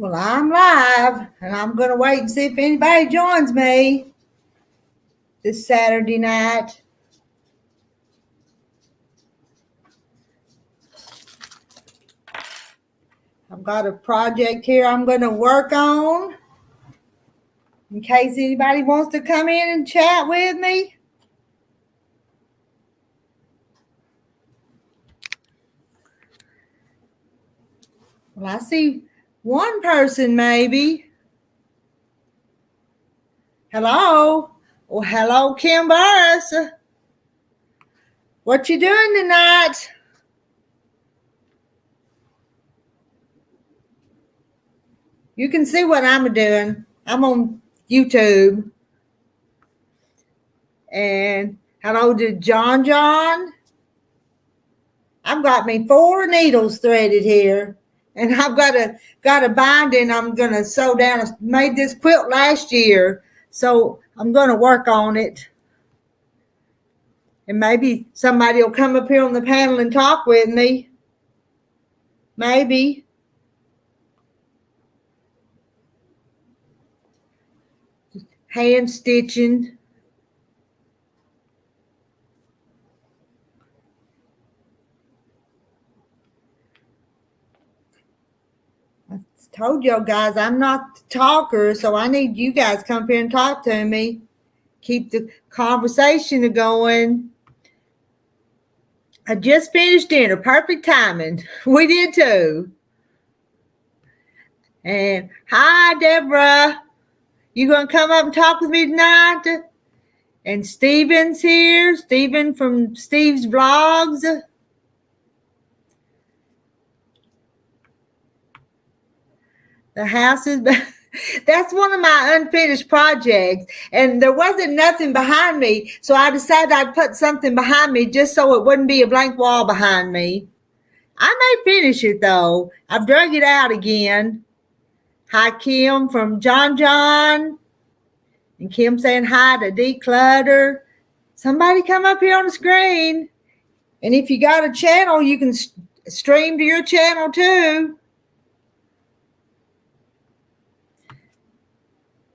Well, I'm live, and I'm going to wait and see if anybody joins me this Saturday night. I've got a project here I'm going to work on in case anybody wants to come in and chat with me. Well, I see one person maybe. Hello? Well, hello, Kim Burris. What you doing tonight? You can see what I'm doing. I'm on YouTube. And hello to John. I've got me 4 needles threaded here, and I've got a binding I'm gonna sew down. I made this quilt last year, so I'm gonna work on it. And maybe somebody will come up here on the panel and talk with me. Maybe. Hand stitching. I told y'all guys I'm not the talker, so I need you guys to come up here and talk to me. Keep the conversation going. I just finished dinner. Perfect timing. We did too. And hi, Deborah. You going to come up and talk with me tonight? And Steven's here. Steven from Steve's Vlogs. The house is... That's one of my unfinished projects. And there wasn't nothing behind me. So I decided I'd put something behind me just so it wouldn't be a blank wall behind me. I may finish it, though. I've drug it out again. Hi, Kim from John. And Kim saying hi to Declutter. Somebody come up here on the screen. And if you got a channel, you can stream to your channel too.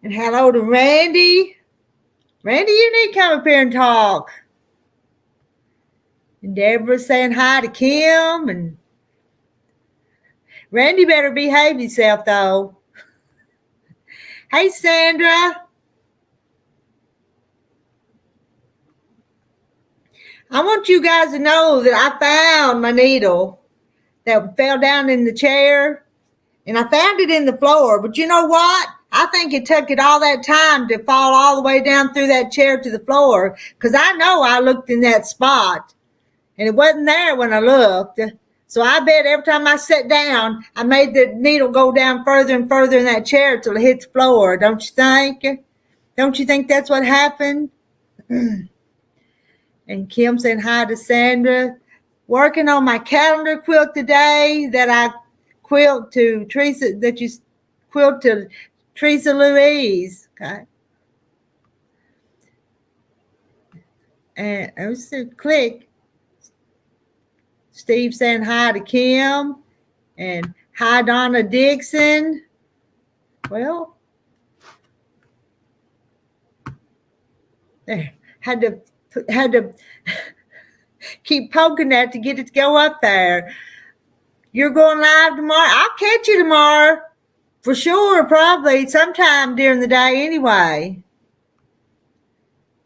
And hello to Randy. Randy, you need to come up here and talk. And Deborah's saying hi to Kim. And Randy better behave himself, though. Hey, Sandra. I want you guys to know that I found my needle that fell down in the chair. And I found it in the floor. But you know what? I think it took it all that time to fall all the way down through that chair to the floor. Because I know I looked in that spot. And it wasn't there when I looked. So I bet every time I sat down, I made the needle go down further and further in that chair till it hit the floor. Don't you think? Don't you think that's what happened? And Kim saying hi to Sandra. Working on my calendar quilt today that I quilt to Teresa, that you quilt to Teresa Louise. Okay. And I was click. Steve saying hi to Kim. And hi, Donna Dixon. Well, there. Had to keep poking that to get it to go up there. You're going live tomorrow? I'll catch you tomorrow. For sure, probably sometime during the day anyway.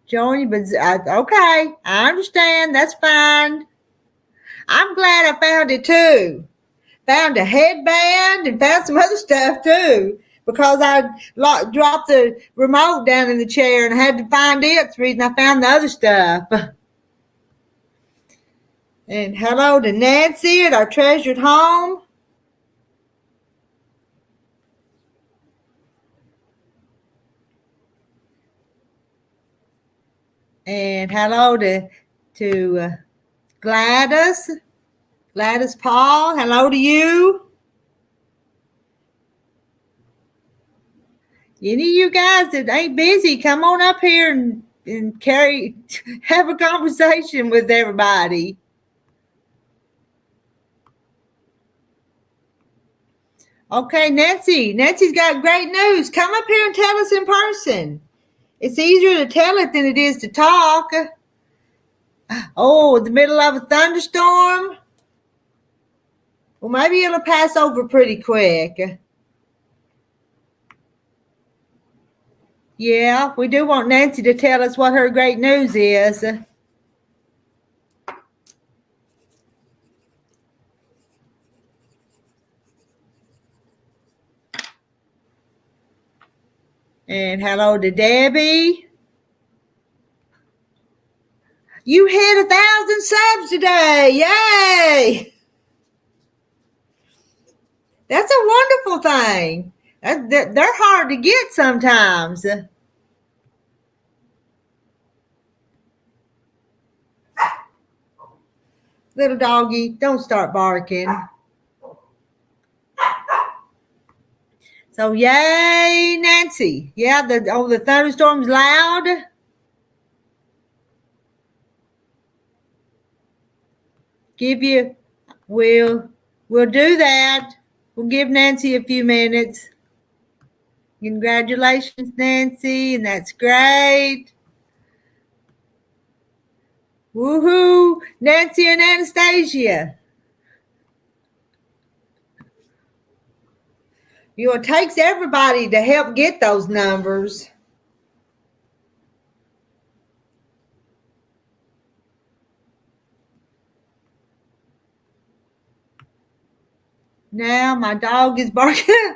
Join you, but okay, I understand. That's fine. I'm glad I found it too. Found a headband and found some other stuff too. Because I dropped the remote down in the chair and I had to find it. That's the reason I found the other stuff. And hello to Nancy at our treasured home. And hello to Gladys. Gladys Paul, hello to you. Any of you guys that ain't busy, come on up here and have a conversation with everybody. Okay, Nancy. Nancy's got great news. Come up here and tell us in person. It's easier to tell it than it is to talk. Oh, in the middle of a thunderstorm? Well, maybe it'll pass over pretty quick. Yeah, we do want Nancy to tell us what her great news is. And hello to Debbie. You hit 1,000 subs today. Yay! That's a wonderful thing. They're hard to get sometimes. Little doggy, don't start barking. So yay, Nancy. Yeah, the thunderstorm's loud. We'll do that. We'll give Nancy a few minutes. Congratulations, Nancy, and that's great. Woohoo, Nancy and Anastasia. It takes everybody to help get those numbers. Now my dog is barking.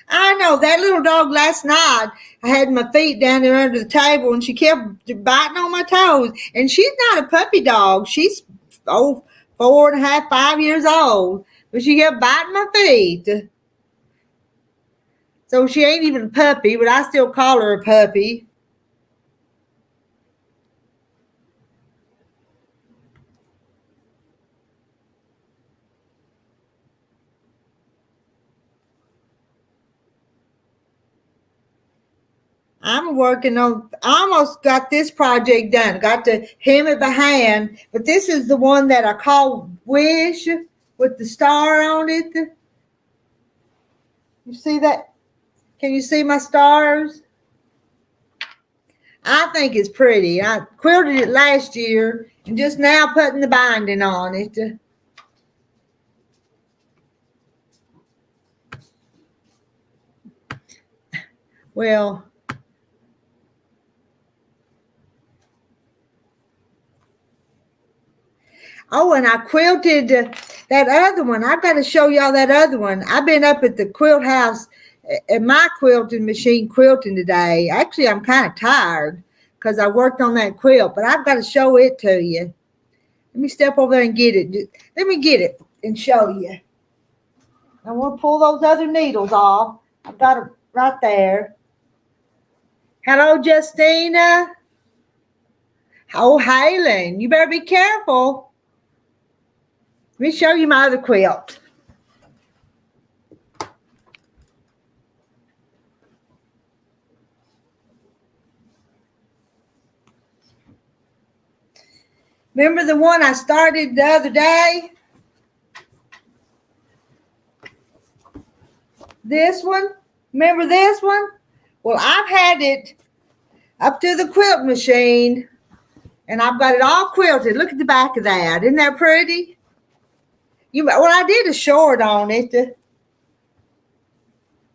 I know that little dog last night. I had my feet down there under the table and she kept biting on my toes. And she's not a puppy dog. She's 4.5, 5 years old. But she kept biting my feet. So she ain't even a puppy, but I still call her a puppy. I'm working on, I almost got this project done. Got to hem it by hand, but this is the one that I call Wish with the star on it. You see that? Can you see my stars? I think it's pretty. I quilted it last year and just now putting the binding on it. Well, oh, and I quilted that other one. I've got to show y'all that other one. I've been up at the quilt house at my quilting machine quilting today. Actually, I'm kind of tired because I worked on that quilt, but I've got to show it to you. Let me step over there and get it. Let me get it and show you. I want to pull those other needles off. I've got it right there. Hello, Justina. Oh, Halen, you better be careful. Let me show you my other quilt. Remember the one I started the other day? This one? Remember this one? Well, I've had it up to the quilt machine, and I've got it all quilted. Look at the back of that. Isn't that pretty? Well, I did a short on it.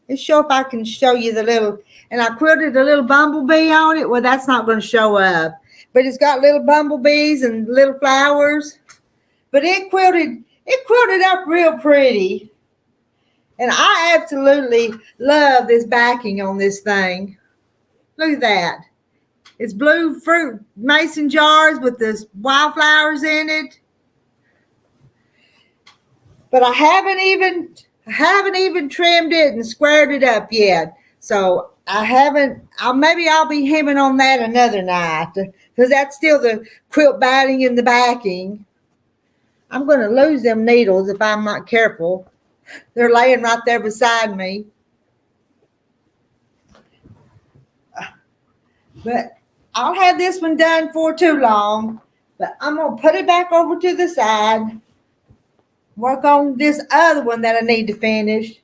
Let's show if I can show you the little, and I quilted a little bumblebee on it. Well, that's not going to show up, but it's got little bumblebees and little flowers. But it quilted up real pretty. And I absolutely love this backing on this thing. Look at that. It's blue fruit mason jars with the wildflowers in it. But I haven't even trimmed it and squared it up yet. So maybe I'll be hemming on that another night because that's still the quilt batting and the backing. I'm going to lose them needles if I'm not careful. They're laying right there beside me. But I'll have this one done for too long. But I'm going to put it back over to the side. Work on this other one that I need to finish.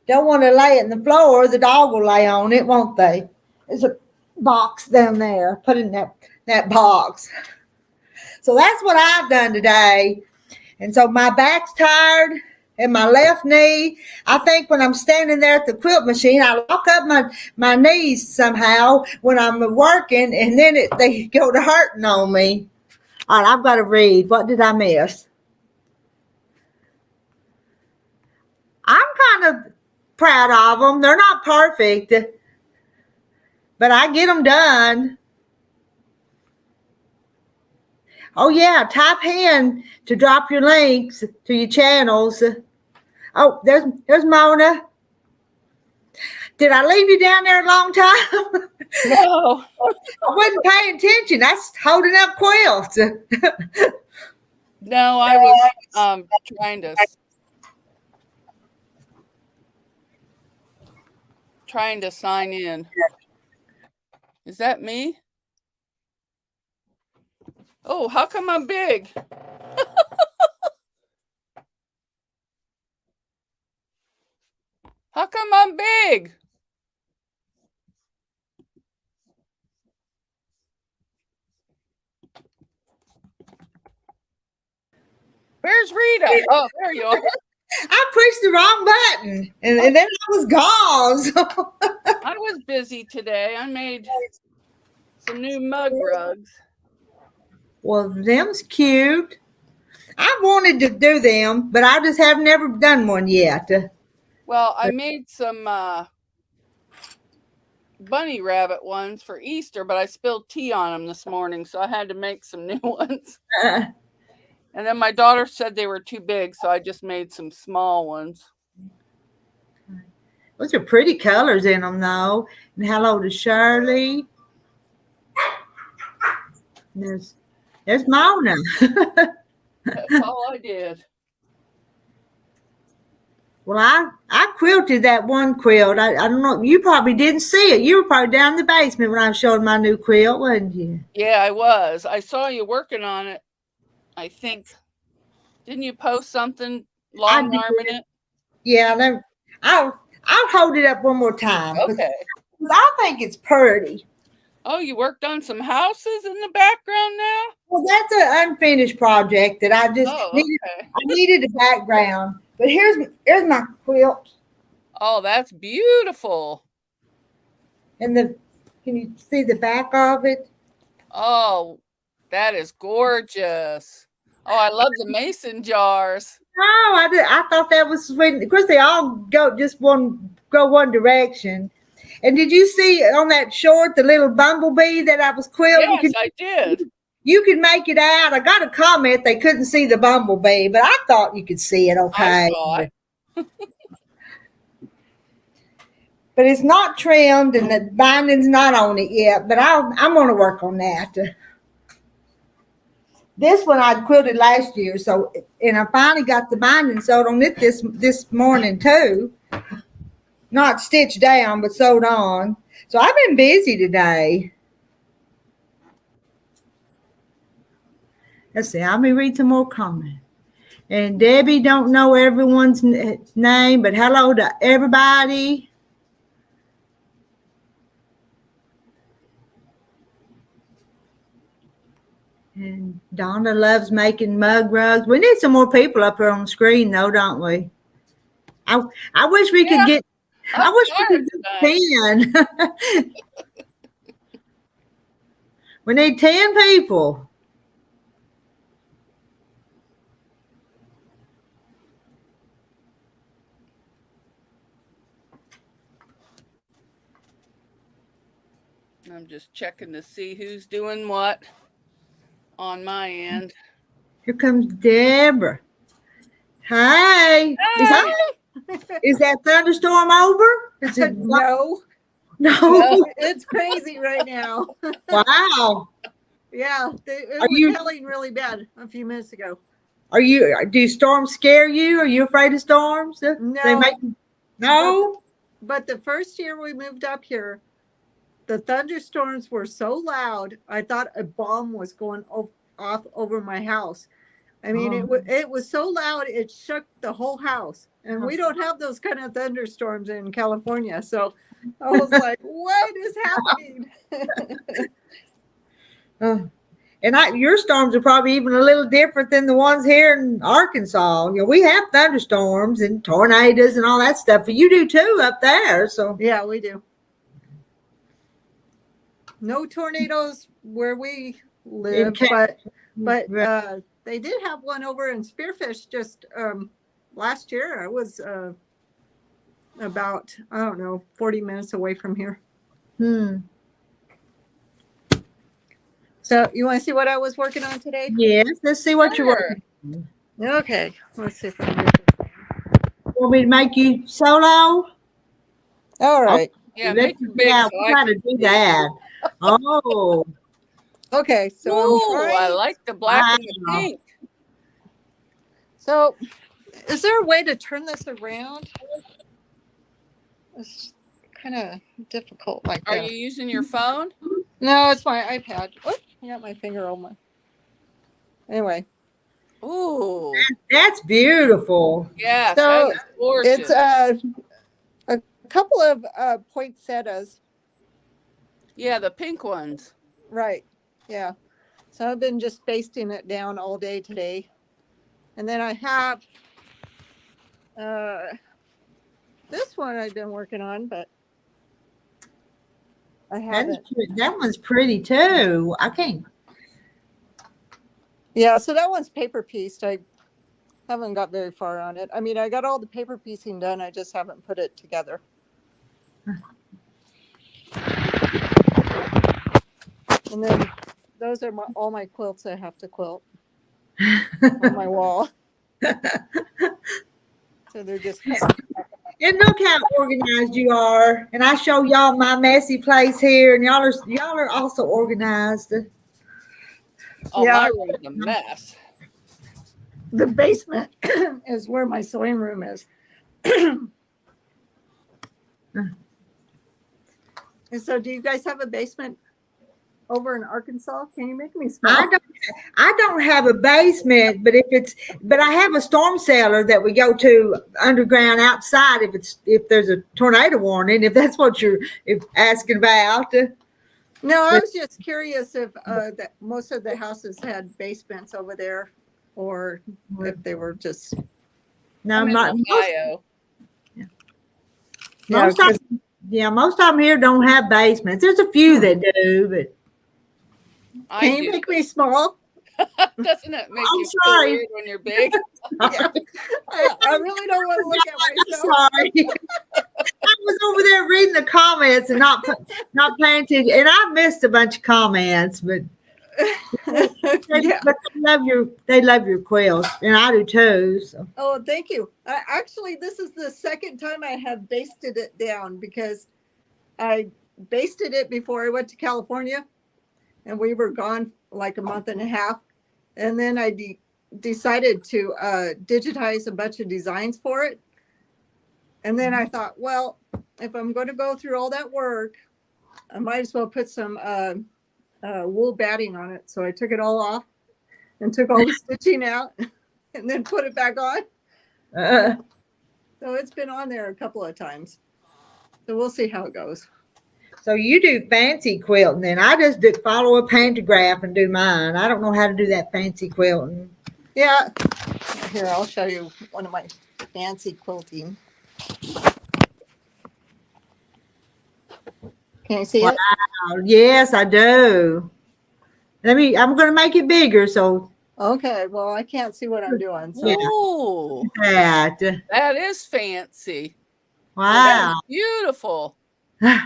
don't want to lay it in the floor, the dog will lay on it, won't they? There's a box down there. Put in that box. So that's what I've done today. And so my back's tired and my left knee. I think when I'm standing there at the quilt machine, I lock up my knees somehow when I'm working, and then they go to hurting on me. All right, I've got to read. What did I miss? I'm kind of proud of them. They're not perfect, but I get them done. Oh, yeah, type in to drop your links to your channels. Oh, there's Mona. Did I leave you down there a long time? No. I wasn't paying attention. That's holding up quilts. No, I was trying to sign in. Is that me? Oh, how come I'm big? How come I'm big? Where's Rita? Oh, there you are. I pushed the wrong button, and then I was gone. So. I was busy today. I made some new mug rugs. Well, them's cute. I wanted to do them, but I just have never done one yet. Well, I made some bunny rabbit ones for Easter, but I spilled tea on them this morning, so I had to make some new ones. And then my daughter said they were too big, so I just made some small ones. Those are pretty colors in them, though. And hello to Shirley. There's Mona. That's all I did. Well, I quilted that one quilt. I don't know. You probably didn't see it. You were probably down in the basement when I showed my new quilt, wasn't you? Yeah, I was. I saw you working on it. I think. Didn't you post something long arming it? Yeah, I'll hold it up one more time. Okay. I think it's pretty. Oh, you worked on some houses in the background now? Well, that's an unfinished project that I just needed. Okay. I needed a background. But here's my quilt. Oh, that's beautiful. And can you see the back of it? Oh, that is gorgeous. Oh, I love the mason jars. Oh, I thought that was sweet. Of course, they all go one direction. And did you see on that short the little bumblebee that I was quilting? Yes, I did. You could make it out. I got a comment they couldn't see the bumblebee, but I thought you could see it okay. I saw it. But it's not trimmed and the binding's not on it yet, but I'm going to work on that. This one I quilted last year, and I finally got the binding sewed on it this morning too. Not stitched down, but sewed on. So I've been busy today. Let's see. Let me read some more comments. And Debbie don't know everyone's name, but hello to everybody. And Donna loves making mug rugs. We need some more people up here on the screen, though, don't we? I wish we could get. I wish we could get 10. We need 10 people. I'm just checking to see who's doing what on my end. Here comes Deborah. Hi. Is that thunderstorm over? Is it No. It's crazy right now. Wow. Yeah, it was hailing really bad a few minutes ago. Do storms scare you? Are you afraid of storms? No. No? But the first year we moved up here, the thunderstorms were so loud, I thought a bomb was going off over my house. I mean, it was so loud, it shook the whole house. And we don't have those kind of thunderstorms in California. So I was like, what is happening? And your storms are probably even a little different than the ones here in Arkansas. We have thunderstorms and tornadoes and all that stuff, but you do too up there. So Yeah, we do. No tornadoes where we live, but they did have one over in Spearfish just last year. It was about, I don't know, 40 minutes away from here. So you want to see what I was working on today? Yes, let's see what you're working on. Okay, let's see if I can get this. Want me to make you solo? All right. Yeah, Let's make it big. So I try to can do see. that. Oh, Okay, so Ooh, I'm I trying. like the black and the Wow. pink. So is there a way to turn this around? It's kind of difficult like Are that. you using your phone? No, it's my iPad. Whoop, I got my finger on my. Anyway, Ooh, that's beautiful. yeah, So, that is gorgeous. it's a couple of poinsettias. Yeah, the pink ones. Right. Yeah. So I've been just basting it down all day today. And then I have this one I've been working on, but I haven't. That one's pretty too. I can't. Yeah, so that one's paper pieced. I haven't got very far on it. I mean, I got all the paper piecing done. I just haven't put it together. And then those are all my quilts I have to quilt on my wall. So they're just And look how organized you are. And I show y'all my messy place here, and y'all are also organized. Oh, Yeah. my room's a mess. the basement is where my sewing room is. And so do you guys have a basement over in Arkansas? Can you make me smile? I don't have a basement, but I have a storm cellar that we go to underground outside if there's a tornado warning, if that's what you're asking about. No, I was just curious if that most of the houses had basements over there, or if they were just. No, I'm in Ohio. Most of them here don't have basements. There's a few that do, but Can you make me small? Doesn't it make I'm you sorry. feel weird when you're big? Yeah. I really don't want to look at myself. sorry. I was over there reading the comments and not paying attention, and I missed a bunch of comments, but Yeah. but they love your quilts, and I do too. So. Oh, thank you. Actually, this is the second time I have basted it down, because I basted it before I went to California, and we were gone like a month and a half. And then I decided to digitize a bunch of designs for it. And then I thought, well, if I'm going to go through all that work, I might as well put some wool batting on it. So I took it all off and took all the stitching out and then put it back on. So it's been on there a couple of times. So we'll see how it goes. So you do fancy quilting, then I just follow a pantograph and do mine. I don't know how to do that fancy quilting. Yeah. Here, I'll show you one of my fancy quilting. Can you see it? Wow. Yes, I do. I'm going to make it bigger. So Okay. Well, I can't see what I'm doing. So Yeah. Ooh, that. that is fancy. Wow. That is beautiful. thank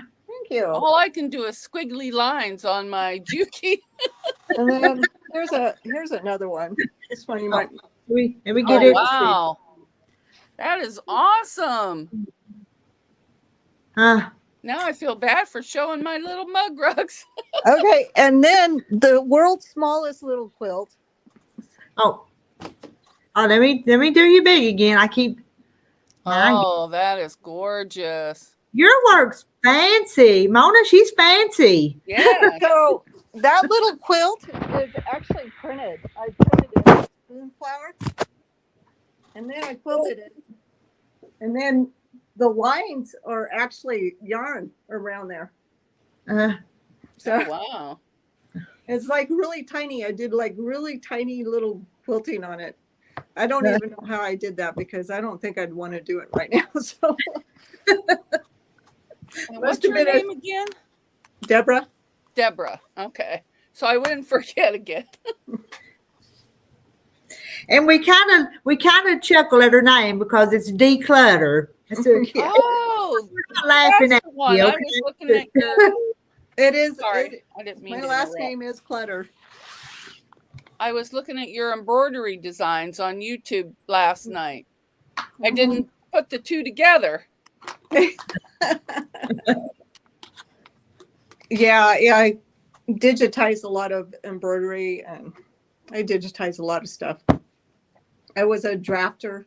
you. All I can do is squiggly lines on my Juki. And then here's another one. This one you might. Let me get Oh, it. wow. That is awesome. Now I feel bad for showing my little mug rugs. Okay. And then the world's smallest little quilt. Oh, let me do you big again. I keep. Oh, that is gorgeous. Your work's fancy, Mona. She's fancy. Yeah. So that little quilt is actually printed. I printed it with spoon flower, and then I quilted it. And then the lines are actually yarn around there. Uh, So Oh, wow. it's like really tiny. I did like really tiny little quilting on it. I don't Yeah. even know how I did that because I don't think I'd want to do it right now. So And Must what's have your been a- name again? Deborah. Deborah. Okay. So I wouldn't forget again. and we kind of chuckle at her name because it's declutter. So Yeah, Oh, I'm not laughing that's at the one. you. I was looking at your. it is. Sorry, I didn't mean My to last interrupt. name is Clutter. I was looking at your embroidery designs on YouTube last night. I didn't put the two together. Yeah, I digitize a lot of embroidery and I digitize a lot of stuff. I was a drafter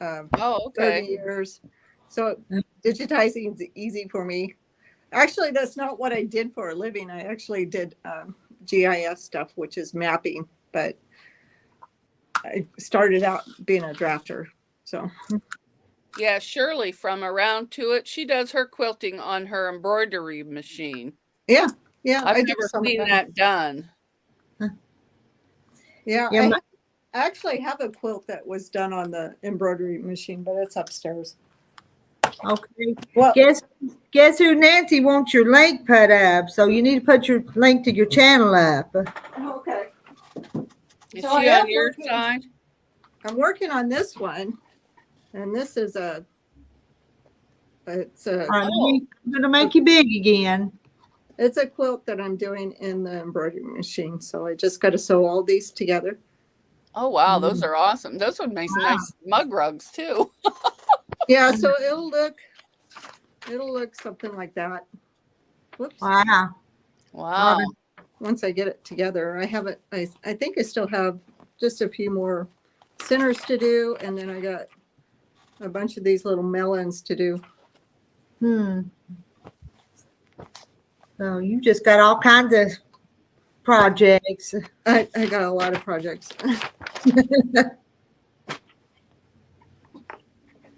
Oh, 30 okay. years. So digitizing is easy for me. Actually, that's not what I did for a living. I actually did GIS stuff, which is mapping, but I started out being a drafter. So Yeah, Shirley from Around to It. She does her quilting on her embroidery machine. yeah, I've I did never some of seen that done. Yeah, Yeah, I actually have a quilt that was done on the embroidery machine, but it's upstairs. Okay. Well, Guess who Nancy wants your link put up? So you need to put your link to your channel up. okay. Is So she I on am your working- side? I'm working on this one, and this is it's a I'm gonna make you big again. it's a quilt that I'm doing in the embroidery machine. So I just got to sew all these together. Oh, wow. Those are awesome. Those would make some nice mug rugs, too. Yeah, so it'll look something like that. Whoops. Wow. Wow. Once I get it together, I have it. I think I still have just a few more centers to do, and then I got a bunch of these little melons to do. So you just got all kinds of projects. I got a lot of projects.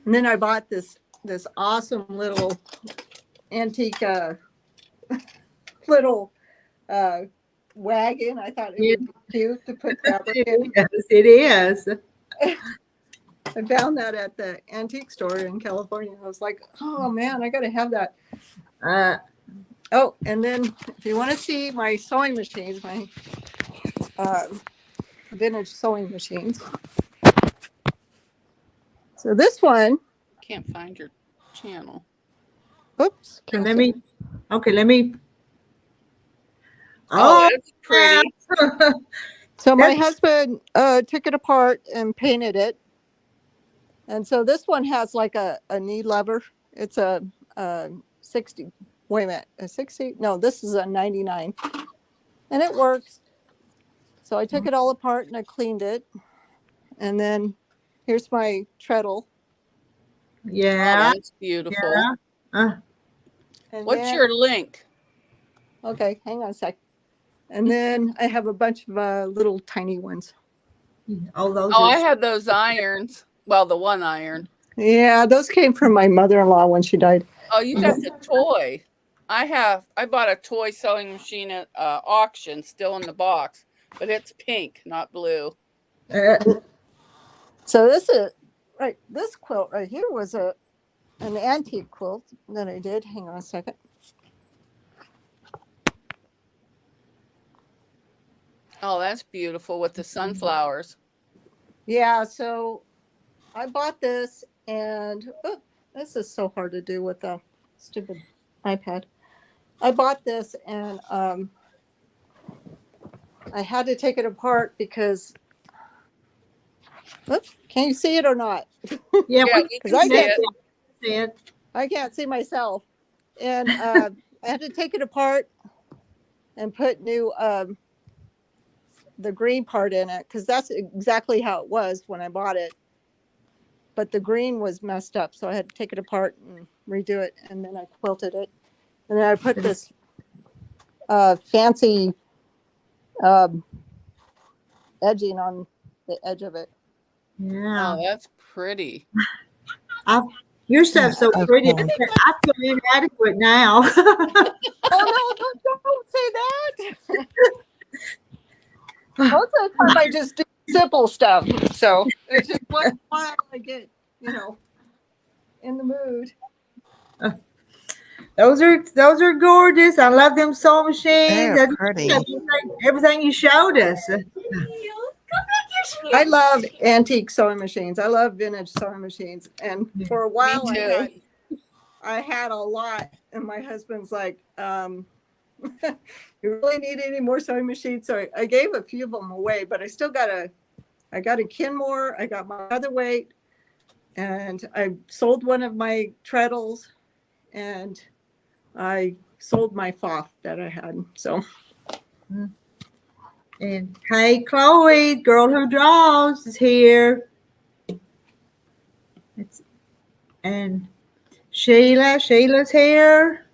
And then I bought this awesome little antique little wagon. I thought it would be cute to put fabric in. Yes, it is. I found that at the antique store in California. I was like, oh man, I got to have that. Oh, and then if you want to see my sewing machines, my vintage sewing machines. So this one, Can't find your channel. oops. And let me. Oh, Oh, that's pretty. So my That's- husband took it apart and painted it. And so this one has like a knee lever. It's a 60. Wait a minute, a 60? No, this is a 99. And it works. So I took it all apart and I cleaned it. And then here's my treadle. Oh, yeah. that's beautiful. Yeah. And What's then- your link? Okay, hang on a sec. And then I have a bunch of little tiny ones. Oh, those. Oh, are- I had those irons. Well, the one iron. Yeah, those came from my mother-in-law when she died. Oh, you got the toy. I bought a toy sewing machine at auction, still in the box, but it's pink, not blue. So this quilt right here was an antique quilt that I did. Hang on a second. Oh, that's beautiful with the sunflowers. Yeah, so I bought this and this is so hard to do with a stupid iPad. I bought this and I had to take it apart because oops, can you see it or not? Yeah, Yeah, we we Because can I see can't it. see it. I can't see myself. And I had to take it apart and put new the green part in it because that's exactly how it was when I bought it. But the green was messed up, so I had to take it apart and redo it, and then I quilted it. And then I put this fancy edging on the edge of it. Yeah. Oh, that's pretty. Your stuff's so Yeah, pretty. okay. I feel inadequate now. Oh no, don't say that. Most of the time I just do simple stuff. So it's just one while I get, in the mood. Those are gorgeous. I love them sewing machines. They're pretty. Everything you showed us. I love antique sewing machines. I love vintage sewing machines. And for a while too. I had a lot, and my husband's like, you really need any more sewing machines? So I gave a few of them away, but I still got I got a Kenmore, I got my Featherweight, and I sold one of my treadles, and I sold my Foff that I had. So And hey, Chloe, girl who draws, is here. And Sheila's here.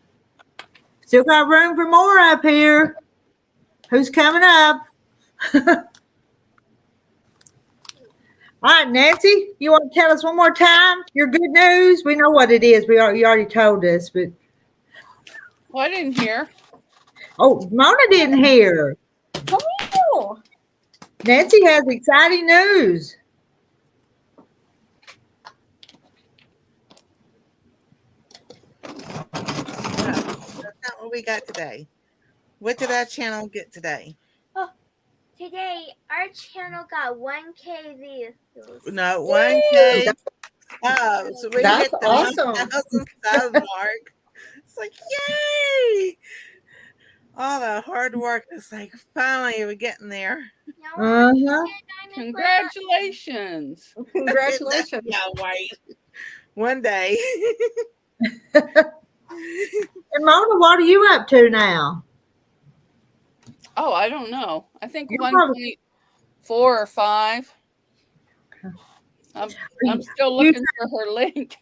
Still got room for more up here. Who's coming up? All right, Nancy, you want to tell us one more time your good news? We know what it is. You already told us, but Well, I didn't hear. Mona didn't hear. oh, Nancy has exciting news. That's not what we got today. What did our channel get today? Today, our channel got 1K views. No, 1K. Oh, so we That's hit the awesome. 1,000 sub mark. It's like, yay! All the hard work is like, finally, we're getting there. Uh-huh. Congratulations. congratulations. Yeah, right. One day. And Mona, what are you up to now? Oh, I don't know. I think You're 1.4 or 5. I'm still looking for her link.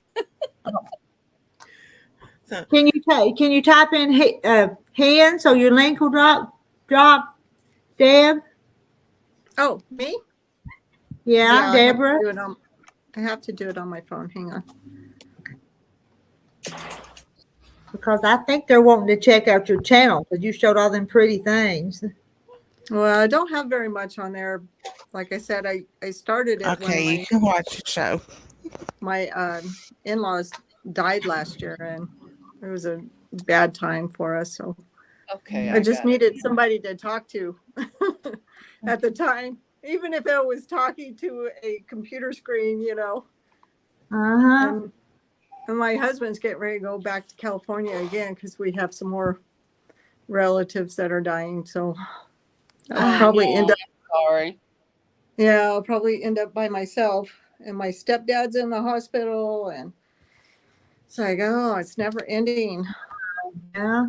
So, Can you type in hand so your link will drop, Deb? Oh, me? Yeah, Deborah. I have to do it on my phone. Hang on. Because I think they're wanting to check out your channel because you showed all them pretty things. Well, I don't have very much on there. Like I said, I started it okay, when you can watch the show. my in-laws died last year, and it was a bad time for us. So Okay. I just got it. needed somebody to talk to at the time, even if it was talking to a computer screen, Uh-huh. And my husband's getting ready to go back to California again because we have some more relatives that are dying. So I'll probably end up. Sorry. Yeah, I'll probably end up by myself. And my stepdad's in the hospital, and it's like, oh, it's never ending. Yeah.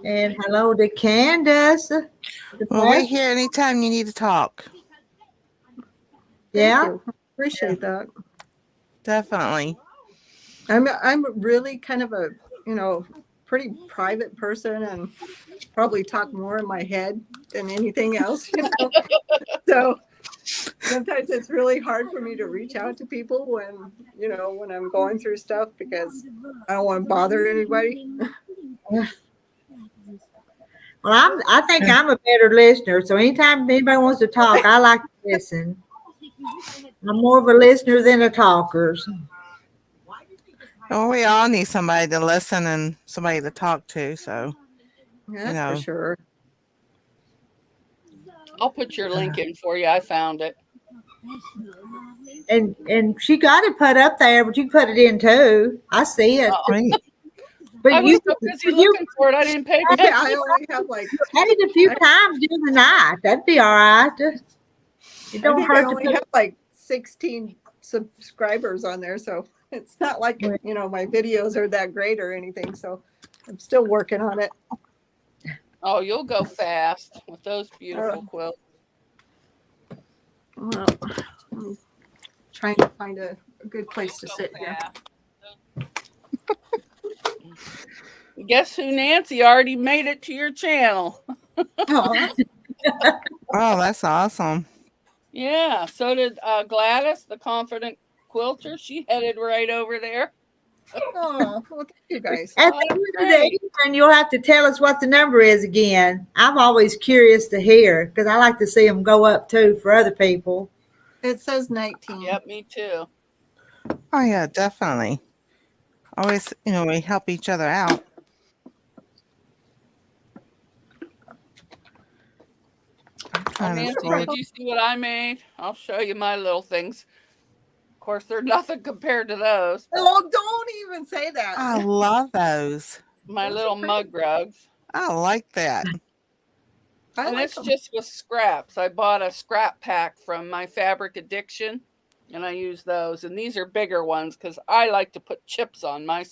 And hello to Candace. Well, we're here anytime you need to talk. Yeah. Thank you. Appreciate that. Definitely. I'm really kind of a, pretty private person, and probably talk more in my head than anything else, So sometimes it's really hard for me to reach out to people when I'm going through stuff because I don't want to bother anybody. Well, I think I'm a better listener. So anytime anybody wants to talk, I like to listen. I'm more of a listener than a talker. Well, we all need somebody to listen and somebody to talk to. So, That's for sure. I'll put your link in for you. I found it. And she got it put up there, but you put it in too. I see it. great. I But was you so busy looking for it. I didn't pay attention. I only have had it a few times during the night. That'd be all right. It don't I hurt only to have like 16 subscribers on there, so it's not like my videos are that great or anything. So I'm still working on it. Oh, you'll go fast with those beautiful quilts. Well, I'm trying to find a good place to sit here. Guess who, Nancy, already made it to your channel. Oh, Oh, that's awesome. Yeah, so did Gladys, the confident quilter. She headed right over there. Oh, well, thank you guys. At Oh, the end of the great. evening, you'll have to tell us what the number is again. I'm always curious to hear because I like to see them go up too for other people. It says 19. Yep, me too. Oh yeah, definitely. Always, we help each other out. I'm Oh, trying to Nancy, scroll. did you see what I made? I'll show you my little things. Of course, they're nothing compared to those. Oh, don't even say that. I love those. My Those are little pretty. mug rugs. I like that. I And like it's them. just with scraps. I bought a scrap pack from my Fabric Addiction, and I use those. And these are bigger ones because I like to put chips on my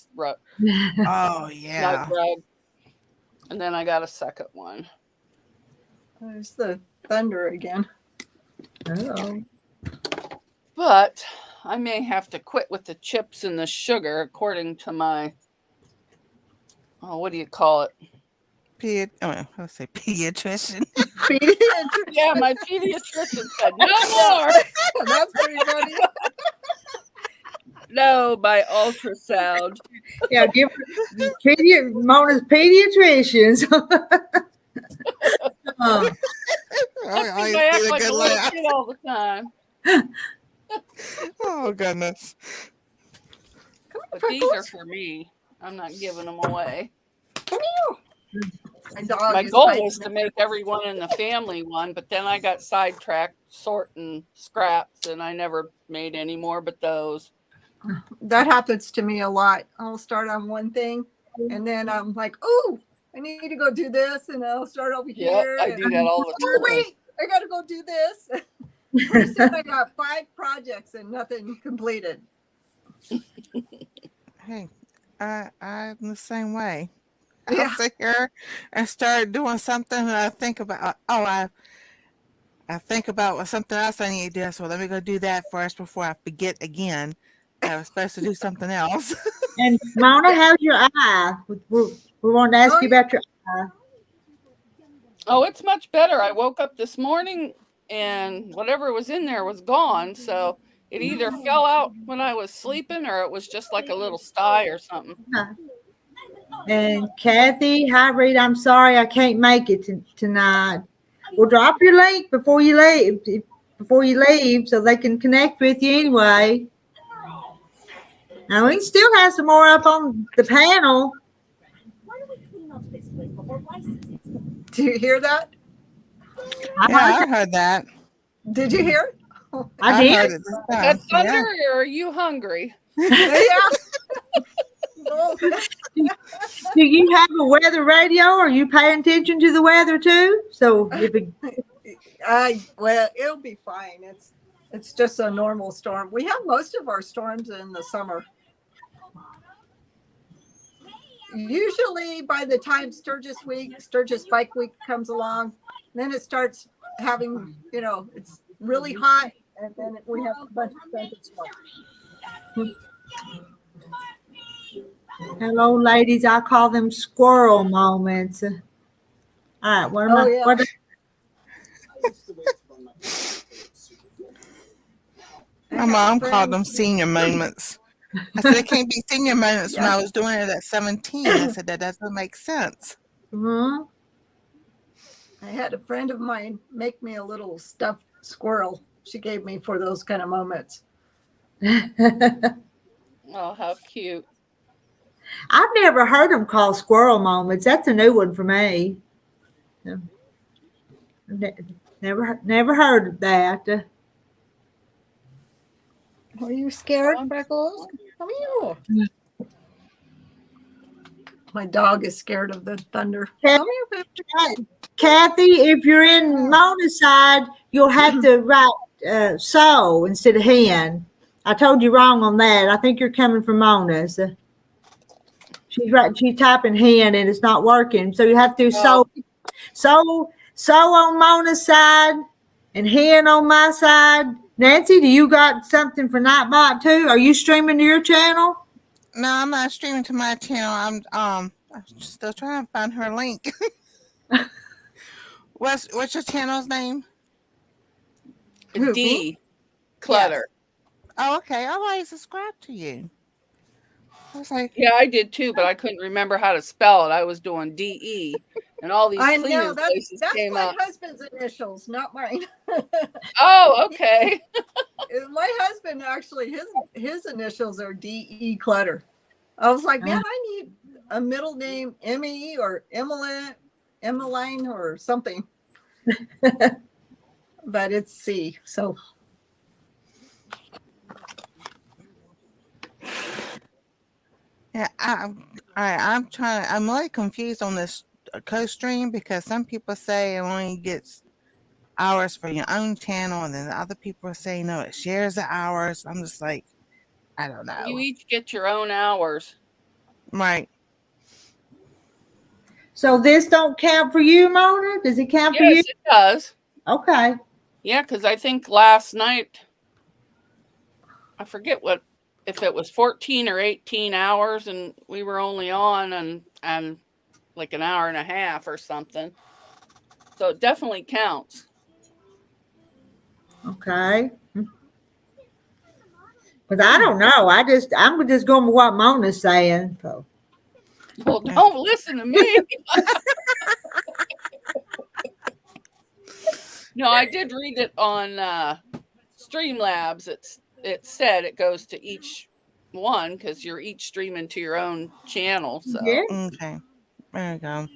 Oh yeah. mug rug. And then I got a second one. There's the thunder again. Oh. But I may have to quit with the chips and the sugar according to my, what do you call it? Let's say pediatrician. Yeah, my pediatrician said no more. That's pretty funny. No, by ultrasound. Yeah, give Mona's pediatricians. Oh, I think I act like a little kid all the time. Oh goodness. But these are for me. I'm not giving them away. My dog My is goal fighting was to it. make everyone in the family one, but then I got sidetracked sorting scraps and I never made any more but those. That happens to me a lot. I'll start on one thing and then I'm like, oh, I need to go do this. And I'll start over Yep, here. I do that all the Oh, time. wait, I got to go do this. Pretty soon I got 5 projects and nothing completed. Hey, I'm the same way. Yeah. I'll sit here and start doing something and I think about I think about something else I need to do. So let me go do that first before I forget again that I was supposed to do something else. and Mona, how's your eye? We wanted to ask you about your eye. Oh, it's much better. I woke up this morning and whatever was in there was gone. So it either fell out when I was sleeping or it was just like a little sty or something. And Kathy, hi Reed, I'm sorry I can't make it tonight. We'll drop your link before you leave so they can connect with you anyway. Now we can still have some more up on the panel. Do you hear that? Yeah, I heard that. Did you hear? I did. heard it this time. That's thunder, Yeah. or are you hungry? Yeah. Oh, Do you have a weather radio? Or are you paying attention to the weather too? So if it, well, it'll be fine. It's just a normal storm. We have most of our storms in the summer. Usually by the time Sturgis Bike Week comes along, then it starts having, it's really hot and then we have a bunch of thunderstorms. hello, ladies. I call them squirrel moments. All right. What My mom called them senior moments. I said it can't be senior moments when I was doing it at 17. I said that doesn't make sense. Mhm. I had a friend of mine make me a little stuffed squirrel. She gave me for those kind of moments. Oh, how cute. I've never heard them call squirrel moments. That's a new one for me. No. Never heard of that. Are you scared, Freckles? Come here. My dog is scared of the thunder. Come here, Pepper. Kathy, if you're in Mona's side, you'll have to write so instead of hen. I told you wrong on that. I think you're coming from Mona's. She's typing hen and it's not working. So you have to do so on Mona's side and hen on my side. Nancy, do you got something for Nightbot too? Are you streaming to your channel? No, I'm not streaming to my channel. I'm still trying to find her link. What's your channel's name? Who, me? D. Clutter. Oh, okay. Oh, I subscribed to you. I was like, Yeah, I did too, but I couldn't remember how to spell it. I was doing DE, and all these I cleaning know places that's came my up. husband's initials, not mine. Oh, okay. My husband actually his initials are DE Clutter. I was like, man, I need a middle name Emmy or Emmeline or something. But it's C. So yeah, I'm really confused on this co-stream because some people say it only gets hours for your own channel, and then other people say no, it shares the hours. I'm just like, I don't You know. each get your own hours. Right. So this don't count for you, Mona? Does it count for you? Yes, it does. Okay. Yeah, because I think last night, I forget if it was 14 or 18 hours, and we were only on and like an hour and a half or something. So it definitely counts. Okay. Because I don't know. I'm just going with what Mona's saying. So. Well, don't listen to me. No, I did read it on Streamlabs. It said it goes to each one because you're each streaming to your own channel. So Yeah. Okay. There we go.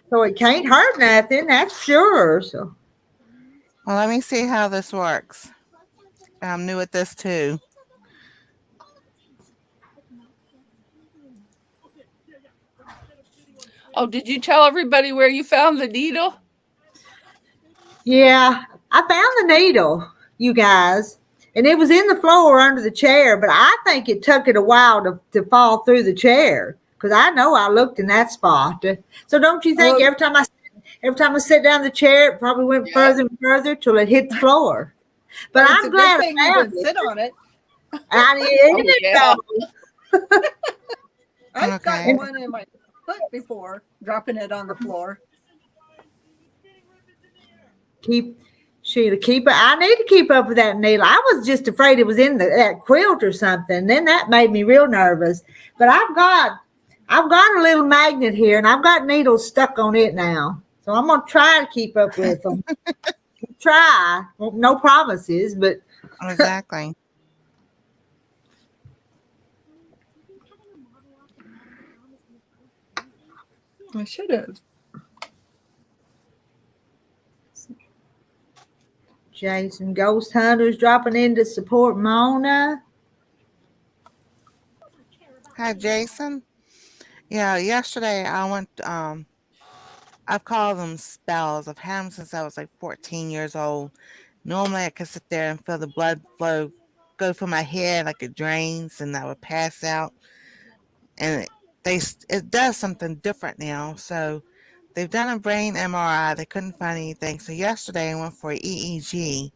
So it can't hurt nothing, that's sure. So Well, let me see how this works. I'm new at this too. oh, did you tell everybody where you found the needle? yeah, I found the needle, you guys, and it was in the floor under the chair, but I think it took it a while to fall through the chair because I know I looked in that spot. So don't you think every time I sit down in the chair, it probably went further and further till it hit the floor. But it's I'm a glad good thing I you found didn't it. sit on it. I've Okay. gotten one in my foot before, dropping it on the floor. Keep it. I need to keep up with that needle. I was just afraid it was in that quilt or something. Then that made me real nervous. But I've got a little magnet here, and I've got needles stuck on it now. So I'm gonna try to keep up with them. Try. Well, no promises, but Exactly. I should have. Jason Ghost Hunters dropping in to support Mona. Hi, Jason. Yeah, yesterday I went. I've called them spells. I've had them since I was like 14 years old. Normally, I could sit there and feel the blood flow go through my head like it drains, and I would pass out. And it does something different now. So they've done a brain MRI. They couldn't find anything. So yesterday I went for an EEG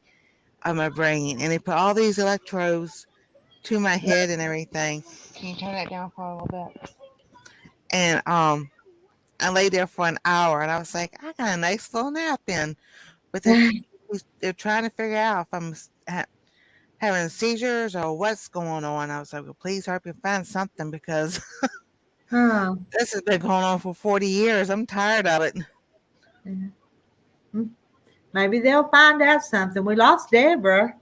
of my brain, and they put all these electrodes to my head and everything. Can you turn that down for a little bit? And I lay there for an hour, and I was like, I got a nice little nap in. But they're trying to figure out if I'm having seizures or what's going on. I was like, well, please help me find something because Oh. this has been going on for 40 years. I'm tired of it. Maybe they'll find out something. We lost Deborah.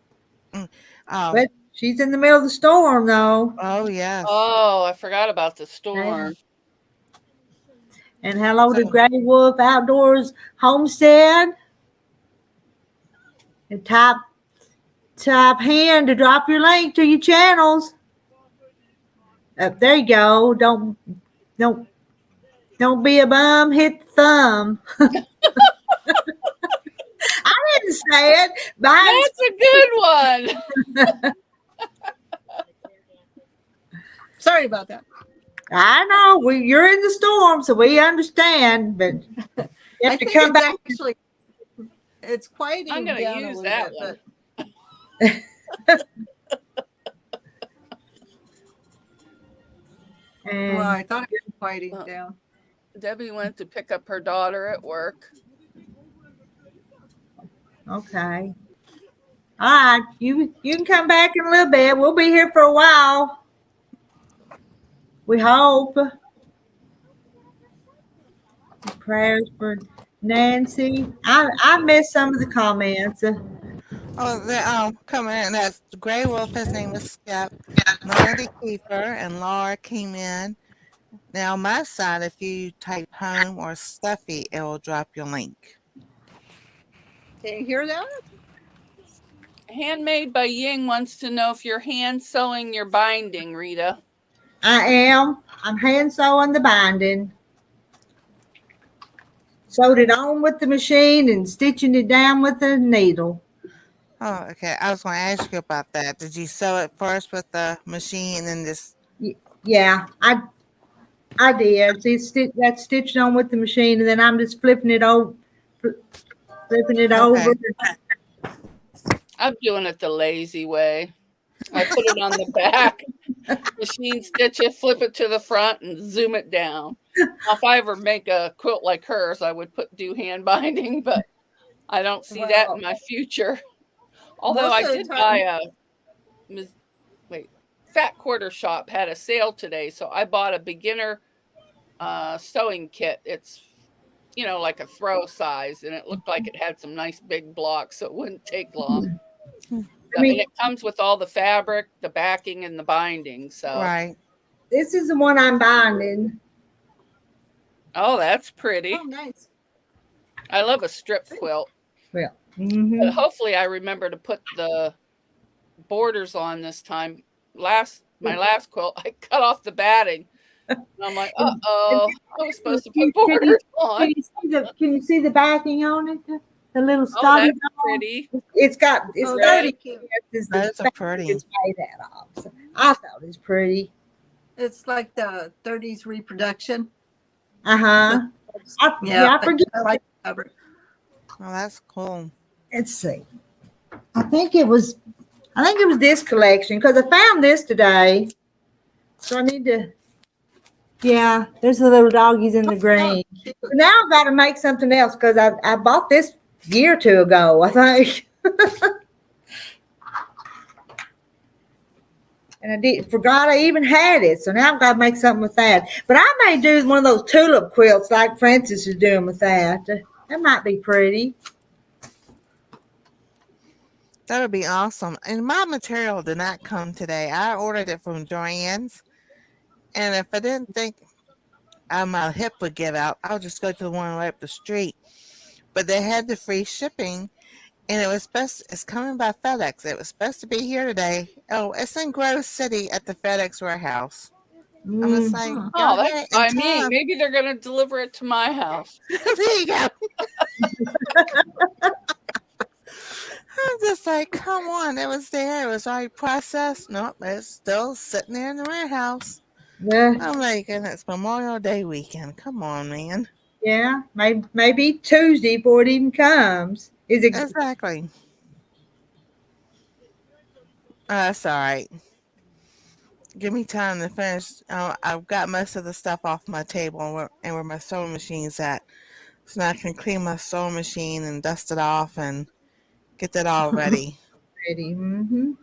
Oh, But she's in the middle of the storm, though. oh yes. Oh, I forgot about the storm. And hello to Gray Wolf Outdoors Homestead. And type hand to drop your link to your channels. There you go. Don't be a bum. Hit the thumb. I didn't say it. That's a good one. Sorry about that. I know you're in the storm, so we understand. But you have to come back. Actually, it's quieting I'm gonna down a use little that bit, one. And well, I thought it was quieting down. Debbie went to pick up her daughter at work. Okay. All right. You can come back in a little bit. We'll be here for a while. We hope. Prayers for Nancy. I missed some of the comments. Oh, they're coming in. That's Gray Wolf. His name is Skip. Melody Keeper and Laura came in. Now, on my side, if you type home or stuffy, it will drop your link. Can you hear that? Handmade by Ying wants to know if you're hand sewing your binding, Rita. I am. I'm hand sewing the binding. Sewed it on with the machine and stitching it down with the needle. Oh, okay. I was going to ask you about that. Did you sew it first with the machine and then just? Yeah, I did. See, that's stitched on with the machine, and then I'm just flipping it over. Over. I'm doing it the lazy way. I put it on the back, machine stitch it, flip it to the front, and zoom it down. Now, if I ever make a quilt like hers, I would do hand binding, but I don't see that in my future. Although I did buy Fat Quarter Shop had a sale today, so I bought a beginner sewing kit. It's like a throw size, and it looked like it had some nice big blocks, so it wouldn't take long. And it comes with all the fabric, the backing, and the binding. So right. This is the one I'm binding. Oh, that's pretty. Oh, nice. I love a strip quilt. Well, but hopefully I remember to put the borders on this time. My last quilt, I cut off the batting. And I'm like, I was supposed to put borders on. Can you see the backing on it? The little study. Oh, that's pretty. It's 30. Those are pretty. It's made that off. So I thought it was pretty. It's like the 30s reproduction. I forget. I like the fabric. Oh, that's cool. Let's see. I think it was this collection because I found this today. So I need to. Yeah, there's the little doggies in the green. Now I've got to make something else because I bought this a year or two ago, I think. And I forgot I even had it. So now I've got to make something with that. But I may do one of those tulip quilts like Francis is doing with that. That might be pretty. That would be awesome. And my material did not come today. I ordered it from Joann's. And if I didn't think my hip would give out, I'll just go to the one right up the street. But they had the free shipping. And it's coming by FedEx. It was supposed to be here today. Oh, it's in Grove City at the FedEx warehouse. I'm just like, oh, that's by me. Maybe they're going to deliver it to my house. There you go. I'm just like, come on. It was there. It was already processed. Nope, it's still sitting there in the warehouse. Yeah. I'm like, and it's Memorial Day weekend. Come on, man. Yeah, maybe Tuesday before it even comes. Is it exactly? That's all right. Give me time to finish. I've got most of the stuff off my table and where my sewing machine's at, so now I can clean my sewing machine and dust it off and get that all ready. Mm-hmm.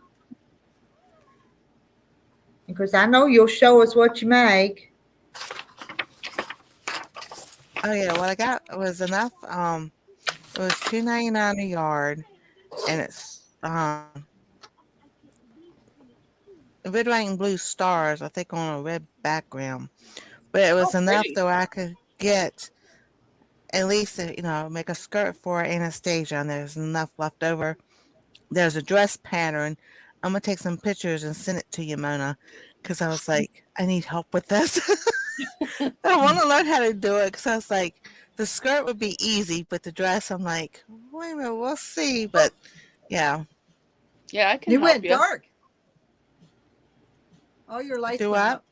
Because I know you'll show us what you make. Oh yeah, what I got was enough. It was $2.99 a yard, and it's red, white, and blue stars. I think on a red background, but it was enough though I could get at least make a skirt for Anastasia, and there's enough left over. There's a dress pattern. I'm gonna take some pictures and send it to you, Mona, because I was like, I need help with this. I want to learn how to do it because I was like, the skirt would be easy, but the dress, I'm like, wait a minute, we'll see. But yeah, I can. You help went dark. Oh, your lights. Do what?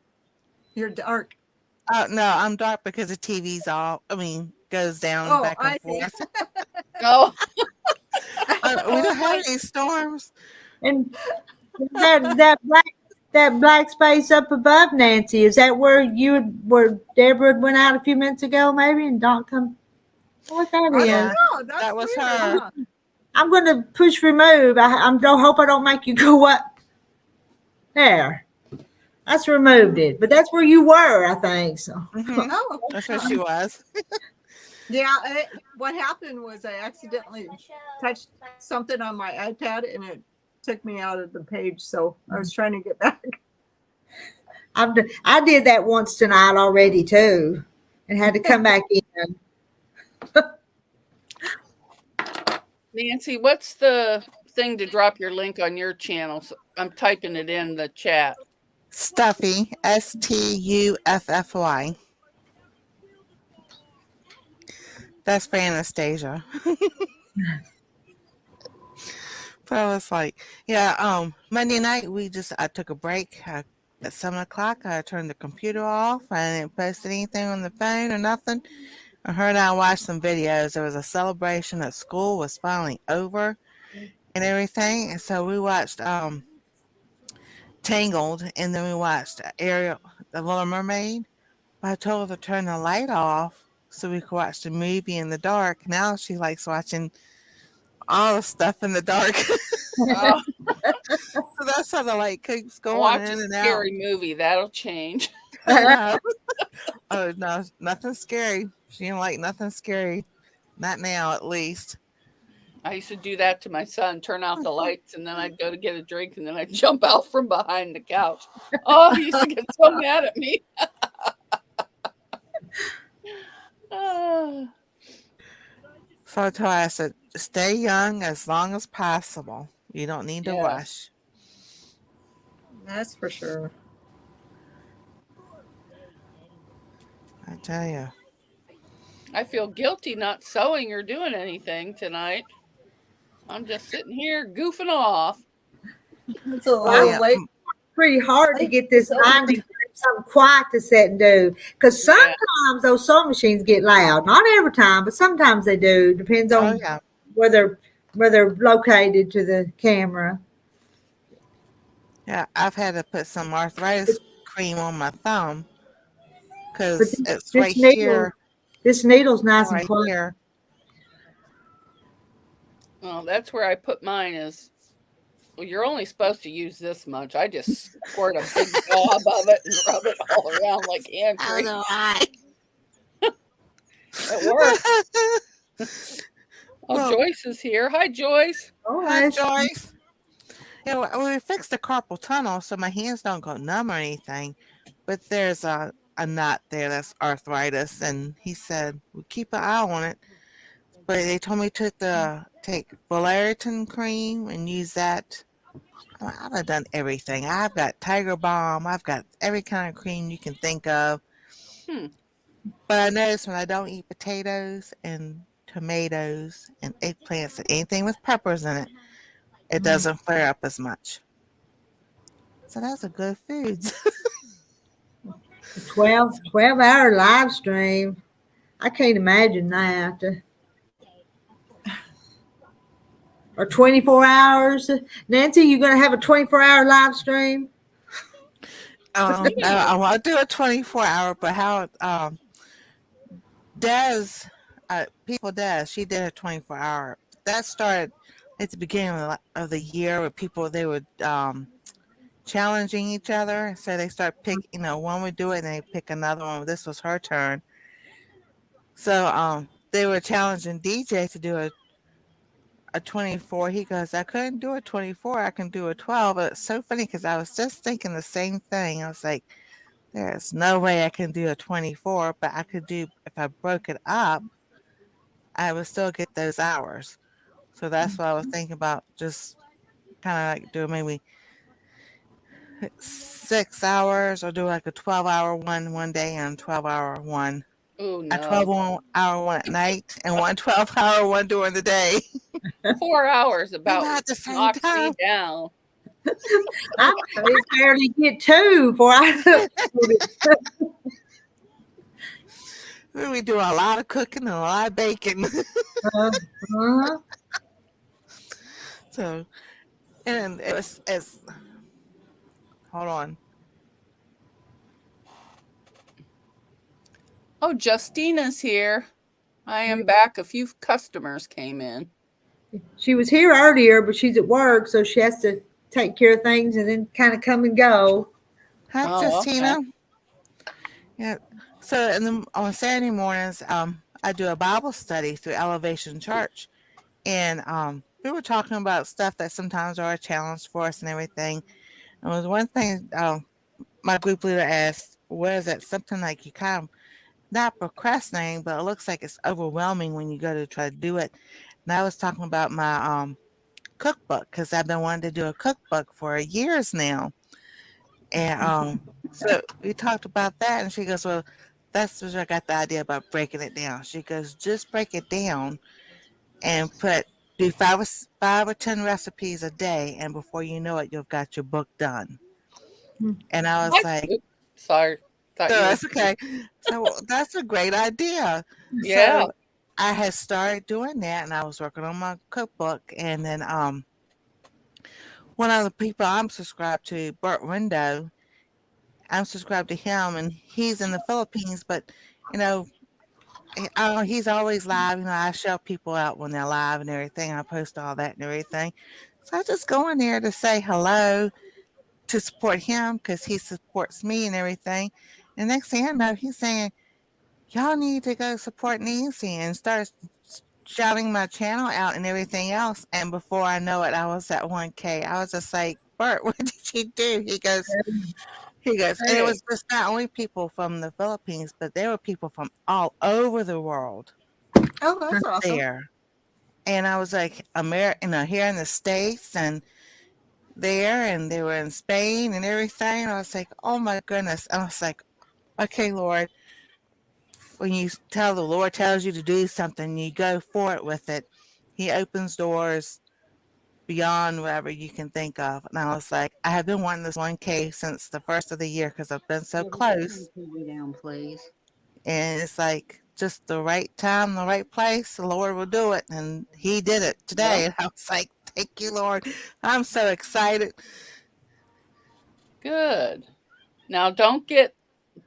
You're dark. Oh no, I'm dark because the TV's all. Goes down back and forth. Oh, we don't have any storms. And that black space up above Nancy, is that where Deborah went out a few minutes ago, maybe, and don't come? What that is? I don't know. That was weird, her. huh? I'm going to push remove. I don't hope I don't make you go up. There. That's removed it. But that's where you were, I think. So Mhm. Oh, That's what she was. yeah. What happened was I accidentally touched something on my iPad and it took me out of the page. So I was trying to get back. I did that once tonight already too, and had to come back in. Nancy, what's the thing to drop your link on your channel? So I'm typing it in the chat. Stuffy, Stuffy. That's for Anastasia. But I was like, yeah, Monday night I took a break at 7 o'clock. I turned the computer off. I didn't post anything on the phone or nothing. I heard I watched some videos. There was a celebration at school was finally over and everything. And so we watched Tangled, and then we watched Ariel, the Little Mermaid. I told her to turn the light off so we could watch the movie in the dark. Now she likes watching all the stuff in the dark. Oh, So that's how the light keeps going watch in a and out. scary movie. That'll change. I know. Oh no, nothing scary. She didn't like nothing scary. Not now, at least. I used to do that to my son, turn off the lights, and then I'd go to get a drink, and then I'd jump out from behind the couch. Oh, he used to get so mad at me. Ah. So I told her, I said, stay young as long as possible. You don't need to Yes. rush. That's for sure. I tell you. I feel guilty not sewing or doing anything tonight. I'm just sitting here goofing off. It's a Oh, little yeah. late. Pretty hard to Like, get this so- mind to get something quiet to sit and do. Because sometimes those sewing machines get loud. Not every time, but sometimes they do. Depends Oh, on yeah. where they're located to the camera. Yeah, I've had to put some arthritis cream on my thumb But because it's this right needle, here. this needle's nice and Right quiet. here. Well, that's where I put mine is, well, you're only supposed to use this much. I just squirt a big gob of it and rub it all around like hand I cream. don't know why. It works. Oh, Well- Joyce is here. Hi, Joyce. Oh, Hi, that's- Joyce. Yeah, well, we fixed the carpal tunnel so my hands don't go numb or anything. But there's a knot there that's arthritis, and he said we keep an eye on it. But they told me to take Valeritin cream and use that. I've done everything. I've got Tiger Balm. I've got every kind of cream you can think of. Hmm. But I noticed when I don't eat potatoes and tomatoes and eggplants and anything with peppers in it, it doesn't flare up as much. So those are good foods. 12-hour live stream. I can't imagine that. Or 24 hours. Nancy, you going to have a 24-hour live stream? No, I want to do a 24-hour, but how People Des, she did a 24-hour. That started at the beginning of the year where people, they would challenging each other. So they start one would do it and they pick another one. This was her turn. So they were challenging DJ to do a 24. He goes, I couldn't do a 24. I can do a 12. But it's so funny because I was just thinking the same thing. I was like, there's no way I can do a 24, but I could do, if I broke it up, I would still get those hours. So that's what I was thinking about, just kind of like doing maybe 6 hours or do like a 12-hour one day and a 12-hour one. Oh, A no. 12-hour one at night and one 12-hour one during the day. 4 hours about Not at the same knocks me time. down. I barely get two before I. We do a lot of cooking and a lot of baking. Uh-huh. So, and it's hold on. Oh, Justina's here. I am back. A few customers came in. She was here earlier, but she's at work, so she has to take care of things and then kind of come and go. Hi, Oh, okay. Justina. Yeah. So on Saturday mornings, I do a Bible study through Elevation Church, and we were talking about stuff that sometimes are a challenge for us and everything. And it was one thing my group leader asked, "Was it something like you kind of not procrastinating, but it looks like it's overwhelming when you go to try to do it?" And I was talking about my cookbook because I've been wanting to do a cookbook for years now. And so we talked about that, and she goes, "Well, that's where I got the idea about breaking it down." She goes, "Just break it down and do 5 or 10 recipes a day, and before you know it, you've got your book done." And I was like, Oops, sorry. "So Thought you were. that's okay." So that's a great idea. Yeah. So I had started doing that, and I was working on my cookbook, and then one of the people I'm subscribed to, Burt Rindo, I'm subscribed to him, and he's in the Philippines, but you know, he's always live. You know, I shout people out when they're live and everything. I post all that and everything. So I just go in there to say hello, to support him because he supports me and everything. And next thing I know, he's saying, "Y'all need to go support Nancy," and starts shouting my channel out and everything else. And before I know it, I was at 1K. I was just like, "Bert, what did you do?" He goes, and it Hey. was just not only people from the Philippines, but there were people from all over the world Oh, that's awesome. there. And I was like, here in the States and there, and they were in Spain and everything. I was like, oh my goodness. I was like, okay, Lord, when the Lord tells you to do something, you go for it with it. He opens doors beyond whatever you can think of. And I was like, I have been wanting this 1K since the first of the year because I've been so close. Down, please. And it's like just the right time, the right place, the Lord will do it. And he did it today. And I was like, thank you, Lord. I'm so excited. Good. Now don't get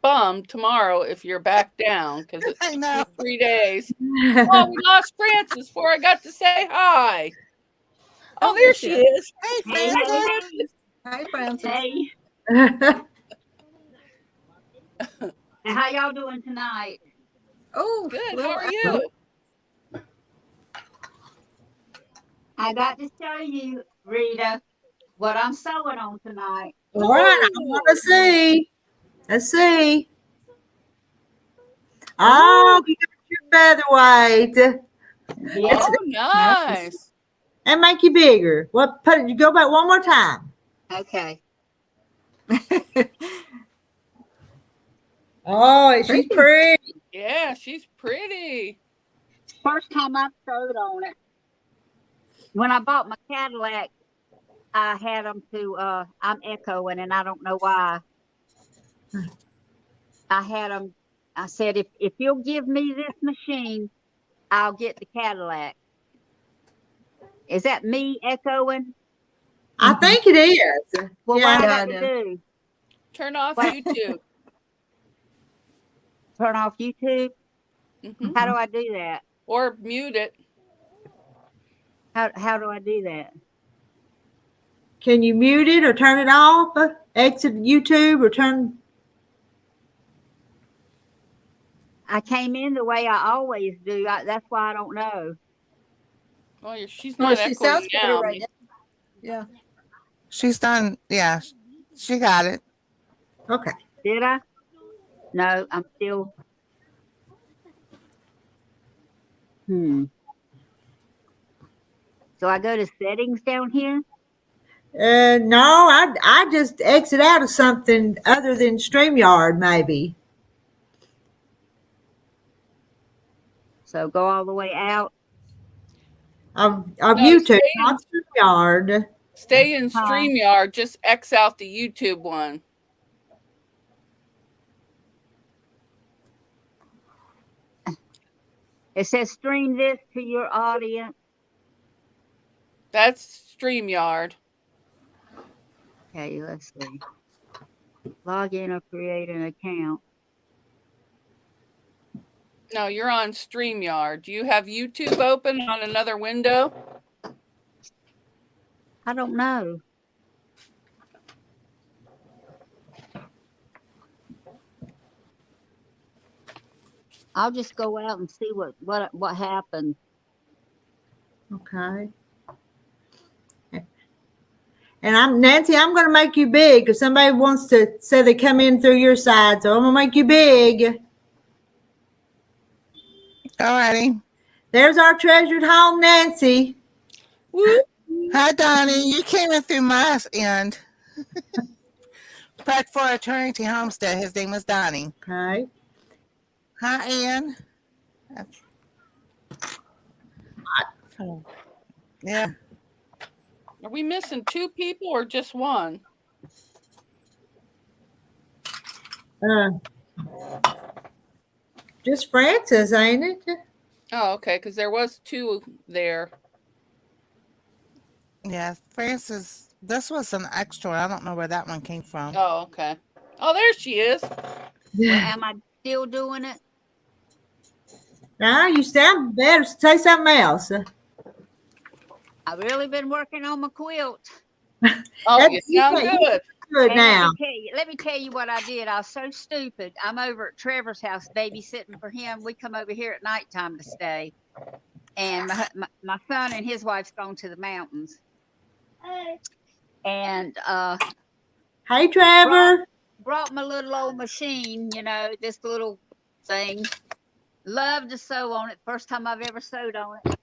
bummed tomorrow if you're back down because it's I know. 3 days. Oh, we lost Frances before I got to say hi. Oh, there she is. Hey, Hey, Francis. Hi, Francis. hey. And how y'all doing tonight? Oh, Good. well, How are you? I got to show you, Rita, what I'm sewing on tonight. All right, I want to see. Let's see. Oh, you got your featherweight. Yeah. Oh, nice. And make you bigger. What? Put it. You go back one more time. Okay. Oh, she's pretty. Yeah, she's pretty. First time I've sewed on it. When I bought my Cadillac, I had them to, I'm echoing and I don't know why. I said, if you'll give me this machine, I'll get the Cadillac. Is that me echoing? I think it is. Well, Yeah. what I Yeah, got it to is. do? Turn off What? YouTube. Turn off YouTube? Mhm. How do I do that? Or mute it. How do I do that? Can you mute it or turn it off? Exit YouTube or turn. I came in the way I always do. That's why I don't know. Oh, she's Well, not she echoing sounds better now. right now. Yeah. She's done. Yeah, she got it. Okay. Did I? No, I'm still. So I go to settings down here. No, I just exit out of something other than StreamYard, maybe. So go all the way out. Of No, YouTube, not StreamYard. Stay in Huh. StreamYard. Just X out the YouTube one. It says stream this to your audience. That's StreamYard. Okay, let's see. Log in or create an account. No, you're on StreamYard. Do you have YouTube open on another window? I don't know. I'll just go out and see what happens. Okay. And Nancy, I'm going to make you big if somebody wants to say they come in through your side. So I'm going to make you big. Alrighty. There's our treasured home, Nancy. Woo. Hi, Donnie. You came in through my end. Back for Eternity Homestead. His name was Donnie. Okay. Hi, Ann. Yeah. Are we missing 2 people or just one? Just Francis, ain't it? Oh, okay, because there was 2 there. Yeah. Francis, this was an extra. I don't know where that one came from. Oh, okay. Oh, there she is. Well, am I still doing it? Now you sound better. Say something else. I've really been working on my quilt. Oh, That's- you sound you- good. Good And now. let me tell you what I did. I was so stupid. I'm over at Trevor's house babysitting for him. We come over here at nighttime to stay. And my son and his wife's gone to the mountains. And Hey, Trevor. brought my little old machine, this little thing. Love to sew on it. First time I've ever sewed on it.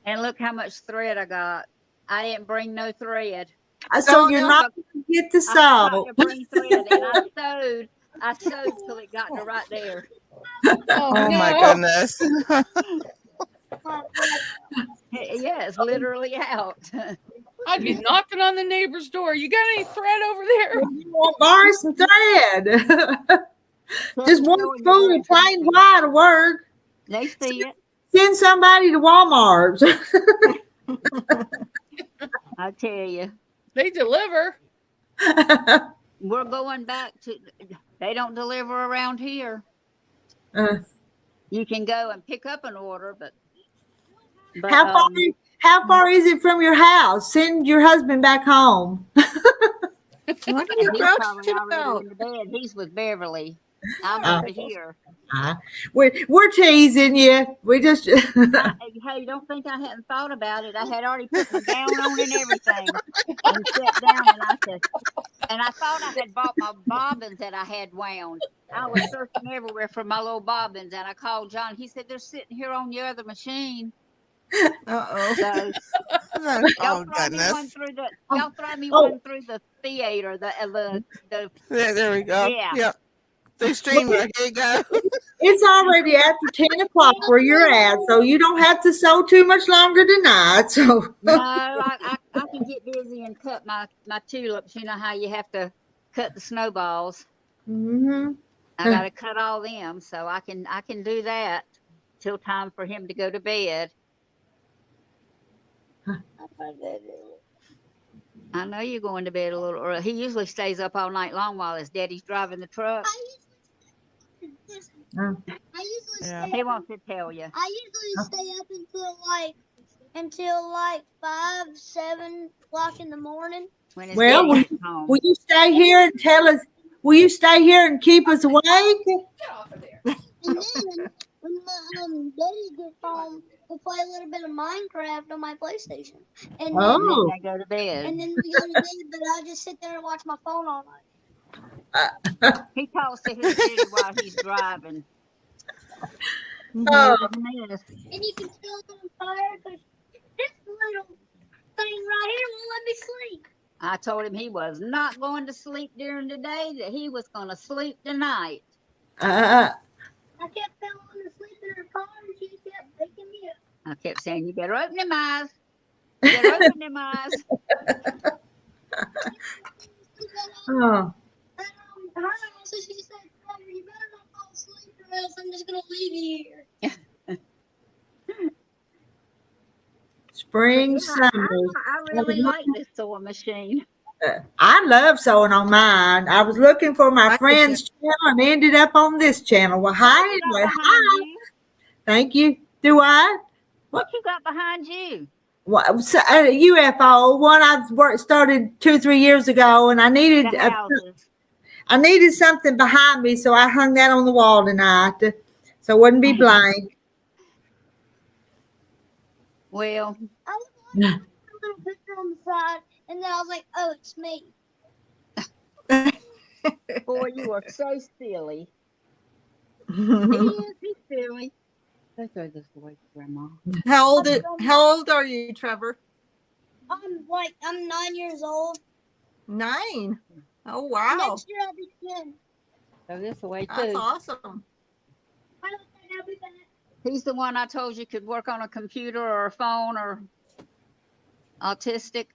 And look how much thread I got. I didn't bring no thread. So you're not going to get the I forgot saw. to bring thread, and I sewed till it got to right there. Oh, Oh no. my goodness. Yeah, it's literally out. I'd be knocking on the neighbor's door. You got any thread over there? You want to borrow some thread? Just one spool of plain white will work. They see it. Send somebody to Walmart. I tell you, They deliver. we're going back to. They don't deliver around here. You can go and pick up an order, but how far is it from your house? Send your husband back home. What are you he's grouched probably about? already in the bed. He's with Beverly. I'm over here. We're teasing you. We just Hey, don't think I hadn't thought about it. I had already put my gown on and everything, and sat down, and I thought I had bought my bobbins that I had wound. I was searching everywhere for my little bobbins, and I called John. He said they're sitting here on your other machine. Uh-oh. So Oh goodness. y'all throw me one through the theater. There we go. Yeah. Yep. The streamer. Here you go. it's already after 10 o'clock where you're at, so you don't have to sew too much longer tonight. So No, I can get busy and cut my tulips. You know how you have to cut the snowballs. Mhm. I got to cut all them, so I can do that till time for him to go to bed. I know you're going to bed a little early. He usually stays up all night long while his daddy's driving the truck. Yeah. He wants to tell you. I usually stay up until like 5, 7 o'clock in the morning. When his Well, daddy gets home. Will you stay here and tell us? Will you stay here and keep us awake? And then when my daddy gets home, we'll play a little bit of Minecraft on my PlayStation. And then, Oh. They go to bed. and then we go to bed, but I just sit there and watch my phone all night. He talks to his daddy while he's driving. Oh. Yes. And you can tell I'm tired because this little thing right here won't let me sleep. I told him he was not going to sleep during the day, that he was going to sleep tonight. I kept falling asleep in her car and she kept waking me up. I kept saying, you better open them eyes. You better open them eyes. Oh. Her also, she said, "Trevor, you better not fall asleep or else I'm just going to leave you here." Spring, Yeah, summer. I really like this sewing machine. I love sewing on mine. I was looking for my I do friend's channel and ended up on this channel. Well, hi, What you got anyway. behind Hi. you? Thank you. Do I? What you got behind you? UFO one started 2-3 years ago, and I needed The houses. I needed something behind me, so I hung that on the wall tonight, so it wouldn't be blank. Well, I was watching a little picture on the side, and then I was like, oh, it's me. boy, you are so silly. He is. He's silly. Let's throw this away, Grandma. How old are you, Trevor? I'm 9 years old. 9. Oh wow, Next year I'll be 10. Throw this away too. that's awesome. I don't think I'll be back. He's the one I told you could work on a computer or a phone or autistic.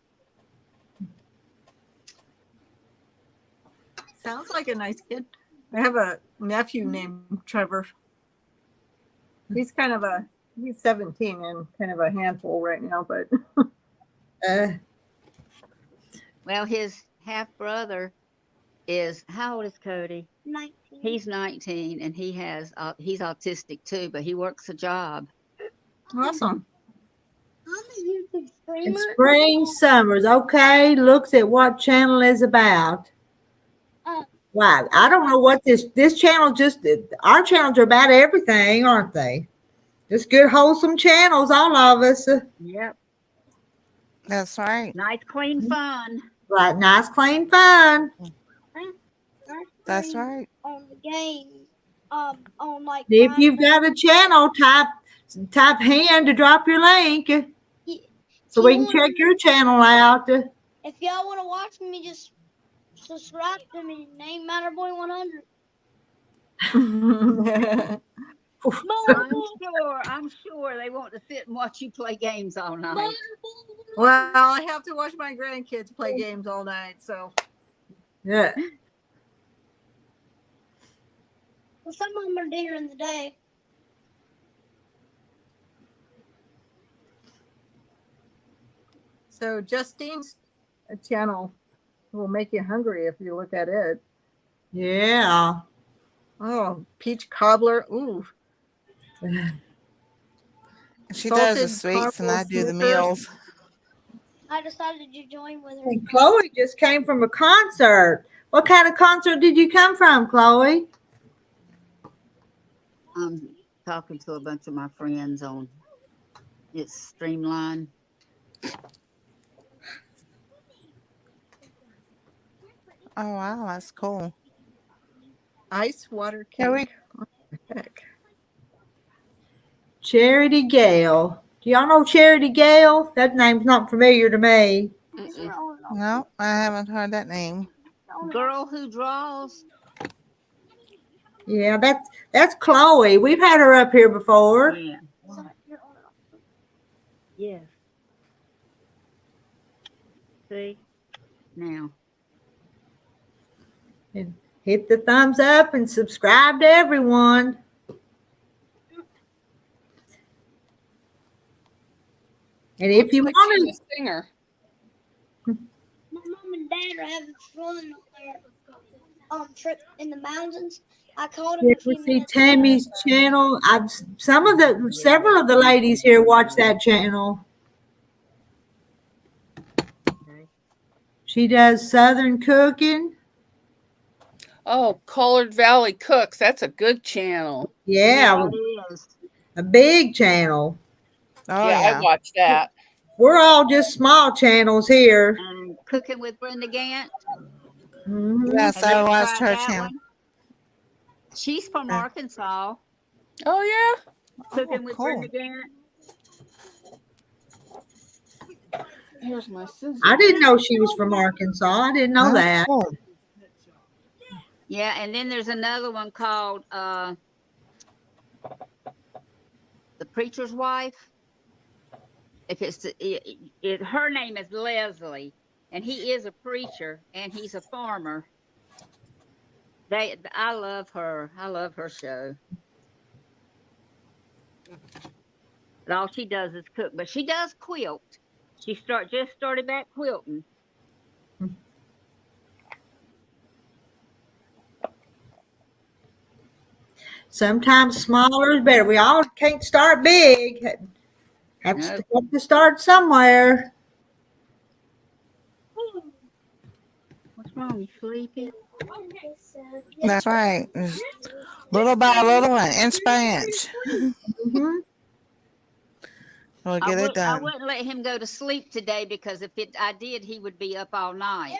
Sounds like a nice kid. I have a nephew named Trevor. He's 17 and kind of a handful right now, but Well, his half brother is, how old is Cody? 19. He's 19 and he's autistic too, but he works a job. awesome. I'm a YouTube streamer. And spring, summers, okay, looks at what channel is about. Wow, I don't know what this channel our channels are about everything, aren't they? Just good, wholesome channels, all of us. Yep. That's right. Nice, clean fun. Like nice, clean fun. That's right. On the game. On like. If you've Minecraft. got a channel, type hand to drop your link so we can check your channel out. If y'all want to watch me, just subscribe to me. Name Matterboy 100. I'm sure they want to sit and watch you play games all night. Well, I have to watch my grandkids play games all night, so Yeah. Well, some of them are during the day. so Justine's channel will make you hungry if you look at it. Yeah. Oh, peach cobbler. Ooh. She does the Salted sweets and I caramel do the Snickers. meals. I decided to join with her. And Chloe just came from a concert. What kind of concert did you come from, Chloe? I'm talking to a bunch of my friends on it's Streamline. Oh wow, that's cool. Ice water Yeah, we- cake. What the heck? Charity Gale. Do y'all know Charity Gale? That name's not familiar to me. Mm-mm. No, I haven't heard that name. Girl who draws. Yeah, that's Chloe. We've had her up here before. Yeah. Yes. See? Now. Hit the thumbs up and subscribe to everyone. And if you Looks like want she's a singer. My mom and dad are having fun on their trip in the mountains. I called to them a few see minutes ago. Tammy's channel, several of the ladies here watch that channel. She does Southern cooking. Oh, Collard Valley Cooks. That's a good channel. Yeah, It is. a big channel. Oh yeah, yeah. I watch that. We're all just small channels here. And Cooking with Brenda Gant. Mhm. Yes, Have you I ever watched tried her that channel. one? She's from Arkansas. Oh yeah. Cooking with cool. Brenda Gant. Here's my scissors. I didn't know she was from Arkansas. I didn't know That's that. cool. Yeah, and then there's another one called The Preacher's Wife. If it's her name is Leslie, and he is a preacher and he's a farmer. I love her. I love her show. But all she does is cook, but she does quilt. She just started back quilting. Sometimes smaller is better. We all can't start big. Have No. to, have to start somewhere. What's wrong? You sleepy? That's right. Just little by little and inch by inch. Mhm. We'll get it I done. wouldn't let him go to sleep today because if I did, he would be up all night.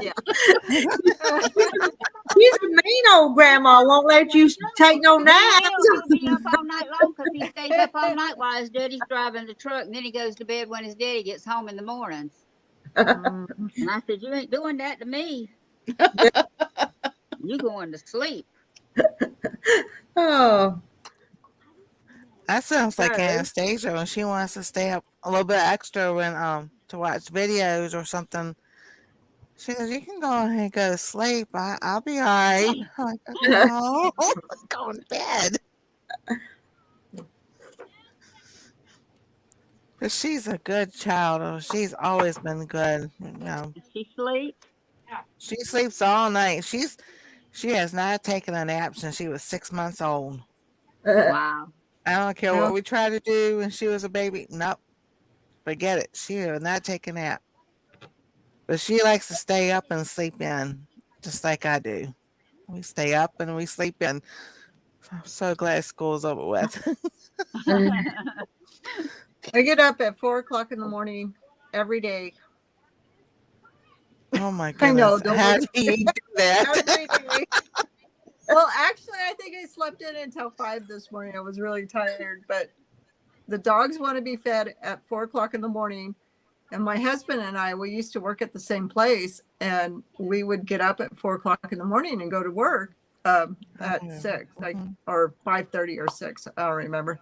Yeah. She's a mean old grandma. Won't let you take no He naps. will. He'll be up all night long because he stays up all night while his daddy's driving the truck, and then he goes to bed when his daddy gets home in the mornings. Mm. And I said, "You ain't doing that to me. You going to sleep." Oh, That sounds like Okay. Anastasia when she wants to stay up a little bit extra when to watch videos or something. She goes, "You can go ahead and go to sleep. I'll be all right." I'm like, "No, go to bed." But she's a good child. She's always been good. Does she sleep? She sleeps all night. She has not taken a nap since she was 6 months old. Wow. I don't care No. what we tried to do when she was a baby. Nope. Forget it. She will not take a nap. But she likes to stay up and sleep in, just like I do. We stay up and we sleep in. I'm so glad school's over with. I get up at 4:00 in the morning every day. Oh my I know, goodness. don't How worry. do you do that? Every day. Well, actually, I think I slept in until 5 this morning. I was really tired, but the dogs want to be fed at 4:00 in the morning. And my husband and I, we used to work at the same place, and we would get up at 4:00 in the morning and go to work at Oh, 6, like, mhm. or 5:30 or 6. I don't remember.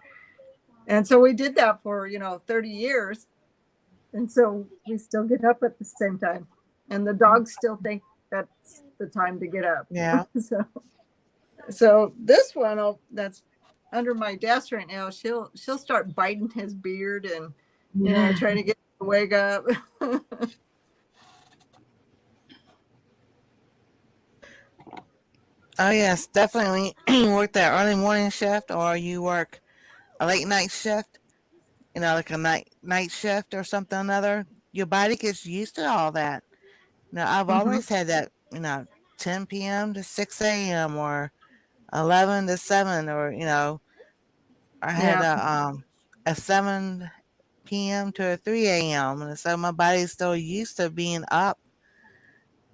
And so we did that for 30 years, and so we still get up at the same time, and the dogs still think that's the time to get up. Yeah. So this one that's under my desk right now, she'll start biting his beard and trying to get him to wake up. Oh yes, definitely. You work that early morning shift or you work a late night shift, like a night shift or something or another. Your body gets used to all that. I've Mhm. always had that, 10 p.m. to 6 a.m. or 11 to 7 or, I had Yeah. a 7 p.m. to a 3 a.m. And so my body's still used to being up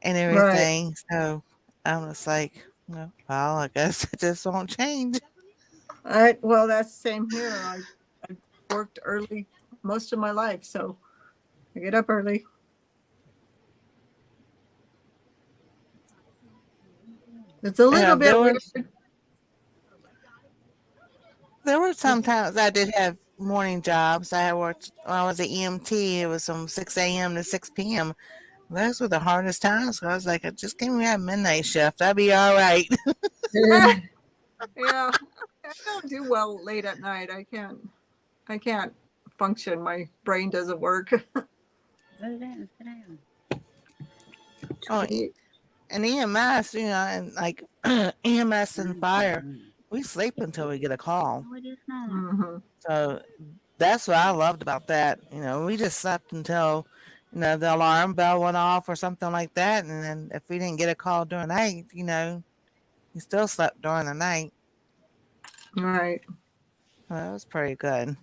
and Right. everything. So I'm just like, well, I guess it just won't change. Well, that's the same here. I worked early most of my life, so I get up early. It's a Yeah, little bit weird. there were some times I did have morning jobs. I worked when I was at EMT. It was from 6 a.m. to 6 p.m. Those were the hardest times. So I was like, just give me that midnight shift. I'd be all right. Yeah, I don't do well late at night. I can't function. My brain doesn't work. Move that and sit down. Oh, and EMS, and like EMS and fire, we sleep until we get a call. No, it is not. Mhm. So that's what I loved about that. We just slept until, the alarm bell went off or something like that. And then if we didn't get a call during the night, you still slept during the night. Right. Well, that was pretty good.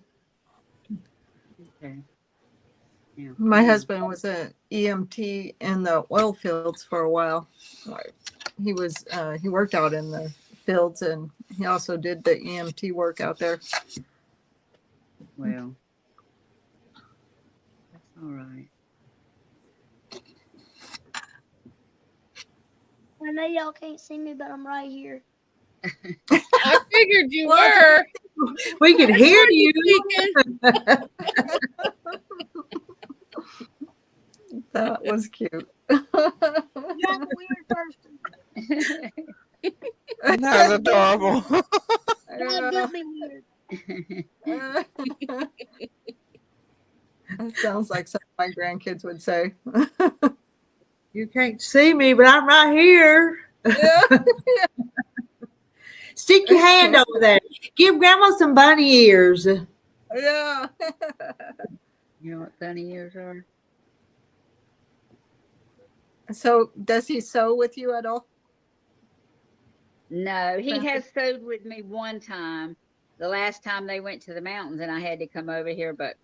Okay. Yeah. My husband was an EMT in the oil fields for a while. He worked out in the fields, and he also did the EMT work out there. Well, that's all right. I know y'all can't see me, but I'm right here. I figured you Well, were. We could hear you. Speaking. That was cute. You're a weird person. That was adorable. Y'all do be weird. That sounds like something my grandkids would say. You can't see me, but I'm right here. Yeah. Stick your hand over there. Give Grandma some bunny ears. Yeah. You know what bunny ears are? So does he sew with you at all? No, he Francis? has sewed with me one time. The last time they went to the mountains and I had to come over here, but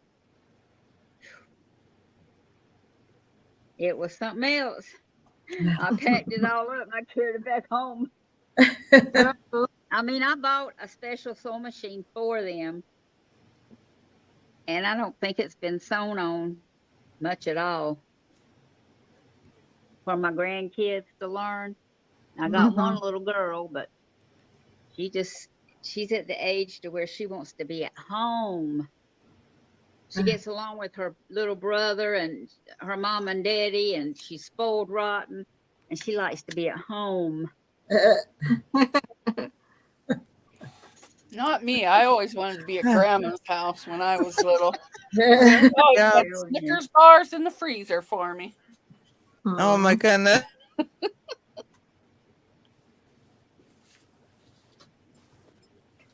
it was something else. I packed it all up and I carried it back home. I mean, I bought a special sewing machine for them, and I don't think it's been sewn on much at all for my grandkids to learn. I got one little girl, but she's at the age to where she wants to be at home. She gets along with her little brother and her mom and daddy, and she's spoiled rotten, and she likes to be at home. Not me. I always wanted to be at Grandma's house when I was little. Yeah. Oh, Yeah. had Snickers bars in the freezer for me. Oh my goodness.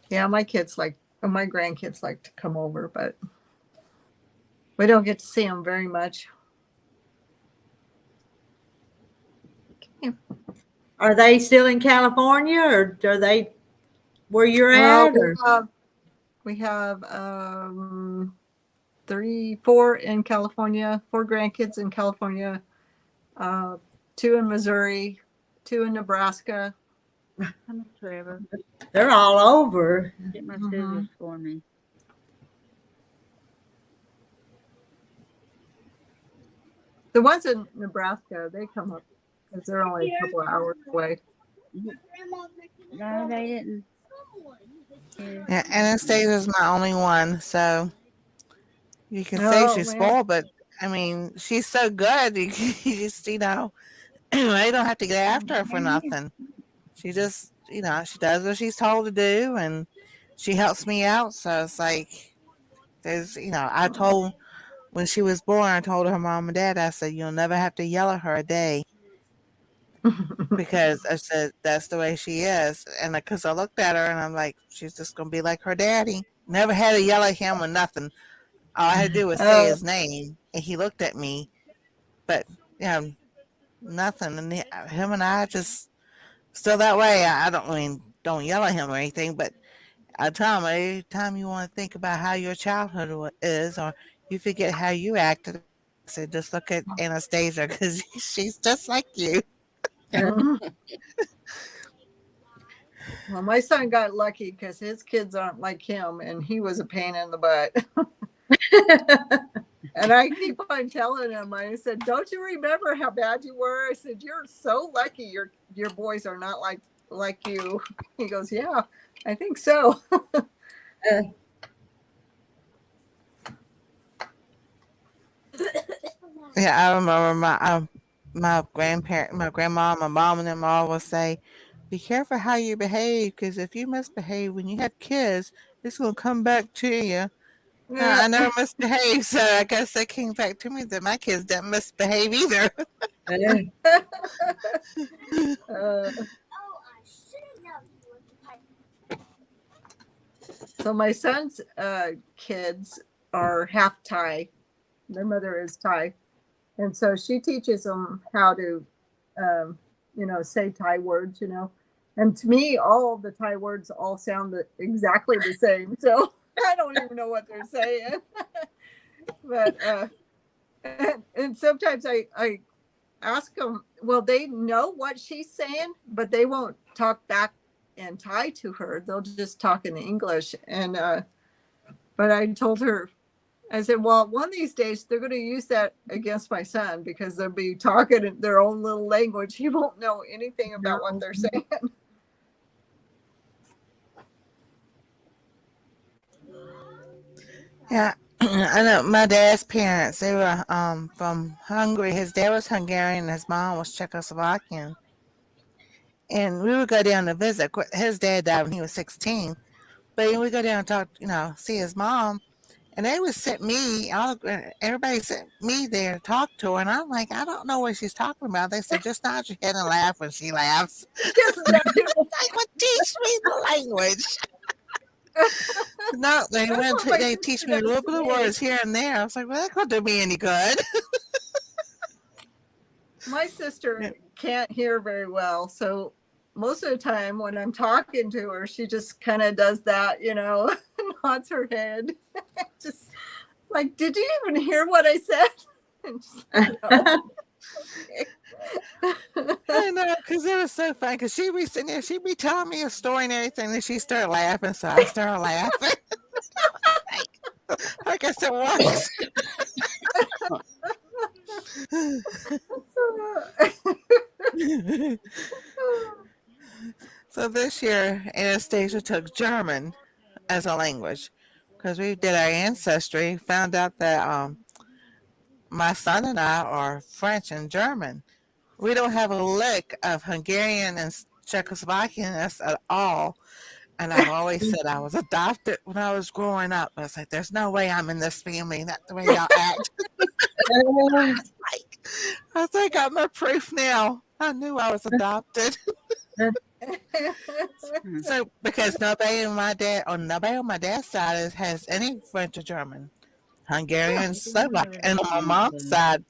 Yeah, my grandkids like to come over, but we don't get to see them very much. Are they still in California, or are they where you're Well, at? Or? we have 4 in California, 4 grandkids in California, 2 in Missouri, 2 in Nebraska. Come on, Trevor. They're all over. Get my scissors for me. The ones in Nebraska, they come up because they're only a couple of hours away. No, they didn't. Yeah, Anastasia's my only one, so you can say Oh, she's man. spoiled, but I mean, she's so good. You just, they don't have to get after her for nothing. She just, she does what she's told to do, and she helps me out. So it's like, I told, when she was born, I told her mom and dad, I said, you'll never have to yell at her a day, because I said, that's the way she is. And because I looked at her and I'm like, she's just going to be like her daddy. Never had to yell at him or nothing. All I had to do was say his name, and he looked at me, but nothing. And him and I just still that way. I don't yell at him or anything, but I tell him, every time you want to think about how your childhood is, or you forget how you acted, I said, just look at Anastasia, because she's just like you. Well, my son got lucky because his kids aren't like him, and he was a pain in the butt. And I keep on telling him, I said, don't you remember how bad you were? I said, you're so lucky your boys are not like you. He goes, yeah, I think so. Yeah, I remember my grandma, my mom, and them all will say, be careful how you behave, because if you misbehave when you have kids, it's going to come back to you. I never misbehaved, so I guess that came back to me that my kids didn't misbehave either. So my son's kids are half Thai. Their mother is Thai. And so she teaches them how to, say Thai words, And to me, all the Thai words all sound exactly the same. So I don't even know what they're saying. But, and sometimes I ask them, well, they know what she's saying, but they won't talk back in Thai to her. They'll just talk in English. And, but I told her, I said, well, one of these days they're going to use that against my son, because they'll be talking in their own little language. He won't know anything about what they're saying. Yeah, I know my dad's parents, they were from Hungary. His dad was Hungarian and his mom was Czechoslovakian. And we would go down to visit. His dad died when he was 16. But we go down and talk, see his mom. And they would sit me, everybody sent me there to talk to her. And I'm like, I don't know what she's talking about. They said, just nod your head and laugh when she laughs. Like, well, teach me the language. No, they That's went. what my They sister teach me a does little to bit of me. words here and there. I was like, well, that could do me any good. My sister can't hear very well, so most of the time when I'm talking to her, she just kind of does that, nods her head. Just like, did you even hear what I said? And she's like, no. I know, because it was so fun. Because she'd be sitting there, she'd be telling me a story and everything, and she started laughing, so I started laughing. Like I said, what? So this year, Anastasia took German as a language because we did our ancestry. Found out that my son and I are French and German. We don't have a lick of Hungarian and Czechoslovakian in us at all. And I've always said I was adopted when I was growing up. I was like, there's no way I'm in this family, not the way y'all act. I was like, I got my proof now. I knew I was adopted. So because nobody on my dad's side has any French or German, Hungarian, Slovak, and on my mom's side,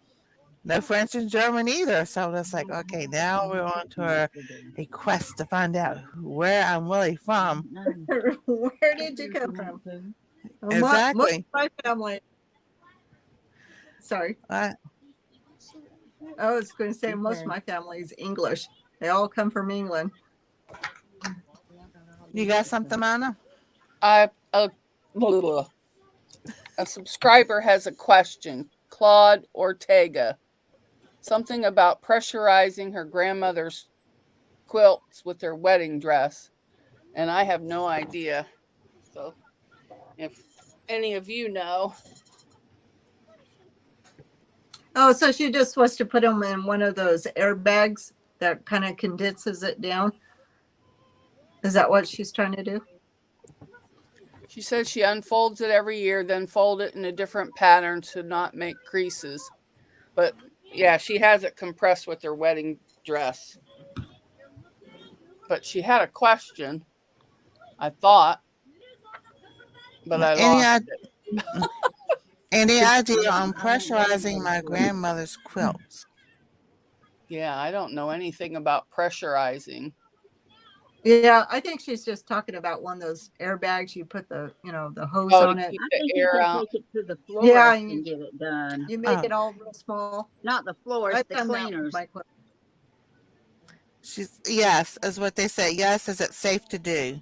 no French and German either. So it's like, okay, now we're on to a quest to find out where I'm really from. Where did you come from? Exactly. My family. Sorry. I was going to say most of my family is English. They all come from England. You got something, Anna? A subscriber has a question. Claude Ortega. Something about pressurizing her grandmother's quilts with her wedding dress. And I have no idea. So if any of you know. Oh, so she just was to put them in one of those airbags that kind of condenses it down. Is that what she's trying to do? She says she unfolds it every year, then fold it in a different pattern to not make creases. But yeah, she has it compressed with her wedding dress. But she had a question, I thought, but I lost it. Any idea on pressurizing my grandmother's quilts? Yeah, I don't know anything about pressurizing. Yeah, I think she's just talking about one of those airbags. You put the hose Oh, on to it. keep I the think you air can out. take it to the floor Yeah, and get it done. You make it all real small. Not the floors, I've the done that with cleaners. my clothes. Yes, is what they say. Yes, is it safe to do?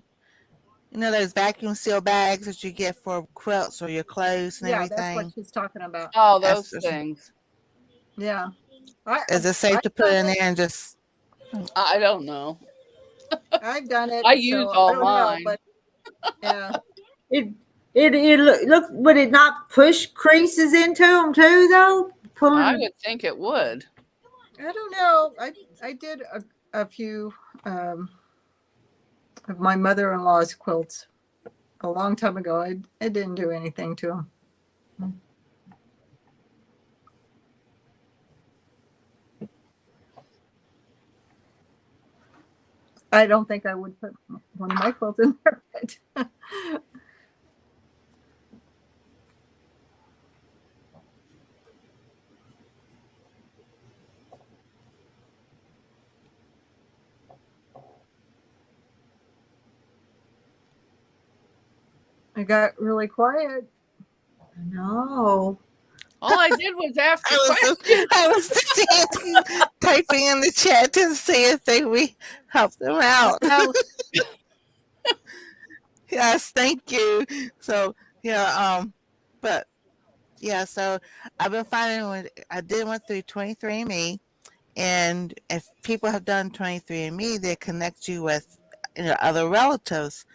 You know those vacuum seal bags that you get for quilts or your clothes and Yeah, that's what everything? she's talking about. Oh, those That's- things. Yeah. Is it safe to put in there and just? I don't know. I've done it. I use so all I don't know, mine. but yeah. It look, would it not push creases into them too though? I would think it would. I don't know. I did a few of my mother-in-law's quilts a long time ago. I didn't do anything to them. I don't think I would put one of my quilts in there. But I got really quiet. No. All I did was ask a question. I was typing in the chat to see if we helped them out. Yes, thank you. So yeah, but yeah, so I've been finding when I went through 23andMe, and if people have done 23andMe, they connect you with other relatives,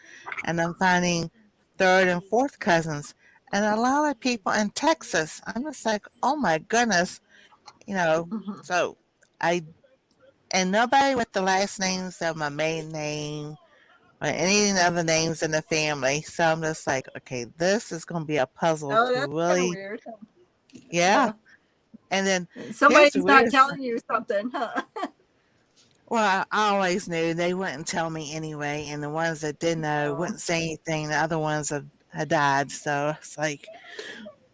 and I'm finding third and fourth cousins, and a lot of people in Texas. I'm just like, oh my goodness, Mhm. So and nobody with the last names of my maiden name or any other names in the family. So I'm just like, okay, this is going to be a puzzle Oh, to that's kind of really, weird. yeah. And then Somebody's the not weirdest telling you something, huh? Well, I always knew they wouldn't tell me anyway, and the ones that did know wouldn't say anything. The other ones had died, so it's like.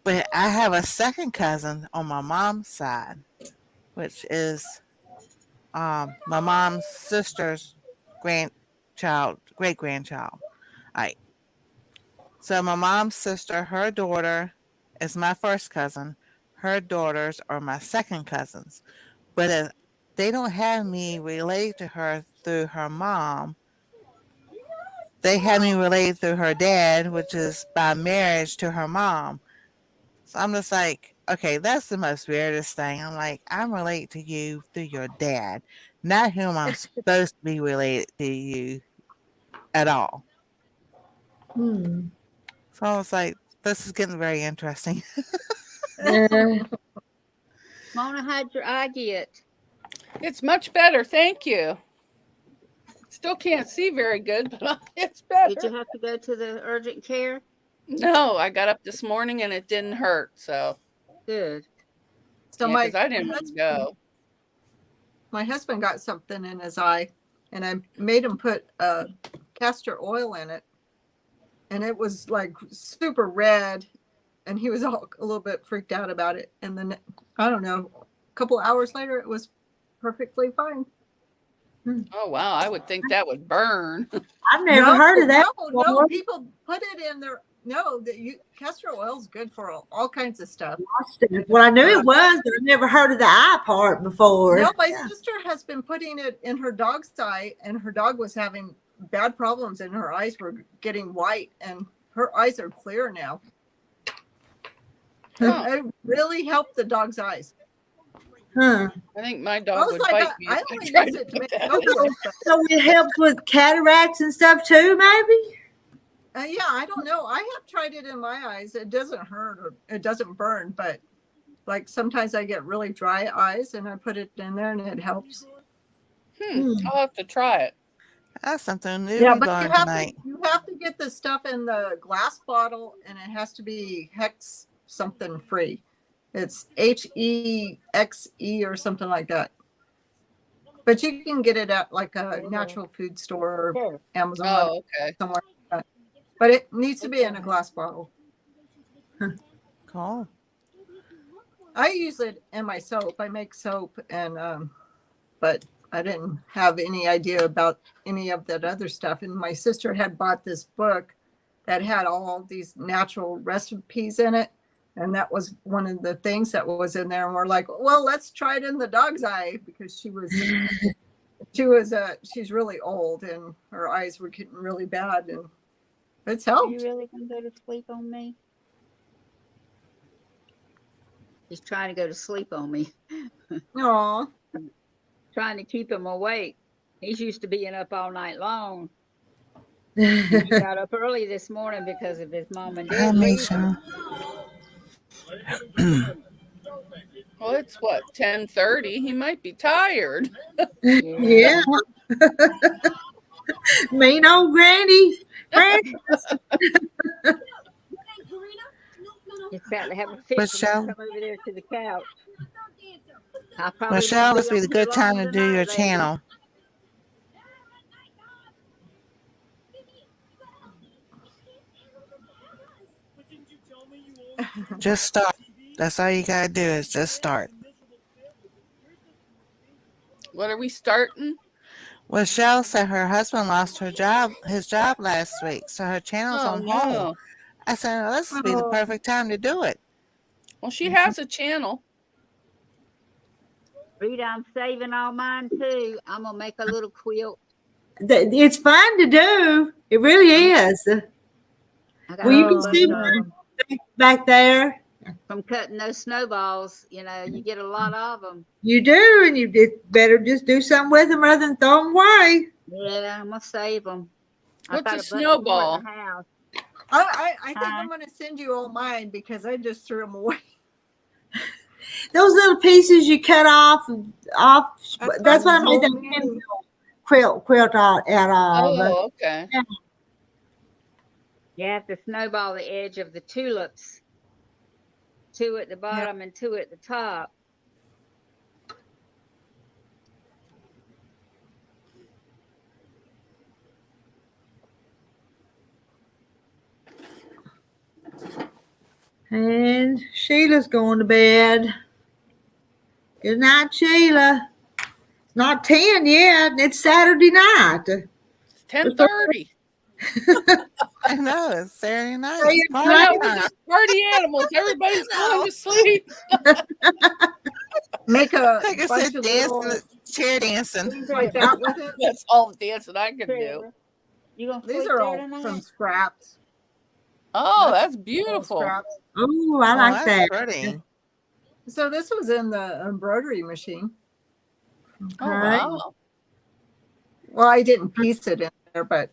But I have a second cousin on my mom's side, which is my mom's sister's great grandchild. Right. So my mom's sister, her daughter is my first cousin. Her daughters are my second cousins. But they don't have me related to her through her mom. They have me related through her dad, which is by marriage to her mom. So I'm just like, okay, that's the most weirdest thing. I'm like, I'm related to you through your dad, not whom I'm supposed to be related to you at all. Hmm. So I was like, this is getting very interesting. Mona, how'd your eye get? It's much better. Thank you. Still can't see very good, but it's Did you better. have to go to the urgent care? No, I got up this morning and it didn't hurt. So, Good. So yeah, because I didn't want to go. my husband got something in his eye, and I made him put castor oil in it, and it was like super red, and he was all a little bit freaked out about it. And then I don't know, a couple hours later, it was perfectly fine. Oh, wow. I would think that would burn. I've never heard of that. No, before. people put it in their castor oil is good for all kinds of stuff. Well, I knew it was, but I've never heard of the eye part before. No, my sister has been putting it in her dog's eye, and her dog was having bad problems, and her eyes were getting white, and her eyes are clear now. Huh. It really helped the dog's eyes. Huh. I think my I dog was would like, bite me. I if only tried use to it to put make that dog on. oil, but, So it helps with cataracts and stuff too, maybe? yeah, I don't know. I have tried it in my eyes. It doesn't hurt or it doesn't burn, but like sometimes I get really dry eyes, and I put it in there, and it helps. I'll have to try it. That's something new Yeah, we but learned tonight. you have to get the stuff in the glass bottle, and it has to be hex something free. It's HEXE or something like that. But you can get it at like a natural food store or Amazon Oh, okay. somewhere like that. But it needs to be in a glass bottle. Cool. I use it in my soap. I make soap, and but I didn't have any idea about any of that other stuff. And my sister had bought this book that had all these natural recipes in it. And that was one of the things that was in there. And we're like, well, let's try it in the dog's eye, because she's really old and her eyes were getting really bad, and it's Are helped. you really gonna go to sleep on me? He's trying to go to sleep on me. Aw. Trying to keep him awake. He's used to being up all night long. He got up early this morning because of his mom and Hi, dad leaving. Misha. Well, it's what, 10:30? He might be tired. Yeah. Mean old Granny. He's about to have a fit. Michelle? Come over there to the couch. I probably Michelle, won't this would be the up good too time long to do your tonight, baby. channel. Just start. That's all you gotta do is just start. What are we starting? Well, Michelle said her husband lost his job last week, so her channel's Oh, on hold. no. I said, well, this would be the Oh. perfect time to do it. Well, she has a channel. Rita, I'm saving all mine too. I'm gonna make a little quilt. It's fun to do. It really is. I got Will you a be bunch sitting of 'em. back there? From cutting those snowballs, you know, you get a lot of them. You do, and you better just do something with them rather than throw them away. Yeah, I'm gonna save them. What's a snowball? I think Huh? I'm going to send you all mine, because I just threw them away. Those little pieces you cut off. That's what I made so that many. quilt out of. Oh, okay. You have to snowball the edge of the tulips. 2 at the bottom and 2 at the top. And Sheila's going to bed. Good night, Sheila. It's not 10 yet. It's Saturday night. It's 10:30. I know it's Saturday night. Are It's you party I know, we're time. just party animals. Everybody's going to sleep. Make a Like I bunch said, of dancing, little chair dancing. things like that with it. That's all the dancing I can do. Taylor, you gonna These sleep are there all tonight? from scraps. Oh, that's Little beautiful. scraps. Oh, I Oh, like that's that. pretty. So this was in the embroidery machine. Oh, Okay. wow. Well, I didn't piece it in there, but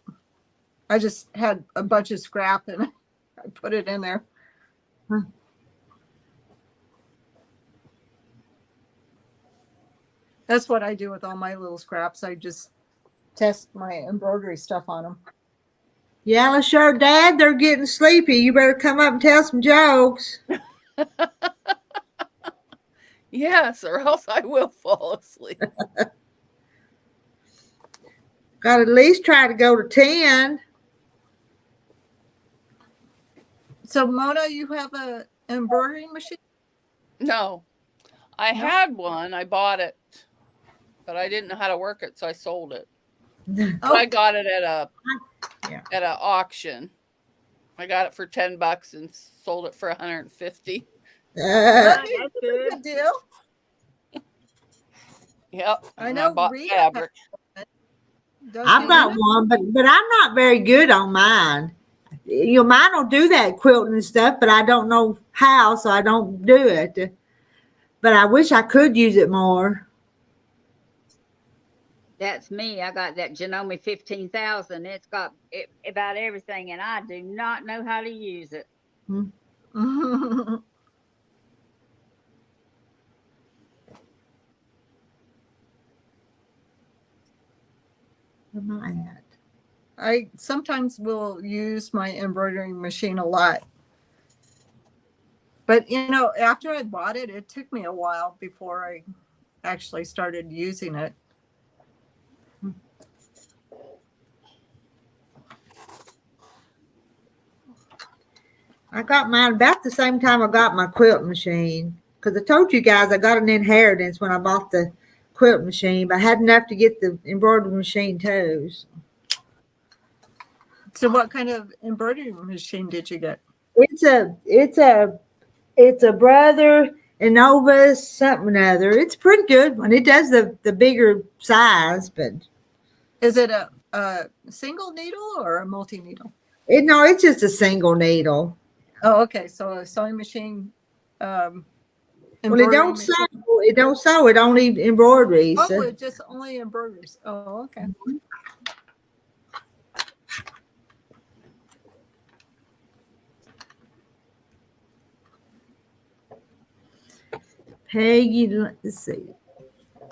I just had a bunch of scrap and I put it in there. That's what I do with all my little scraps. I just test my embroidery stuff on them. Yeah, sure, Dad, they're getting sleepy. You better come up and tell some jokes. Yes, or else I will fall asleep. Got to at least try to go to 10. So Mona, you have a embroidery machine? No, I No? had one. I bought it, but I didn't know how to work it, so I sold it. Oh, I got it at a Yeah. at an auction. I got it for $10 and sold it for 150. That's that's a good. good deal. Yep. I and know bought Rita fabric. Does I've got Rita? one, but I'm not very good on mine. You know, mine will do that quilting and stuff, but I don't know how, so I don't do it. But I wish I could use it more. That's me. I got that Janome 15,000. It's got about everything, and I do not know how to use it. Where am I at? I sometimes will use my embroidery machine a lot. But you know, after I bought it, it took me a while before I actually started using it. I got mine about the same time I got my quilt machine. Because I told you guys I got an inheritance when I bought the quilt machine, but I had enough to get the embroidery machine too. So what kind of embroidery machine did you get? It's a Brother Innovus something or other. It's a pretty good one. It does the bigger size, but Is it a single needle or a multi needle? it's just a single needle. Oh, okay. So a sewing machine. Well, it embroidery don't machine. sew. It don't sew. It only embroideries. Oh, it just only embroideries. Oh, okay. Let's see.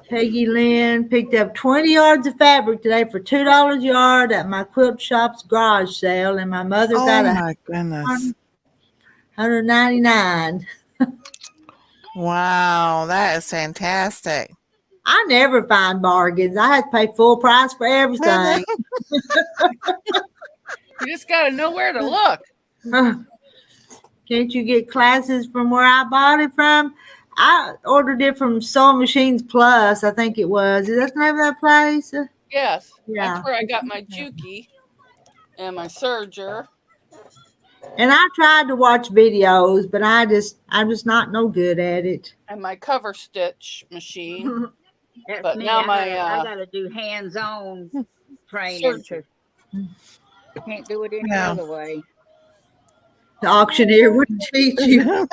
Peggy Lynn picked up 20 yards of fabric today for $2 a yard at my quilt shop's garage sale, and my mother Oh got my goodness. $199. Wow, that is fantastic. I never find bargains. I had to pay full price for everything. You just got to know where to look. Can't you get classes from where I bought it from? I ordered it from Sewing Machines Plus, I think it was. Is that the name of that place? Yes, Yeah. that's where I got my Juki and my serger. And I tried to watch videos, but I'm just not no good at it. And my cover stitch machine. That's But me. now I gotta do hands-on training. Sure. I can't do it any Yeah. other way. The auctioneer wouldn't teach you.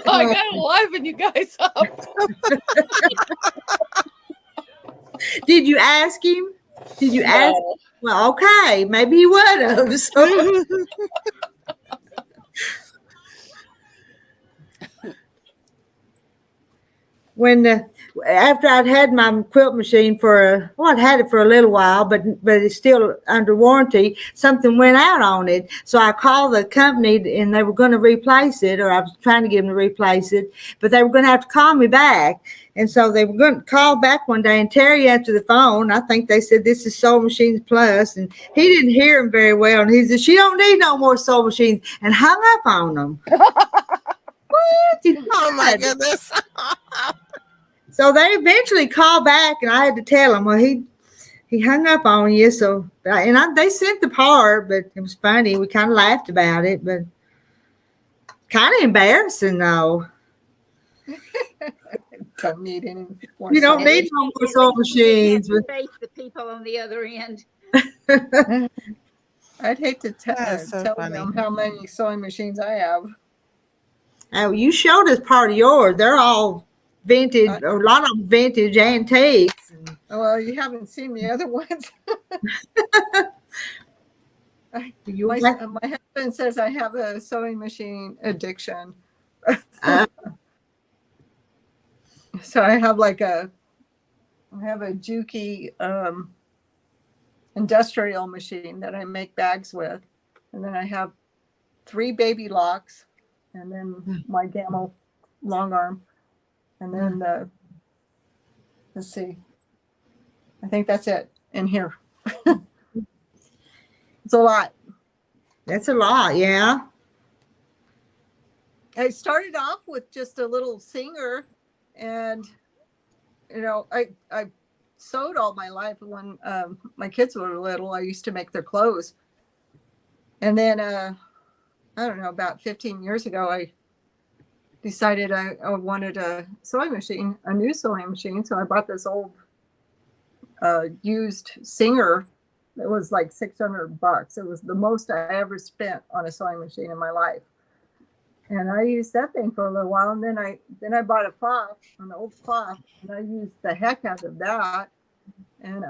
Oh, I got to liven you guys up. Did you ask him? Did you ask? No. Well, okay, maybe he would have. So. when after I'd had my quilt machine I'd had it for a little while, but it's still under warranty. Something went out on it, so I called the company, and they were going to replace it, or I was trying to get them to replace it, but they were going to have to call me back. And so they were going to call back one day, and Terry answered the phone. I think they said, "This is Sewing Machines Plus," and he didn't hear him very well. And he said, "She don't need no more sewing machines," and hung up on them. Oh my goodness. So they eventually called back, and I had to tell him, well, he hung up on you. So, they sent the part, but it was funny. We kind of laughed about it, but kind of embarrassing though. Don't need any more. You don't At need least no you- more at sewing least you didn't have machines. to face the people on the other end. I'd hate to That's so tell funny. them how many sewing machines I have. You showed us part of yours. They're all vintage, or a lot of them vintage antiques. Well, you haven't seen the other ones. You My like- husband says I have a sewing machine addiction. uh, So I have a Juki industrial machine that I make bags with. And then I have 3 baby locks, and then my Gamma long arm. And then let's see. I think that's it in here. It's a lot. that's a lot, yeah. I started off with just a little Singer, and I sewed all my life. When my kids were little, I used to make their clothes, and then I don't know, about 15 years ago, I decided I wanted a sewing machine, a new sewing machine. So I bought this old used Singer. It was like $600. It was the most I ever spent on a sewing machine in my life. And I used that thing for a little while, and then I bought a cloth, an old cloth, and I used the heck out of that. And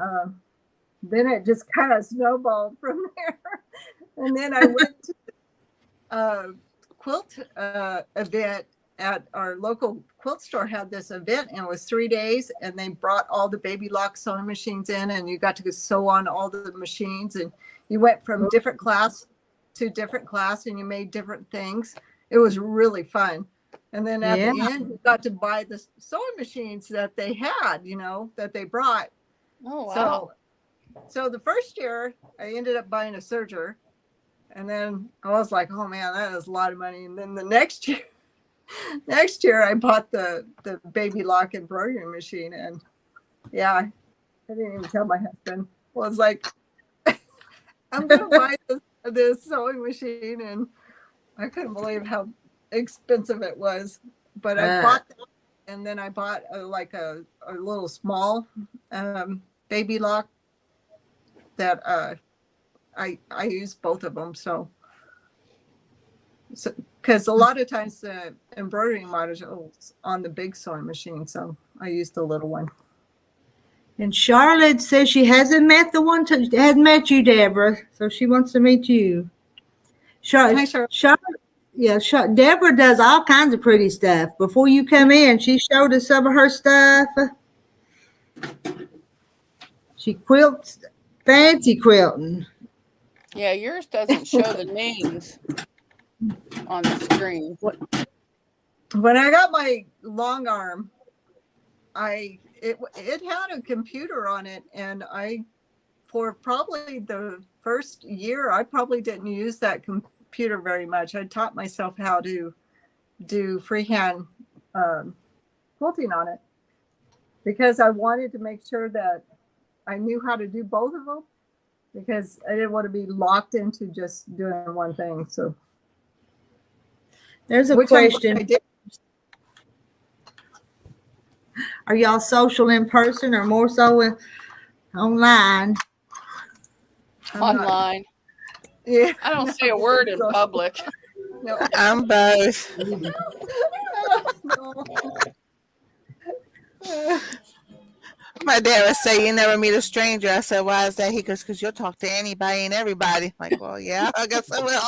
then it just kind of snowballed from there. And then I went to a quilt event at our local quilt store. Had this event, and it was 3 days, and they brought all the baby lock sewing machines in, and you got to sew on all the machines, and you went from different class to different class, and you made different things. It was really fun. And then at the end, you got to buy the sewing machines that they had, that they brought. Oh, wow. So the first year I ended up buying a serger, and then I was like, oh man, that is a lot of money. And then the next year I bought the baby lock embroidery machine, and yeah, I didn't even tell my husband. I was like, I'm gonna buy this sewing machine, and I couldn't believe how expensive it was. But I bought that, and then I bought a little small baby lock that I use both of them. So because a lot of times the embroidery modules on the big sewing machine, so I used the little one. And Charlotte says she hasn't met hasn't met you, Deborah, so she wants to meet you. Hi, Charlotte. Deborah does all kinds of pretty stuff. Before you come in, she showed us some of her stuff. She quilts, fancy quilting. Yeah, yours doesn't show the names on the screen. When I got my long arm, it had a computer on it, and for probably the first year, I probably didn't use that computer very much. I taught myself how to do freehand quilting on it, because I wanted to make sure that I knew how to do both of them, because I didn't want to be locked into just doing one thing. So There's a which I question. did. Are y'all social in person or more so online? I'm not- Online. Yeah. I don't say a word in public. No. I'm both. My dad would say, "You never meet a stranger." I said, "Why is that?" He goes, "Because you'll talk to anybody and everybody." I'm like, well, yeah, I guess I will.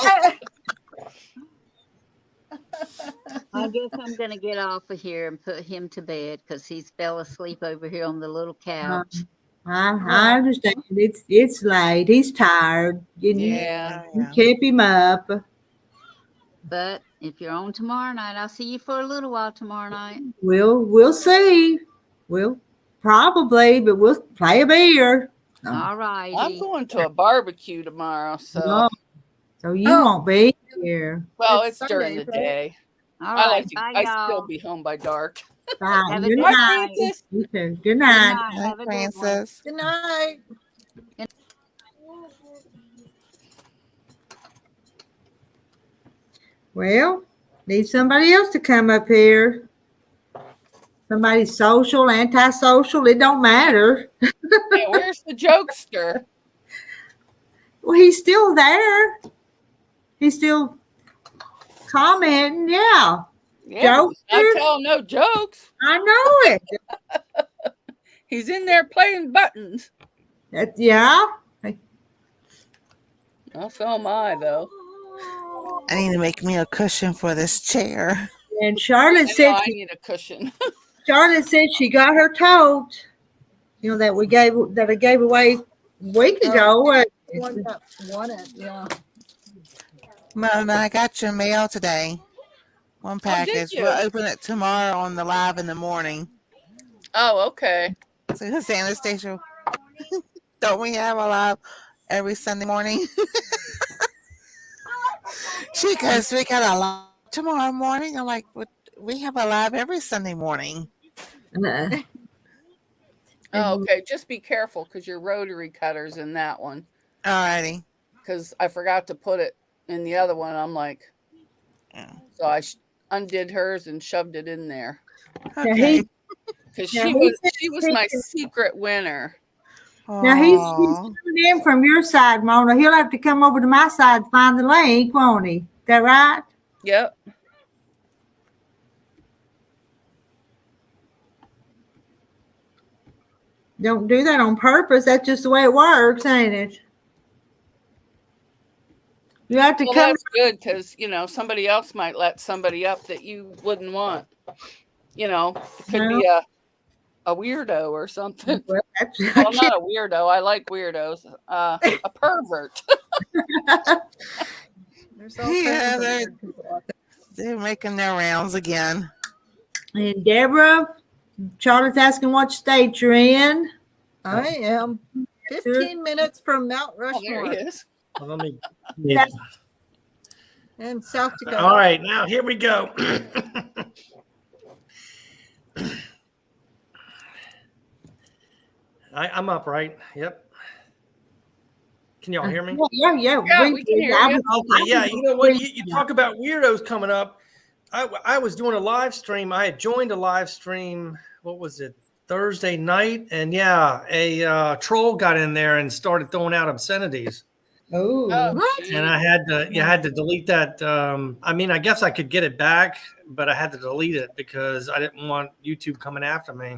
I guess I'm gonna get off of here and put him to bed because he's fell asleep over here on the little couch. I understand. It's late. He's tired. You Yeah. kept him up. But if you're on tomorrow night, I'll see you for a little while tomorrow night. We'll see. We'll probably, but we'll play a beer. All right. I'm going to a barbecue tomorrow, so Oh, so you Oh. won't be here. well, It's it's during the Sunday, right? day. All I right. like to. Bye, I y'all. still be home by dark. Bye. Have a Good good Bye, night. night. Francis. You too. Good Good night. night. Hi, Have a good one. Francis. Good night. Well, need somebody else to come up here. Somebody social, antisocial, it don't matter. Yeah, where's the jokester? Well, he's still there. He's still commenting. Yeah, Yeah, but he's Jokester? not telling no jokes. I know it. He's in there playing buttons. Yeah. Well, so am I, though. I need to make me a cushion for this chair. And I Charlotte know said I need a cushion. she got her tote. You know that I gave away a week ago. One that won it, yeah. Mom, I got your mail today. One did package. you? We'll open it tomorrow on the live in the morning. Oh, okay. So Santa Station. Don't we have a live every Sunday morning? She goes, we got a live tomorrow morning. I'm like, what? We have a live every Sunday morning. Oh, okay. Just be careful because your rotary cutter's in that one. Alrighty. Because I forgot to put it in the other one. I'm like, Yeah. so I undid hers and shoved it in there Okay. because Now, she was my secret winner. Now he's Aw. coming in from your side, Mona. He'll have to come over to my side to find the link, won't he? Is that right? Yep. Don't do that on purpose. That's just the way it works, ain't it? You have to Well, come. that's good because somebody else might let somebody up that you wouldn't want. It could be a weirdo or something. Well, that's, Well, not a weirdo. I like weirdos. A pervert. There's all Yeah, kinds of they're- weird people out there. They're making their rounds again. And Deborah, Charlotte's asking what state you're in. I am 15 minutes from Mount Oh, there Rushmore he is. Well, let me. in South Dakota. All right, now here we go. I'm up, right? Yep. Can y'all hear me? Yeah. Yeah, we can hear I you. was- Okay, yeah. You know what? You talk about weirdos coming up. I was doing a live stream. I had joined a live stream. What was it? Thursday night, and yeah, a troll got in there and started throwing out obscenities. Oh, What? And I had to delete that. I mean, I guess I could get it back, but I had to delete it because I didn't want YouTube coming after me.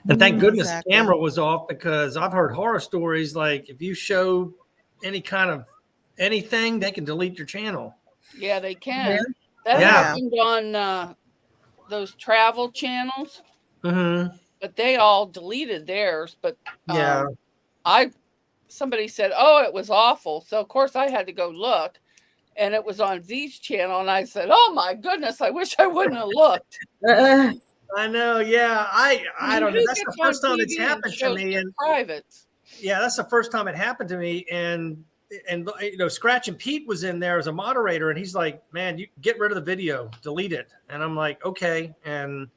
And thank goodness Exactly. the camera was off, because I've heard horror stories like if you show any kind of anything, they can delete your channel. Yeah, they can. That Yeah. happened on those travel channels, Mm-hmm. but they all deleted theirs. But Yeah. somebody said, "Oh, it was awful." So of course I had to go look, and it was on Z's channel, and I said, "Oh my goodness, I wish I wouldn't have looked." I know. Yeah. I don't know. Who That's the gets on first time it's TV and happened to shows me. their And privates. yeah, that's the first time it happened to me. And Scratch and Pete was in there as a moderator, and he's like, "Man, you get rid of the video, delete it." And I'm like, "Okay." And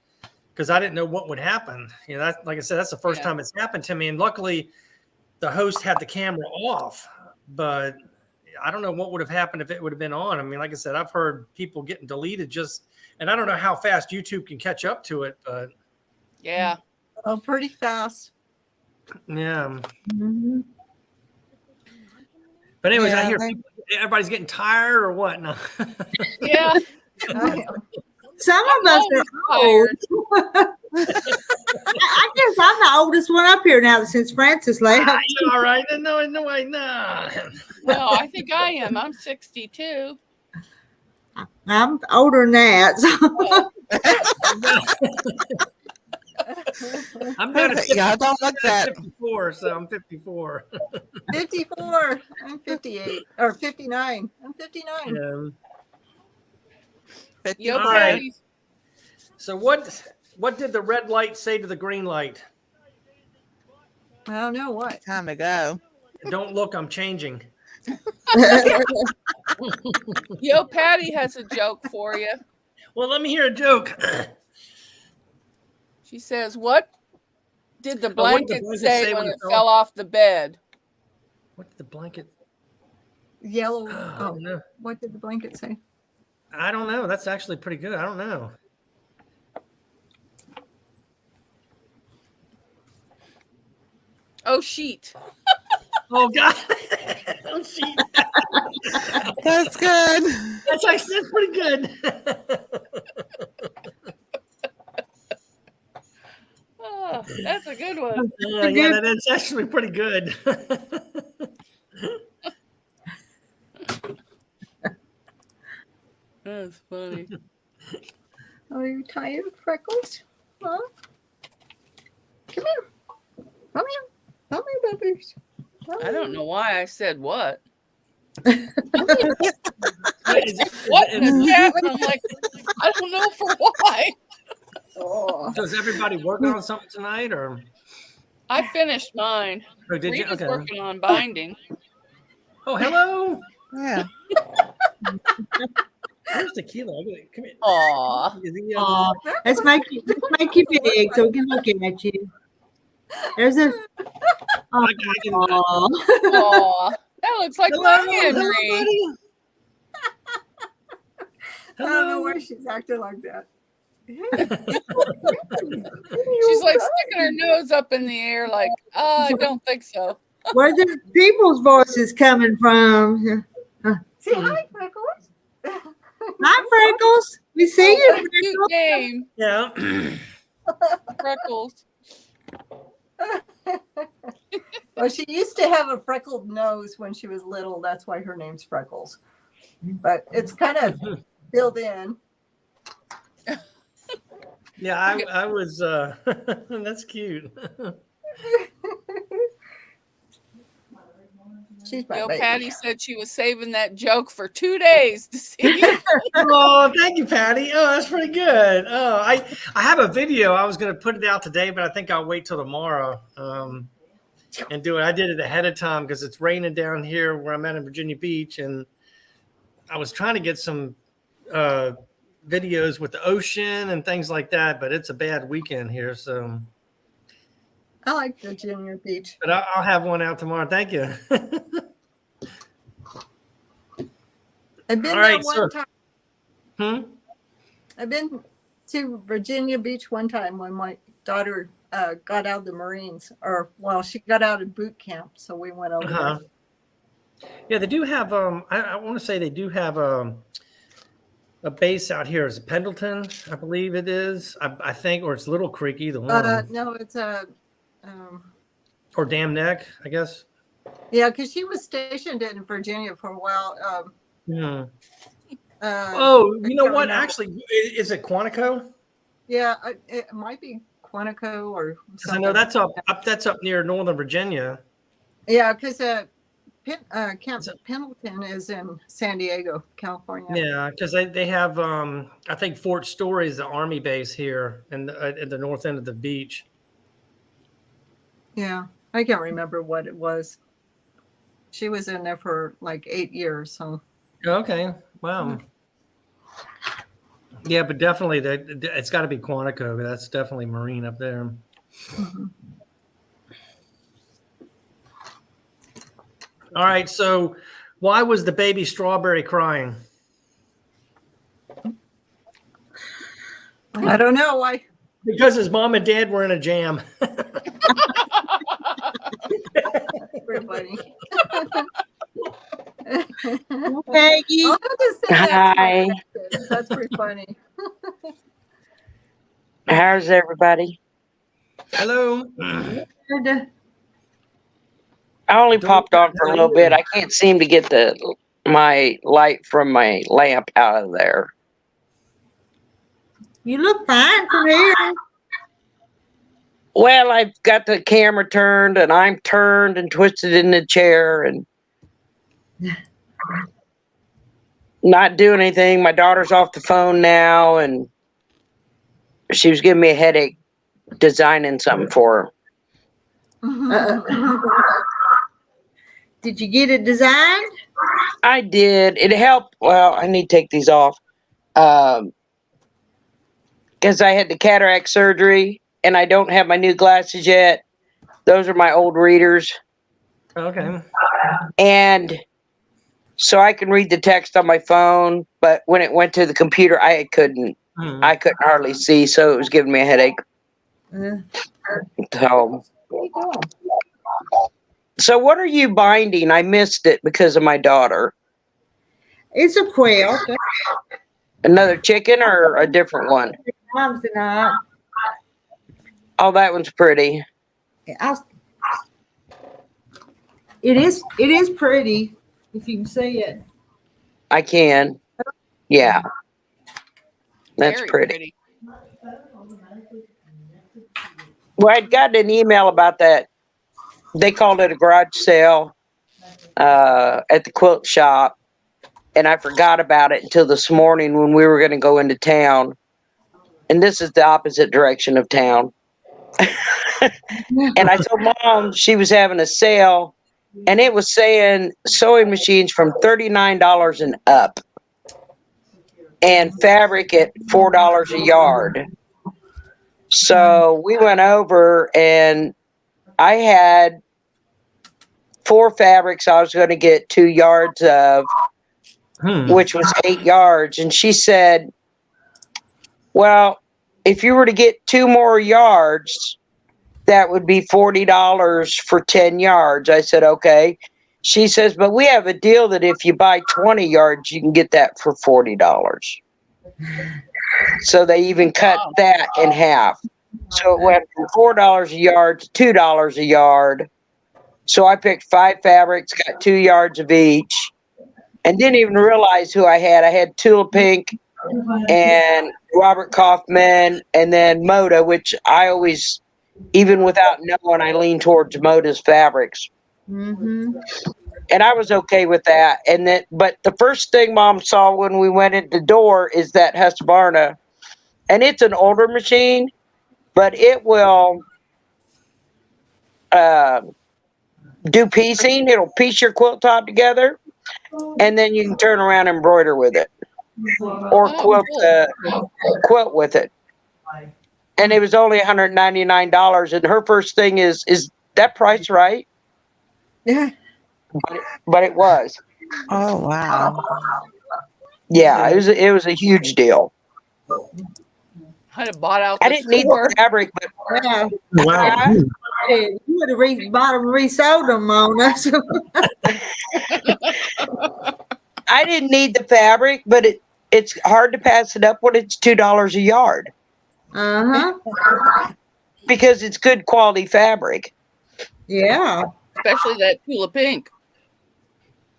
because I didn't know what would happen, that, like I said, that's the first Yeah. time it's happened to me. And luckily, the host had the camera off, but I don't know what would have happened if it would have been on. I mean, like I said, I've heard people getting deleted and I don't know how fast YouTube can catch up to it, but Yeah. Oh, pretty fast. yeah. Mhm. But anyways, I Yeah, hear they- everybody's getting tired or what? No. Yeah. I- Some I'm of us always are old. I guess I'm the oldest one up here now since Francis left. You all right? No way, no. No, I think I am. I'm 62. I'm older than that. So. I'm down at Y'all don't look that. 54, so I'm 54. 54. I'm 58 or 59. I'm 59. Yeah. Yo, All right. Patty. So what did the red light say to the green light? I don't know what. Time to go. Don't look, I'm changing. Yo, Patty has a joke for you. Well, let me hear a joke. She says, "What did the what did the blanket blanket say say when when it it fell fell off the bed?" What did the blanket? Yellow. Oh, Oh, no. what did the blanket say? I don't know. That's actually pretty good. I don't know. Oh, sheet. Oh God. Oh, shit. That's good. That's pretty good. Oh, that's a good one. Yeah, that's actually pretty good. That's funny. Are you tired, Freckles? Huh? Come here. Come here. Come here, babies. Come I don't know why I said what. Is What in the chat? And I'm like, I don't know for why. Oh. So is everybody working on something tonight, or I finished mine. did you? Rita's Okay. working on binding. Oh, hello. Yeah. Where's Tequila? Come here. Aw. Is he, Aw, let's make you big so we can look at you. There's a. I can- Aw. Aw. That looks like my Henry. buddy. I don't know why she's acting like that. She's like sticking her nose up in the air, like, I don't think so. Where the people's voices coming from? Say hi, Freckles. Hi, Freckles. We see you, What a cute Freckles. name, Yeah. Freckles. Well, she used to have a freckled nose when she was little. That's why her name's Freckles. But it's kind of filled in. Yeah, I was. That's cute. She's my Yo, baby. Patty said she was saving that joke for 2 days to see. Oh, thank you, Patty. Oh, that's pretty good. Oh, I have a video. I was going to put it out today, but I think I'll wait till tomorrow and do it. I did it ahead of time because it's raining down here where I'm at in Virginia Beach, and I was trying to get some videos with the ocean and things like that, but it's a bad weekend here. So, I like Virginia Beach. but I'll have one out tomorrow. Thank you. I've been All there right, one so- time. I've been to Virginia Beach one time when my daughter got out of the Marines, or well, she got out of boot camp, so we went over Uh-huh. there. Yeah, they do have. I want to say they do have a base out here. Is it Pendleton? I believe it is. I think, or it's Little Creek, either one, No, it's a or Dam Neck, I guess. yeah, because she was stationed in Virginia for a while. Hmm. Oh, I you know can't what? remember. Actually, is it Quantico? Yeah, it might be Quantico or Because I something. know that's up near Northern Virginia. Yeah, because Camp Pendleton is in San Diego, California. Yeah, because they have. I think Fort Story is the Army base here at the north end of the beach. Yeah, I can't remember what it was. She was in there for like 8 years, so. Okay. Wow. Yeah, but definitely it's got to be Quantico. That's definitely marine up there. Mhm. All right. So, why was the baby strawberry crying? I don't know why. Because his mom and dad were in a jam. Pretty funny. Peggy. I'll have to send that to my Hi. grandkids. That's pretty funny. How's everybody? Hello. I only Don't- popped on for a little bit. I can't seem to get the my light from my lamp out of there. You look fine from here. Well, I've got the camera turned and I'm turned and twisted in the chair and not doing anything. My daughter's off the phone now and she was giving me a headache designing something for her. Did you get it designed? I did. It helped. Well, I need to take these off. Because I had the cataract surgery and I don't have my new glasses yet. Those are my old readers. Okay. And so I can read the text on my phone, but when it went to the computer, I couldn't hardly see, so it was giving me a headache. So what are you binding? I missed it because of my daughter. It's a quilt. Another chicken or a different one? Mom's tonight. Oh, that one's pretty. It is pretty if you can see it. I can. Yeah. That's Very pretty. Well, I'd gotten an email about that. They called it a garage sale at the quilt shop. And I forgot about it until this morning when we were going to go into town. And this is the opposite direction of town. And I told Mom she was having a sale. And it was saying sewing machines from $39 and up. And fabric at $4 a yard. So we went over and I had 4 fabrics I was going to get 2 yards of, which was 8 yards. And she said, well, if you were to get 2 more yards, that would be $40 for 10 yards. I said, okay. She says, but we have a deal that if you buy 20 yards, you can get that for $40. So they even cut that in half. So it went from $4 a yard to $2 a yard. So I picked 5 fabrics, got 2 yards of each, and didn't even realize who I had. I had Tula Pink and Robert Kaufman and then Moda, which I always, even without knowing, I lean towards Moda's fabrics. Mm-hmm. And I was okay with that. And then, but the first thing Mom saw when we went in the door is that Husqvarna, and it's an older machine, but it will do piecing. It'll piece your quilt top together, and then you can turn around and embroider with it, or quilt with it. And it was only $199. And her first thing is that price right? Yeah. But it was. Oh, wow. Yeah, it was a huge deal. I'd have bought out I the didn't need store. the fabric, but Yeah. Wow. You would have bought them, resold them on us. I didn't need the fabric, but it's hard to pass it up when it's $2 a yard because it's good quality fabric. Yeah. Especially that Tula Pink.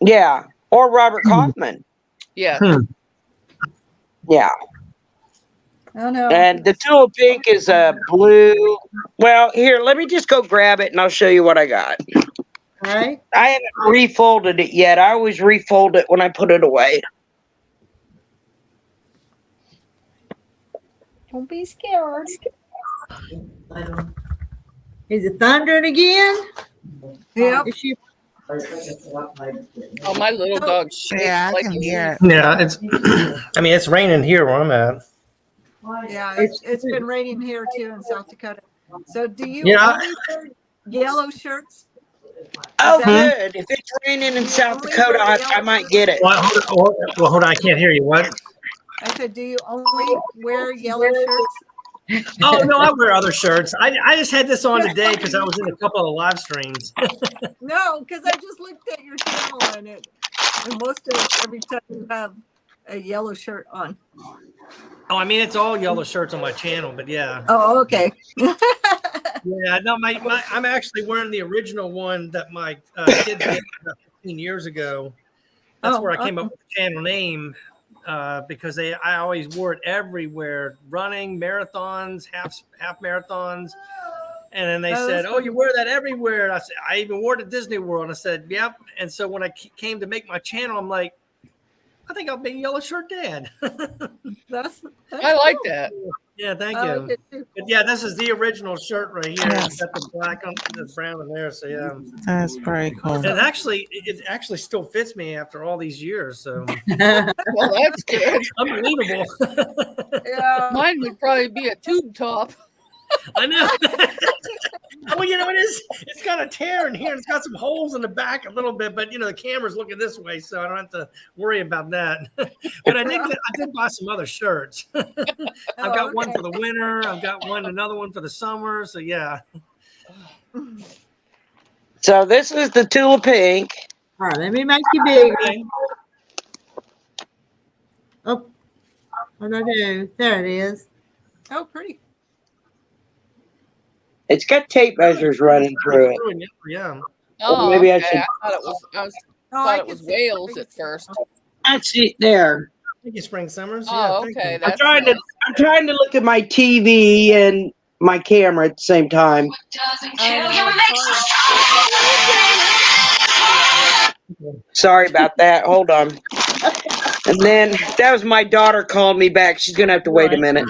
Yeah, or Robert Kaufman. Yeah. Yeah. Oh no. And the Tula Pink is a blue. Well, here, let me just go grab it and I'll show you what I got. Right. I haven't refolded it yet. I always refold it when I put it away. Don't be scared. Is it thundering again? Yep. Is she? Oh, my little dog. Yeah, I like can a hear it. Yeah, it's. I mean, it's raining here where I'm at. Yeah, it's been raining here too in South Dakota. So do you Yeah. only wear yellow shirts? Oh, that- good. If it's raining in South Dakota, I might get it. Well, hold on. I can't hear you. What? I said, do you only wear yellow shirts? Oh no, I wear other shirts. I just had this on today because I was in a couple of the live streams. No, because I just looked at your channel and most of every time you have a yellow shirt on. Oh, I mean, it's all yellow shirts on my channel, but yeah. Oh, okay. Yeah, no, I'm actually wearing the original one that my kids did about 15 years ago. That's Oh, where I came up awesome. with the channel name because I always wore it everywhere, running, marathons, half marathons. And then they Oh, said, that's "Oh, you funny. wear that everywhere." And I said, "I even wore it at Disney World." And I said, "Yep." And so when I came to make my channel, I'm like, "I think I'll be Yellow Shirt Dad." That's I like cool. that. Yeah, thank I you. like it too. But yeah, this is the original shirt right here. Yes. It's got the black on the brown in there. So yeah, That's very cool. and it actually still fits me after all these years. So Well, that's good. unbelievable. Yeah. Mine would probably be a tube top. I know. Well, you know, it's got a tear in here. It's got some holes in the back a little bit, but you know, the camera's looking this way, so I don't have to worry about that. But I did buy some other shirts. I've got one for the winter. I've got another one for the summer. So yeah. So this is the Tula Pink. All right, let me make you bigger. Okay. Oh, what do I do? There it is. Oh, pretty. It's got tape measures running through it. Yeah. Oh, maybe I okay. should- I thought Oh, thought I it can was see whales it. at first. That's it there. Thank you, Spring Summers. Oh, thank okay. you. That's I'm nice. trying to look at my TV and my camera at the same time. I know, it's hard. Sorry about that. Hold on. And then that was my daughter calling me back. She's gonna have to wait a Right. minute.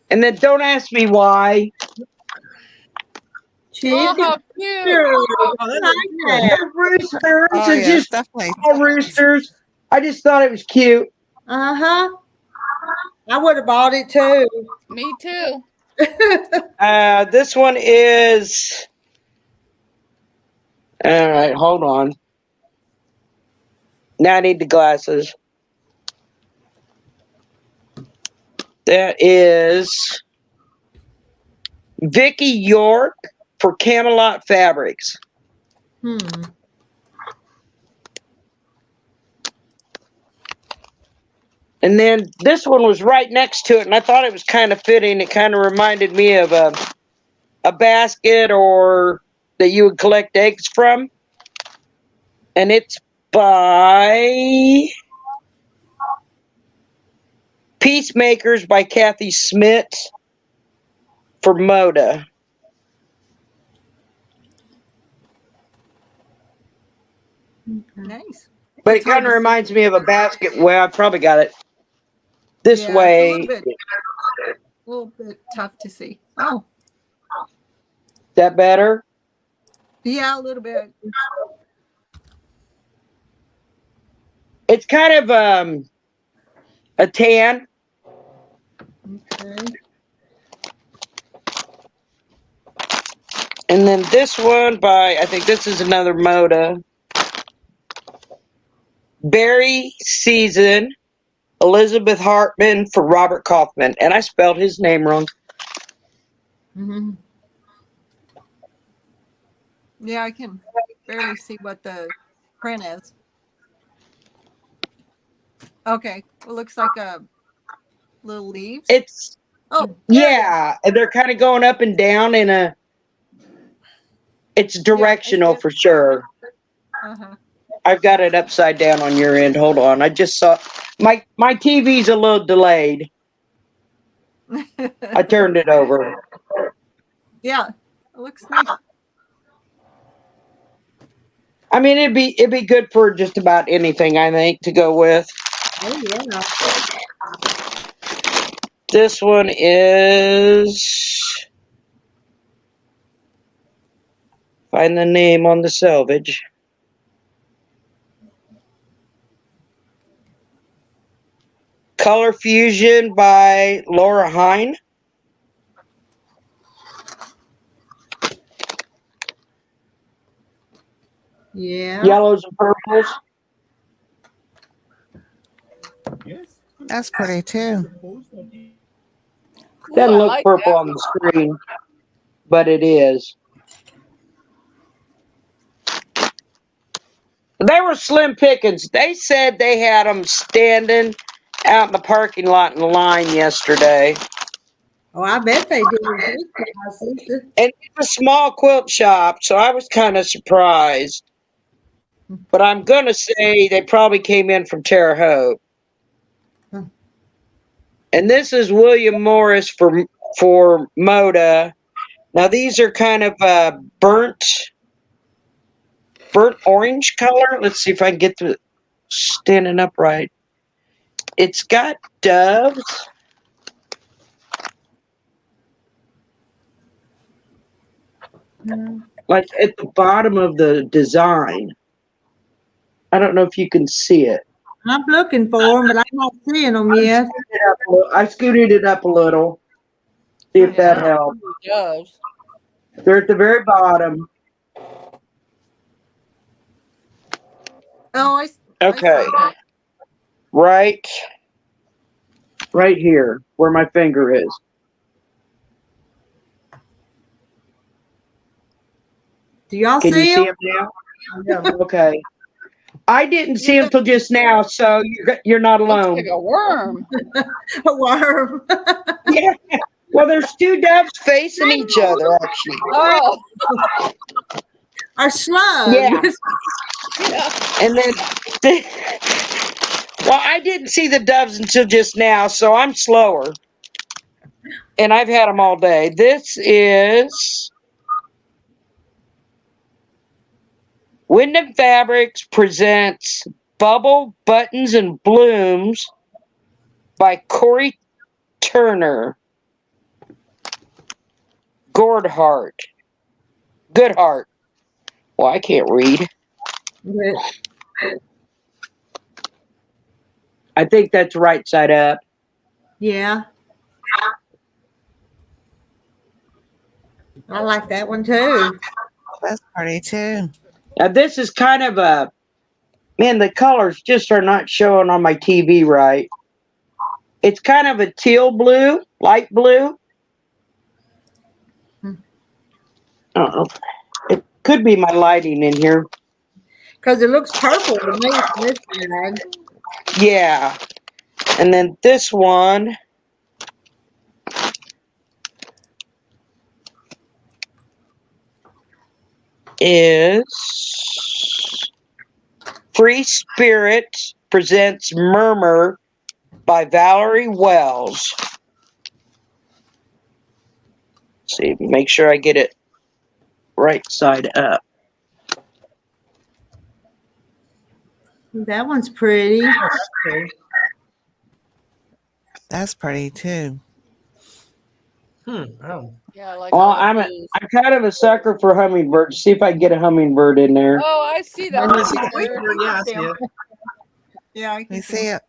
And then don't ask me why. Chicken. Oh, how cute. Oh, I that's like that. They're roosters. Oh, It's yes, just definitely. all roosters. I just thought it was cute. Uh-huh. I would have bought it too. Me too. This one is. All right, hold on. Now I need the glasses. That is Vicky York for Camelot Fabrics. Hmm. And then this one was right next to it, and I thought it was kind of fitting. It kind of reminded me of a basket or that you would collect eggs from. And it's by Peacemakers by Kathy Smith for Moda. Nice. But It's it hard kind of to see. reminds me of a basket. Well, I probably got it this Yeah, way. it's a little bit tough to see. Oh, Is that better? yeah, a little bit. It's kind of a tan. Okay. And then this one by, I think this is another Moda. Berry Season, Elizabeth Hartman for Robert Kaufman. And I spelled his name wrong. Mhm. Yeah, I can barely see what the print is. Okay, it looks like a little leaves. It's, Oh, there it is. yeah, and they're kind of going up and down in a, it's directional for sure. Uh-huh. I've got it upside down on your end. Hold on. I just saw, my TV's a little delayed. I turned it over. Yeah, it looks nice. I mean, it'd be good for just about anything, I think, to go with. Oh, yeah. This one is, find the name on the selvage. Color Fusion by Laura Hine. Yeah. Yellows and purples. That's pretty too. Ooh, Doesn't I look like purple that. on the screen, but it is. They were slim pickings. They said they had them standing out in the parking lot in line yesterday. Oh, I bet they did. And it's a small quilt shop, so I was kind of surprised. but I'm gonna say they probably came in from Terre Haute. Hmm. And this is William Morris for Moda. Now these are kind of burnt orange color. Let's see if I can get to standing upright. It's got doves. Like at the bottom of the design. I don't know if you can see it. I'm looking for them, but I'm not seeing them yet. I scooted it up a little. See if that helps. It does. They're at the very bottom. Oh, I Okay. saw that. Right here, where my finger is. Do y'all Can you see see them? him now? Yeah. Okay. I didn't see him till just now, so you're not Looks alone. like a worm. A worm. Yeah. Well, there's two doves facing each other, actually. Oh, A slug. Yeah. yeah. And then, well, I didn't see the doves until just now, so I'm slower. And I've had them all day. This is Wyndham Fabrics presents Bubble Buttons and Blooms by Corey Turner. Goodhart. Well, I can't read. I think that's right side up. Yeah. I like that one too. That's pretty too. Now, this is kind of a, man, the colors just are not showing on my TV right. It's kind of a teal blue, light blue. Uh-oh. It could be my lighting in here. Because it looks purple to me from this side. Yeah. And then this one is Free Spirit presents Murmur by Valerie Wells. Let's see, make sure I get it right side up. That one's pretty. That's pretty too. Oh. Yeah, like Well, all I'm these. kind of a sucker for hummingbirds. See if I can get a hummingbird in there. Oh, I see that. I see one that. there. Yeah, I see it. Yeah, I We can see it.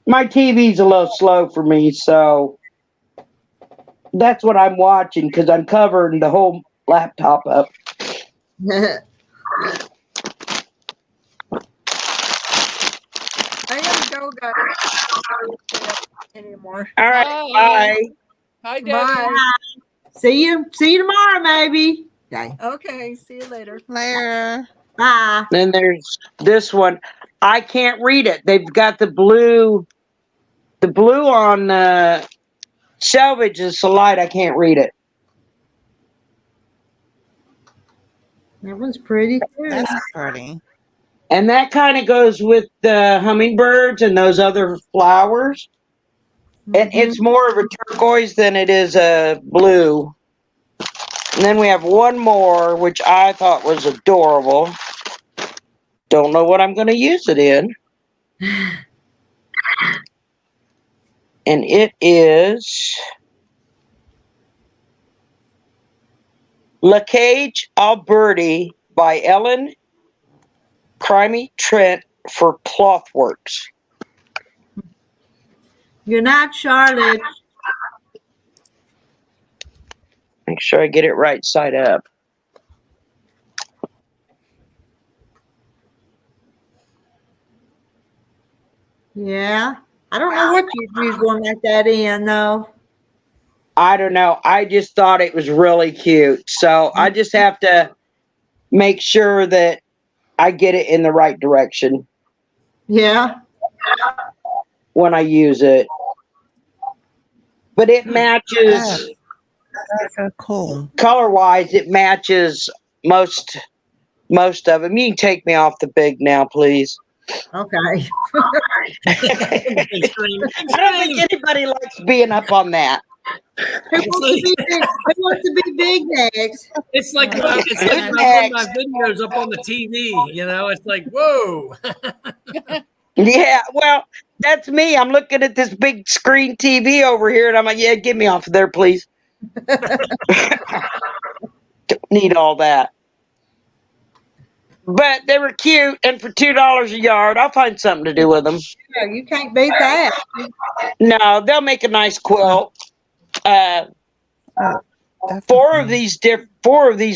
My TV's a little slow for me, so that's what I'm watching because I'm covering the whole laptop up. I gotta go, guys. Anymore. All right, Bye. bye. Hi, Debbie. Bye. See you tomorrow, maybe. Okay. Okay, see you later. Later. Bye. Then there's this one. I can't read it. They've got the blue on selvage is so light I can't read it. That one's pretty too. That's pretty. And that kind of goes with the hummingbirds and those other flowers. And it's more of a turquoise than it is a blue. And then we have one more, which I thought was adorable. Don't know what I'm going to use it in. And it is La Cage Alberti by Ellen Crimey Trent for Clothworks. Good night, Charlotte. Make sure I get it right side up. Yeah. I don't know what you'd use one like that in, though. I don't know. I just thought it was really cute. So I just have to make sure that I get it in the right direction Yeah. when I use it. But it matches, That's so cool. color-wise, it matches most Most of them. You can take me off the big now, please. Okay. I don't think anybody likes being up on that. Who wants to be big next? It's like when I put my videos up on the TV. It's like, whoa. Yeah, well, that's me. I'm looking at this big screen TV over here, and I'm like, yeah, get me off of there, please. Don't need all that. But they were cute, and for $2 a yard, I'll find something to do with them. Yeah, you can't beat that. No, they'll make a nice quilt. Four of these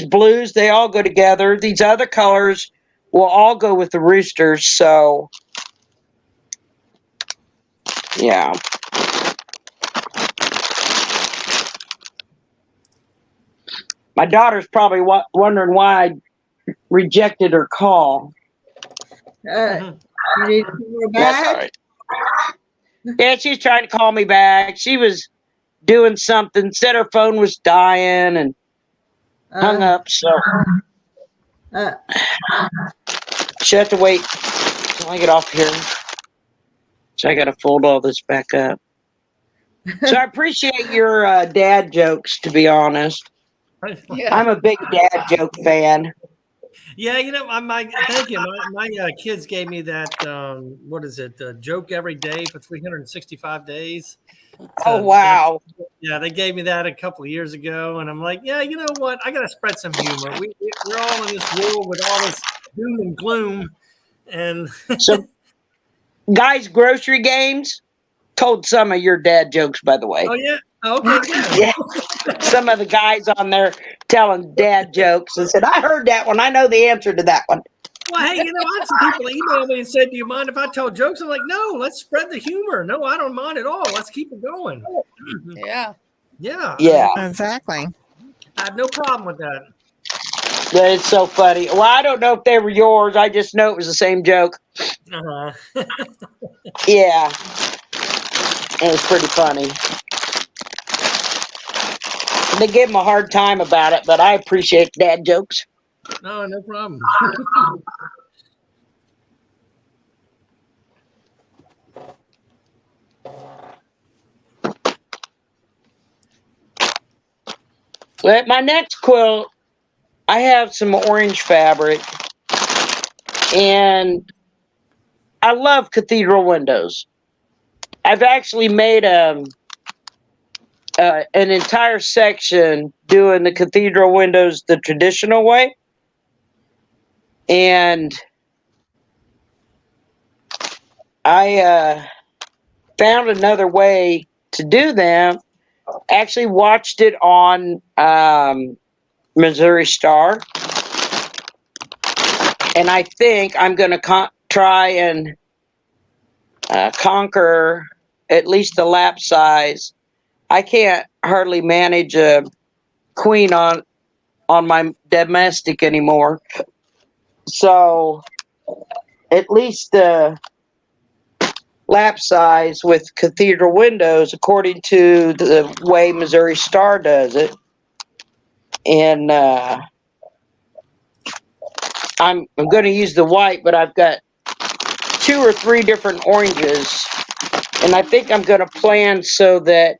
blues, they all go together. These other colors will all go with the roosters. So, yeah. My daughter's probably wondering why I rejected her call. You need to call her That's all back. right. Yeah, she's trying to call me back. She was doing something, said her phone was dying, and hung up. So she had to wait till I get off here. So I got to fold all this back up. So I appreciate your dad jokes, to be honest. Yeah. I'm a big dad joke fan. Yeah, thank you. My kids gave me that, what is it, joke every day for 365 days. Oh, wow. Yeah, they gave me that a couple of years ago, and I'm like, yeah, you know what? I got to spread some humor. We're all in this world with all this doom and gloom. And So, guys, grocery games told some of your dad jokes, by the way. oh, yeah. Okay, good. Yeah. Some of the guys on there telling dad jokes and said, I heard that one. I know the answer to that one. Well, hey, I had some people email me and said, do you mind if I tell jokes? I'm like, no, let's spread the humor. No, I don't mind at all. Let's keep it going. Yeah. Yeah. Yeah. Exactly. I have no problem with that. It's so funny. Well, I don't know if they were yours. I just know it was the same joke. Uh-huh. Yeah. It was pretty funny. They gave him a hard time about it, but I appreciate dad jokes. No, no problem. But my next quilt, I have some orange fabric, and I love cathedral windows. I've actually made an entire section doing the cathedral windows the traditional way. And I found another way to do them. Actually watched it on Missouri Star. And I think I'm going to try and conquer at least the lap size. I can't hardly manage a queen on my domestic anymore. So at least the lap size with cathedral windows, according to the way Missouri Star does it. And I'm going to use the white, but I've got 2 or 3 different oranges. And I think I'm going to plan so that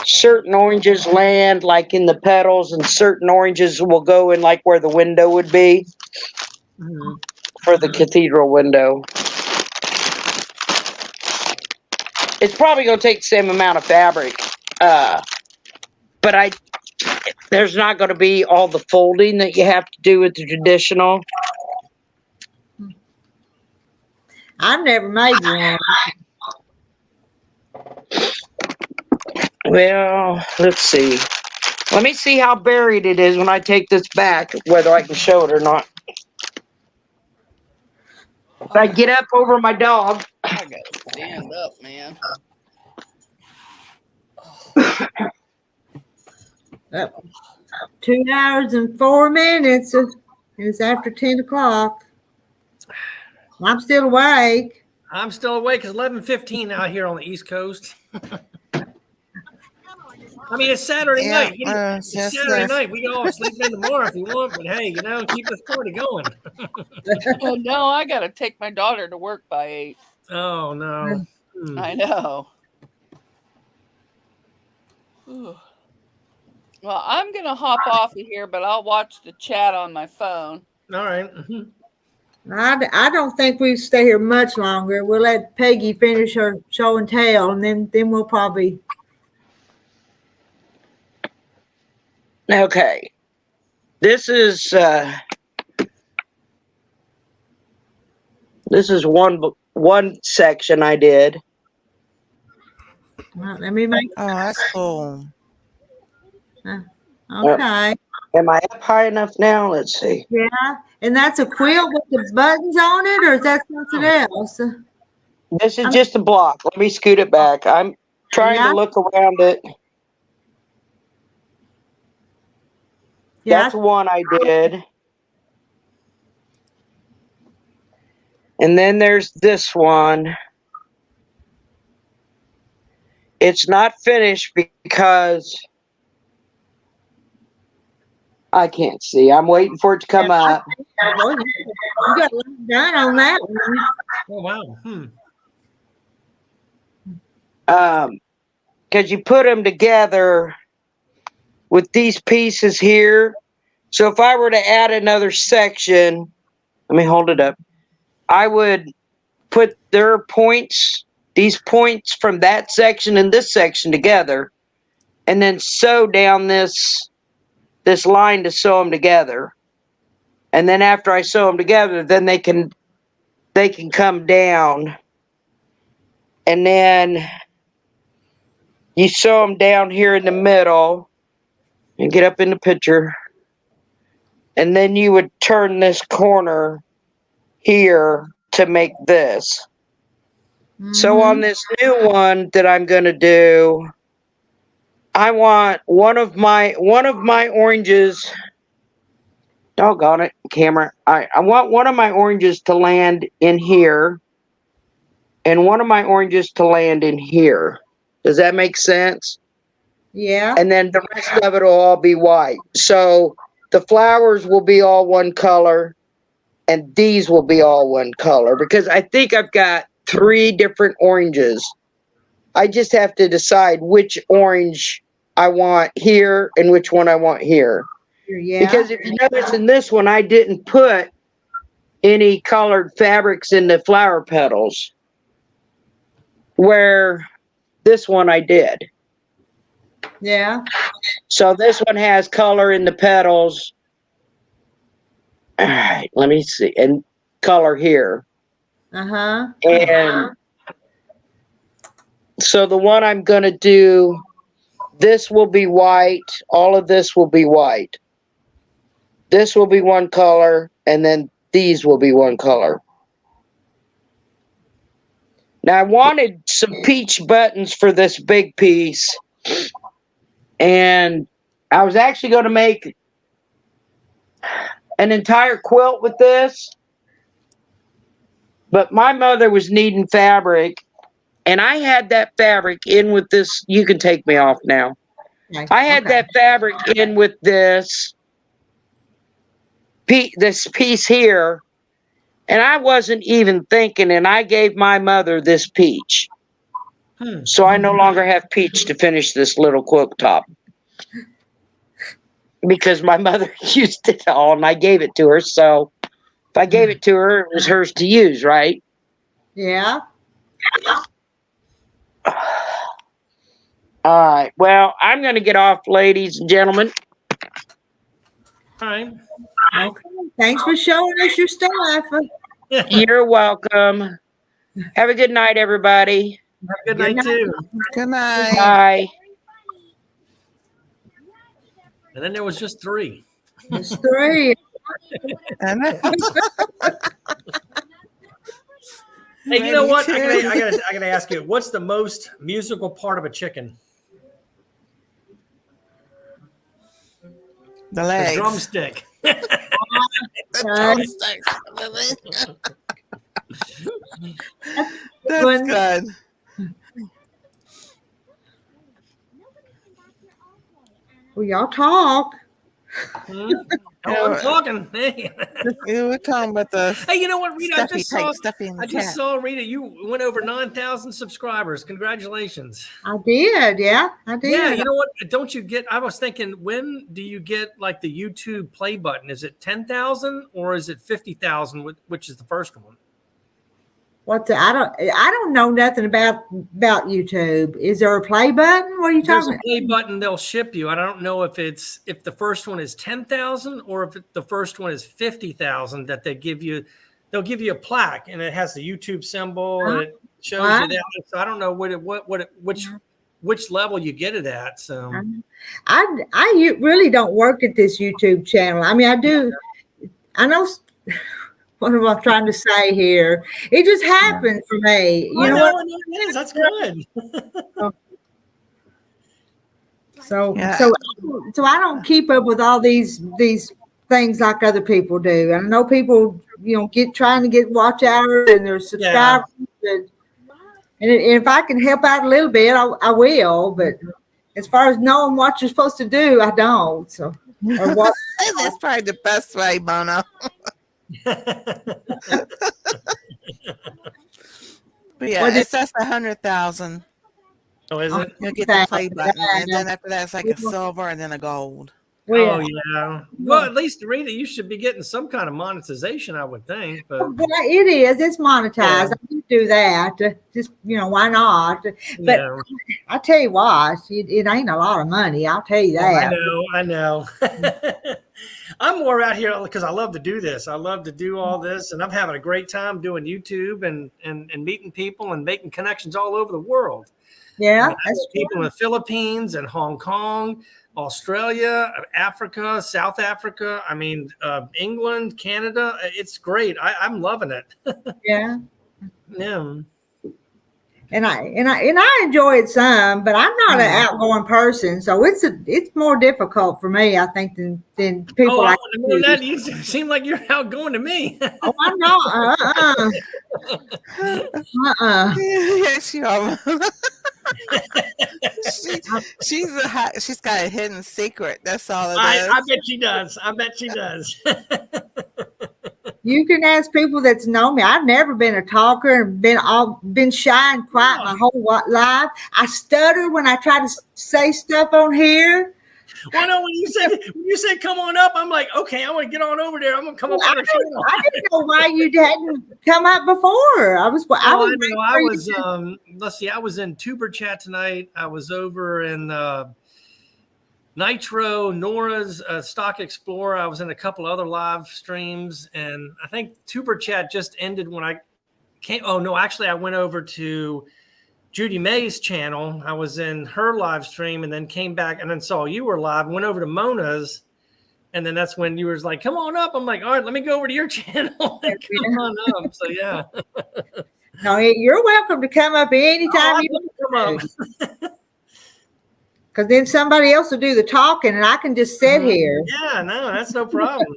certain oranges land like in the petals and certain oranges will go in like where the window would be for the cathedral window. It's probably going to take the same amount of fabric, but there's not going to be all the folding that you have to do with the traditional. I've never made one. Well, let's see. Let me see how buried it is when I take this back, whether I can show it or not. If I get up over my dog. I gotta stand up, man. 2 hours and 4 minutes. It's after 10 o'clock. I'm still awake. I'm still awake. It's 11:15 out here on the East Coast. I mean, it's Saturday Yeah, night. It's yes, Saturday yes. night. We can all sleep in tomorrow if you want, but hey, keep this party going. Well, no, I got to take my daughter to work by 8. Oh no. I know. Whew. Well, I'm going to hop off of here, but I'll watch the chat on my phone. All right. I don't think we stay here much longer. We'll let Peggy finish her show and tell, and then we'll probably. Okay. This is one section I did. Well, let me make. Oh, that's cool. Okay. Am I up high enough now? Let's see. Yeah, and that's a quilt with the buttons on it, or is that something else? This is just a block. Let me scoot it back. I'm trying Yeah. to look around it. Yeah. That's one I did. And then there's this one. It's not finished because I can't see. I'm waiting for it to come up. You got a lot done on that one. Oh wow. Because you put them together with these pieces here. So if I were to add another section, let me hold it up. I would put their points, these points from that section and this section together, and then sew down this line to sew them together. And then after I sew them together, then they can come down. And then you sew them down here in the middle and get up in the picture. And then you would turn this corner here to make this. So on this new one that I'm going to do, I want one of my oranges. Doggone it, camera. I want one of my oranges to land in here and one of my oranges to land in here. Does that make sense? Yeah. And then the rest of it will all be white. So the flowers will be all one color and these will be all one color because I think I've got 3 different oranges. I just have to decide which orange I want here and which one I want here. Yeah. Because if you notice in this one, I didn't put any colored fabrics in the flower petals, where this one I did. Yeah. So this one has color in the petals. All right, let me see. And color here. Uh-huh. And so the one I'm going to do, this will be white. All of this will be white. This will be one color, and then these will be one color. Now, I wanted some peach buttons for this big piece, and I was actually going to make an entire quilt with this, but my mother was needing fabric, and I had that fabric in with this. You can take me off now. Okay. I had that fabric in with this piece here, and I wasn't even thinking, and I gave my mother this peach. So I no longer have peach to finish this little quilt top because my mother used it all and I gave it to her. So if I gave it to her, it was hers to use, right? Yeah. All right. Well, I'm going to get off, ladies and gentlemen. All right. Okay. Thanks for showing us your stuff. You're welcome. Have a good night, everybody. Have a good night too. Good night. Bye. And then there was just 3. It's 3. I know. Hey, you know what? Me too. I gotta ask you, what's the most musical part of a chicken? The The legs. drumstick. That's good. Well, y'all talk. Hmm? Oh, I'm talking. Hey. We were talking about the Hey, you know what, Rita? Stuffy in the I just chat. saw Rita. You went over 9,000 subscribers. Congratulations. I did. Yeah, I did. Yeah, you know what? Don't you get? I was thinking, when do you get like the YouTube play button? Is it 10,000 or is it 50,000, which is the first one? I don't know nothing about YouTube. Is there a play button? What are you There's talking a play button they'll ship you. I don't know if the first one is 10,000 or if the first one is 50,000 that they give you. They'll give you a plaque and it has the YouTube symbol and it shows Wow. you that. So I don't know which level you get it at. So I really don't work at this YouTube channel. I mean, I do. I know. What am I trying to say here? It just happened for me. You know what? it is. That's good. So, Yeah. so I don't keep up with all these things like other people do. I know people, trying to get watch hours and their subscribers, and if I can help out a little bit, I will. But as far as knowing what you're supposed to do, I don't. So, or what? That's probably the best way, Bono. But yeah, What it says 100,000. Oh, is it? You'll get the play button, and then after that, it's like a silver and then a gold. Oh yeah. Well, at least Rita, you should be getting some kind of monetization, I would think. But Well, it is. It's monetized. I can do that. Just why not? But yeah. I tell you what, it ain't a lot of money. I'll tell you that. I know. I'm more out here because I love to do this. I love to do all this, and I'm having a great time doing YouTube and meeting people and making connections all over the world. Yeah, I mean, I know people in the Philippines and Hong Kong, Australia, Africa, South Africa. I mean, England, Canada. It's great. I'm loving it. yeah. Yeah. And I enjoy it some, but I'm not an outgoing person, so it's more difficult for me, I think, than people like you. That you seem like you're outgoing to me. Oh, I'm not. Yes, you are. She's got a hidden secret. That's all it is. I bet she does. I bet she does. You can ask people that's known me. I've never been a talker and been shy and quiet my whole life. I stutter when I try to say stuff on here. Well, no, when you said come on up, I'm like, okay, I want to get on over there. I'm gonna come up on the channel. I didn't know why you hadn't come up before. I was let's see, I was in Tuber Chat tonight. I was over in Nitro, Nora's Stock Explorer. I was in a couple other live streams, and I think Tuber Chat just ended when I came. Oh no, actually, I went over to Judy May's channel. I was in her live stream, and then came back and then saw you were live. Went over to Mona's, and then that's when you were like, "Come on up." I'm like, "All right, let me go over to your channel and come on up." So yeah. No, you're welcome to come up anytime you want to come up. Because then somebody else will do the talking and I can just sit here. Yeah, no, that's no problem.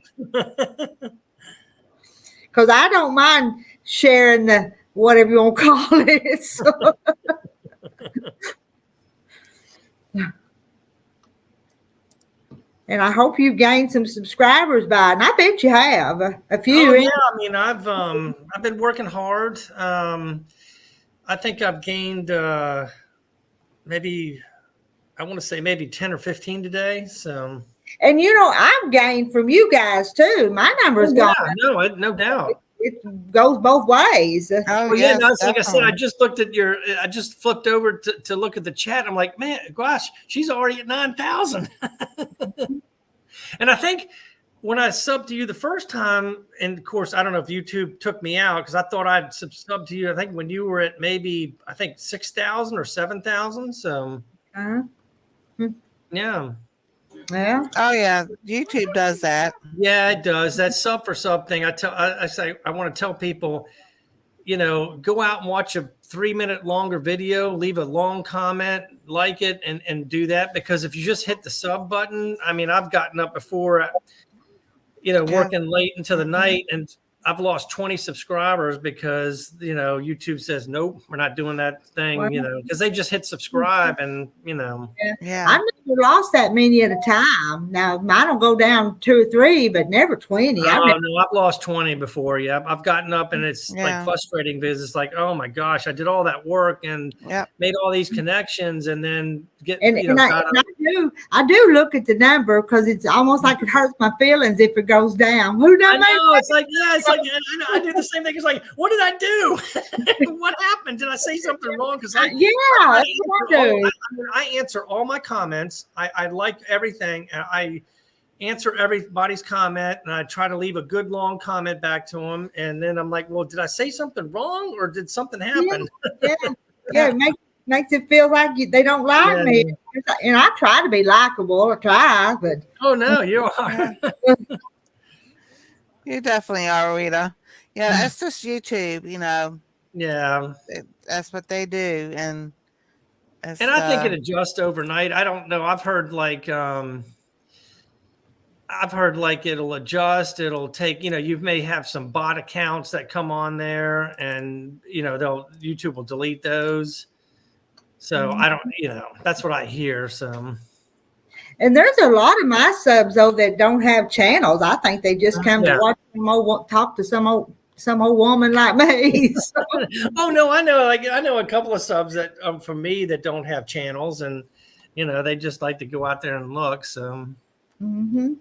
Because I don't mind sharing the whatever you want to call it. So. And I hope you've gained some subscribers by it. And I bet you have a few. Oh, yeah, I mean, I've been working hard. I think I've gained maybe 10 or 15 today. So, and I've gained from you guys too. My number's gone. No doubt. It goes both ways. Oh, well, yes, yeah, no, like I said, definitely. I just flipped over to look at the chat. I'm like, man, gosh, she's already at 9,000. And I think when I subbed to you the first time, and of course, I don't know if YouTube took me out because I thought I'd subbed to you. I think when you were at maybe 6,000 or 7,000. So, yeah. Yeah. Oh yeah, YouTube does that. Yeah, it does. That sub for sub thing. I say I want to tell people, go out and watch a 3-minute longer video, leave a long comment, like it, and do that, because if you just hit the sub button, I mean, I've gotten up before, working late into the night, and I've lost 20 subscribers because, you know, YouTube says, nope, we're not doing that thing, Wow. you know, because they just hit subscribe and, you know. Yeah. I never lost that many at a time. Now mine will go down 2 or 3, but never 20. Oh, no, I've lost 20 before. Yeah. I've gotten up and it's Yeah. like frustrating because it's like, oh my gosh, I did all that work and Yep. made all these connections and then get, And, you know, got up. I do look at the number because it's almost like it hurts my feelings if it goes down. Who I done made know. It's like, yeah, it's like, I do the same thing. It's like, what did I do? What happened? Did I say something wrong? Because Yeah, that's what I do. I answer all my comments. I like everything. And I answer everybody's comment and I try to leave a good long comment back to them. And then I'm like, well, did I say something wrong or did something happen? Yeah, it makes it feel like they don't like Yeah. me. And I try to be likable. I try, but Oh, no, you are. You definitely are, Rita. Yeah, it's just YouTube, you know. Yeah. That's what they do. And it's, And I think it adjusts overnight. I don't know. I've heard like it'll adjust. It'll take, you know, you may have some bot accounts that come on there and, you know, YouTube will delete those. So I don't, you know, that's what I hear. So, and there's a lot of my subs though that don't have channels. I think they just come Yeah. to watch talk to some old woman like me. So, oh no, I know. Like I know a couple of subs that from me that don't have channels, and you know they just like to go out there and look. So, mhm.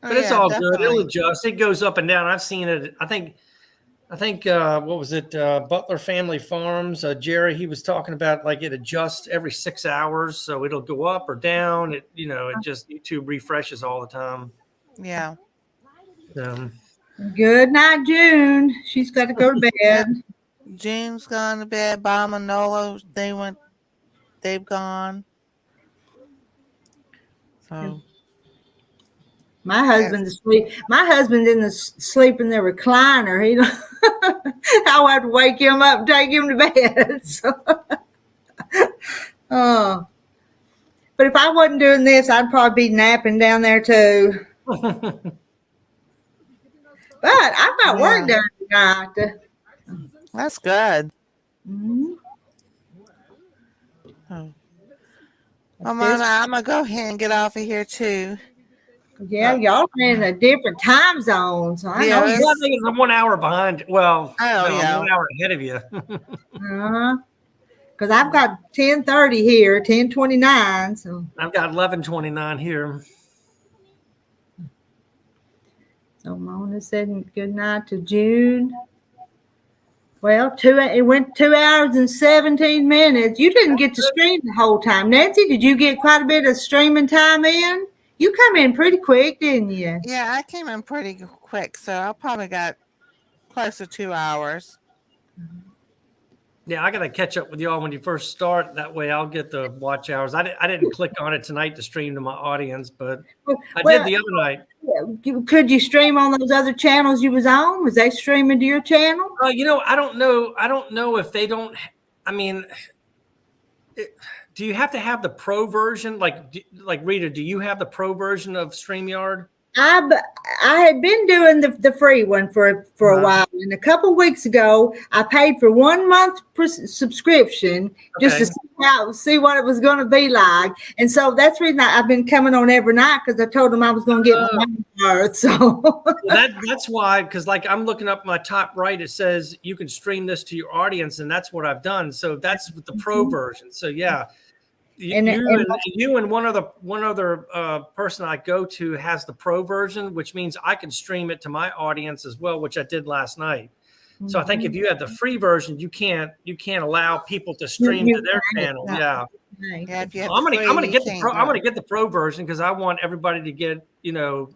but it's all good. It'll adjust. It goes up and down. I've seen it. I think. What was it? Butler Family Farms. Jerry, he was talking about like it adjusts every 6 hours, so it'll go up or down. It, you know, it just YouTube refreshes all the time. Yeah. Good night, June. She's got to go to bed. June's gone to bed. Bob and Nola, they've gone. So My husband's asleep. My husband didn't sleep in the recliner. He I'll have to wake him up and take him to bed. So, oh. But if I wasn't doing this, I'd probably be napping down there too. But I've got work done tonight. that's good. Mhm. Oh. Well, Mama, I'm gonna go ahead and get off of here too. Yeah, y'all are in a different time zone, so I Yeah, know. it's- I think it's 1 hour behind. Well, Oh, no, yeah. 1 hour ahead of you. Because I've got 10:30 here, 10:29. So I've got 11:29 here. Mona said good night to June. Well, it went 2 hours and 17 minutes. You didn't get to stream the whole time. Nancy, did you get quite a bit of streaming time in? You come in pretty quick, didn't you? Yeah, I came in pretty quick, so I probably got close to 2 hours. Yeah, I got to catch up with y'all when you first start. That way I'll get the watch hours. I didn't click on it tonight to stream to my audience, but I did the other night. Could you stream on those other channels you was on? Was they streaming to your channel? You know, I don't know if they don't. I mean, do you have to have the pro version? Like Rita, do you have the pro version of StreamYard? I had been doing the free one for a while, and a couple of weeks ago, I paid for 1 month subscription just to see what it was going to be like. And so that's the reason I've been coming on every night, because I told them I was going to get my money worth. So that's why, because like I'm looking up my top right, it says you can stream this to your audience, and that's what I've done. So that's with the pro version. So yeah. You and one other person I go to has the pro version, which means I can stream it to my audience as well, which I did last night. So I think if you have the free version, you can't allow people to stream to their channel. Yeah. Yeah, if you have I'm gonna free, get you the pro. can't I'm do gonna get the pro version because I want everybody to get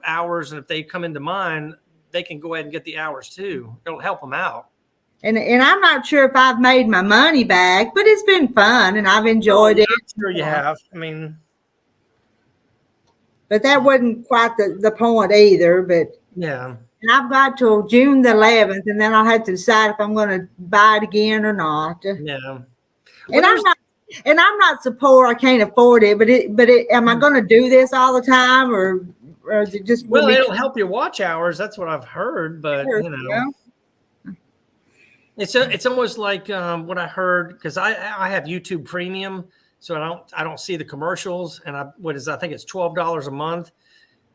hours, and if they come into mine, they can go ahead and get the hours too. It'll help them out. And I'm not sure if I've made my money back, but it's been fun and I've enjoyed it. I'm sure you have. I mean, but that wasn't quite the point either. But yeah. And I've got till June the 11th, and then I'll have to decide if I'm going to buy it again or not. Yeah. And I'm not so poor I can't afford it. But am I going to do this all the time, or or is it just Well, will be- it'll help your watch hours. That's what I've heard, but you know, Yeah. it's almost like what I heard, because I have YouTube Premium, so I don't see the commercials, and I think it's $12 a month,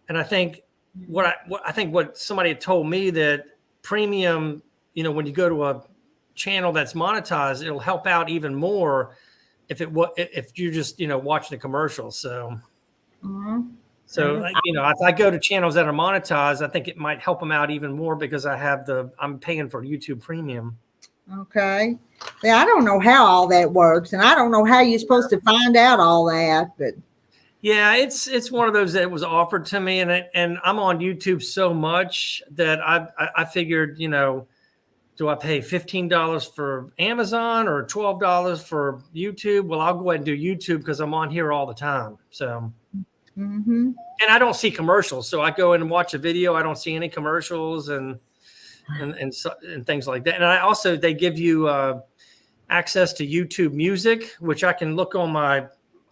and I think what somebody had told me that Premium, you know, when you go to a channel that's monetized, it'll help out even more if you're just, you know, watching the commercials. So. Mhm. So, like, you know, if I go to channels that are monetized, I think it might help them out even more because I'm paying for YouTube Premium. Okay. Yeah, I don't know how all that works, and I don't know how you're supposed to find out all that, but Yeah, it's one of those that was offered to me, and I'm on YouTube so much that I figured, you know, do I pay $15 for Amazon or $12 for YouTube? Well, I'll go ahead and do YouTube because I'm on here all the time. So. mm-hmm. And I don't see commercials, so I go in and watch a video. I don't see any commercials and things like that. And they give you access to YouTube Music, which I can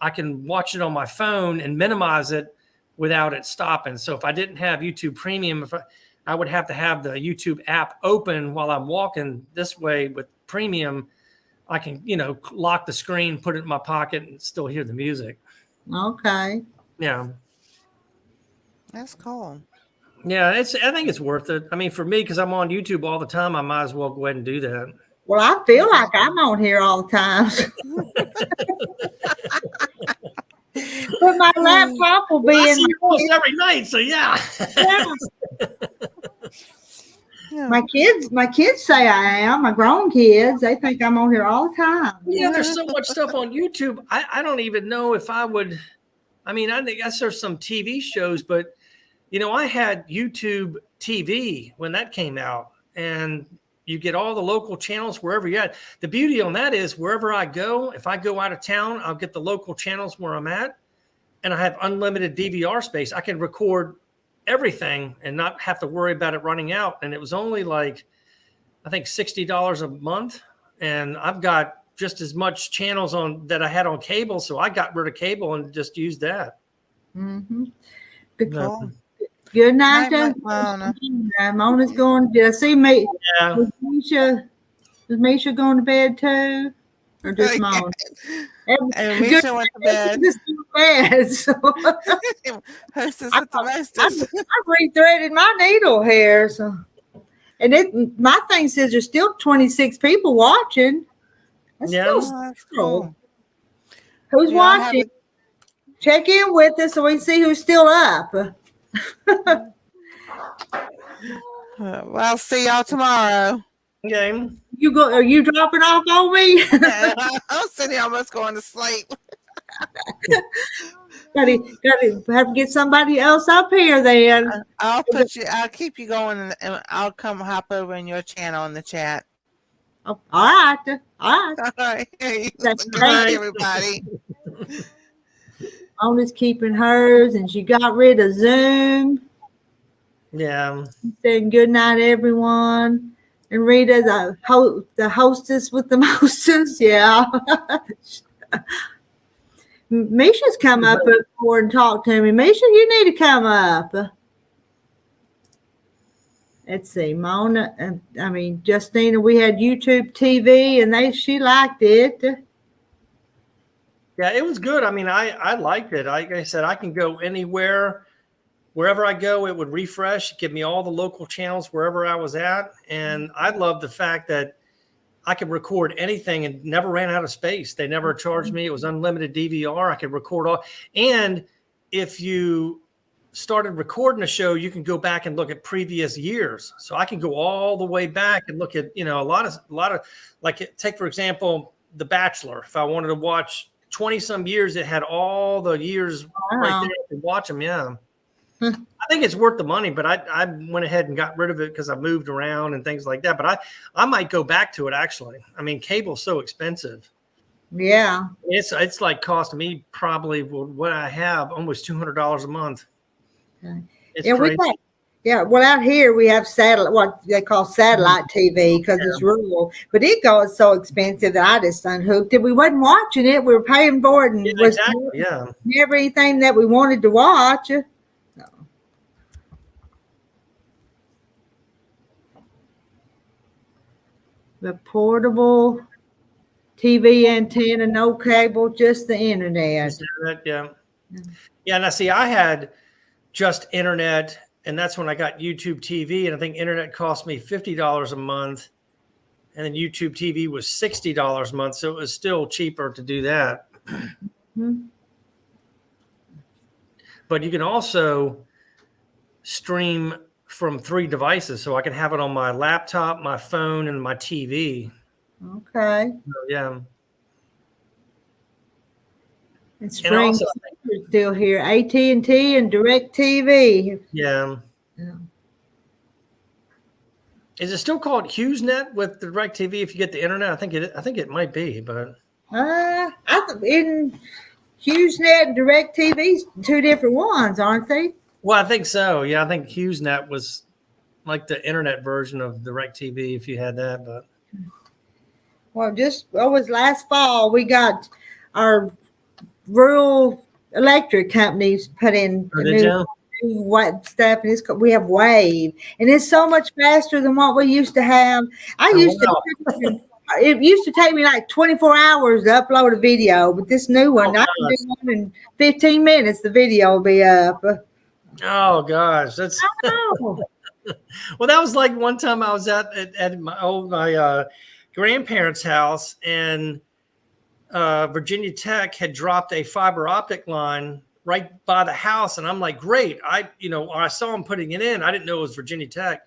I can watch it on my phone and minimize it without it stopping. So if I didn't have YouTube Premium, I would have to have the YouTube app open while I'm walking. This way with Premium, I can, you know, lock the screen, put it in my pocket, and still hear the music. Okay. Yeah. That's cool. Yeah, I think it's worth it. I mean, for me, because I'm on YouTube all the time, I might as well go ahead and do that. Well, I feel like I'm on here all the time. But my laptop will be Well, I in see you almost every night, so yeah. Yeah. my kids say I am. My grown kids, they think I'm on here all the time. Yeah, there's so much stuff on YouTube. I don't even know if I would. I mean, I guess there's some TV shows, but you know, I had YouTube TV when that came out, and you get all the local channels wherever you're at. The beauty on that is wherever I go, if I go out of town, I'll get the local channels where I'm at, and I have unlimited DVR space. I can record everything and not have to worry about it running out. And it was only like, I think $60 a month, and I've got just as much channels on that I had on cable, so I got rid of cable and just used that. Mm-hmm. Cool. Good night, Night, Mona. Mona. Mona's going. Did I see me? Yeah. Was Misha going to bed too, or just Mona? And Misha went to bed. Just to bed. So Hostess with the mostest. I rethreaded my needle here. So, and my thing says there's still 26 people watching. That's Yeah. still Oh, that's cool. cool. Who's Yeah, I watching? Check in with us so we can see who's still up. Well, I'll see y'all tomorrow. Okay. Are you dropping off on me? I'm sitting here almost going to sleep. gotta have to get somebody else up here then. I'll keep you going, and I'll come hop over in your channel in the chat. Oh, all right. All right. That's Good night, great. everybody. Mona's keeping hers, and she got rid of Zoom. Yeah. Saying good night, everyone. And Rita, the hostess with the mostest, yeah. Misha's come up before and talked to me. Misha, you need to come up. Let's see, Mona. Justina. We had YouTube TV, and she liked it. Yeah, it was good. I mean, I liked it. Like I said, I can go anywhere. Wherever I go, it would refresh, give me all the local channels wherever I was at. And I love the fact that I could record anything and never ran out of space. They never charged me. It was unlimited DVR. I could record all. And if you started recording a show, you can go back and look at previous years. So I can go all the way back and look at, you know, a lot of like, take, for example, The Bachelor. If I wanted to watch 20 some years, it had all the years right there to watch them. Yeah. I think it's worth the money, but I went ahead and got rid of it because I moved around and things like that. But I might go back to it, actually. I mean, cable's so expensive. Yeah. It's like costing me probably what I have, almost $200 a month. Okay. It's Yeah, crazy. well, out here we have satellite, what they call satellite TV because it's rural, but it goes so expensive that I just unhooked it. We wasn't watching it; we were paying for it, and Yeah, was exactly. Yeah. everything that we wanted to watch. The portable TV antenna, no cable, just the internet. Just internet, yeah. Yeah, now see, I had just internet, and that's when I got YouTube TV, and I think internet cost me $50 a month, and then YouTube TV was $60 a month, so it was still cheaper to do that. Mhm. But you can also stream from 3 devices, so I can have it on my laptop, my phone, and my TV. Okay. So, yeah. And And Spring also, is still here. AT&T and DirecTV. yeah. Yeah. Is it still called HughesNet with the DirecTV if you get the internet? I think it might be, but In HughesNet and DirecTV's two different ones, aren't they? well, I think so. Yeah, I think HughesNet was like the internet version of DirecTV if you had that. But Well, it was last fall we got our rural electric companies put in oh, a did you? new white stuff, and we have Wave, and it's so much faster than what we used to have. It used to take me like 24 hours to upload a video, but this new one, I can do one in 15 minutes. The video will be up. Oh gosh, that's Oh, well. That was like one time I was at my grandparents' house, and Virginia Tech had dropped a fiber optic line right by the house, and I'm like, great. When I saw them putting it in, I didn't know it was Virginia Tech,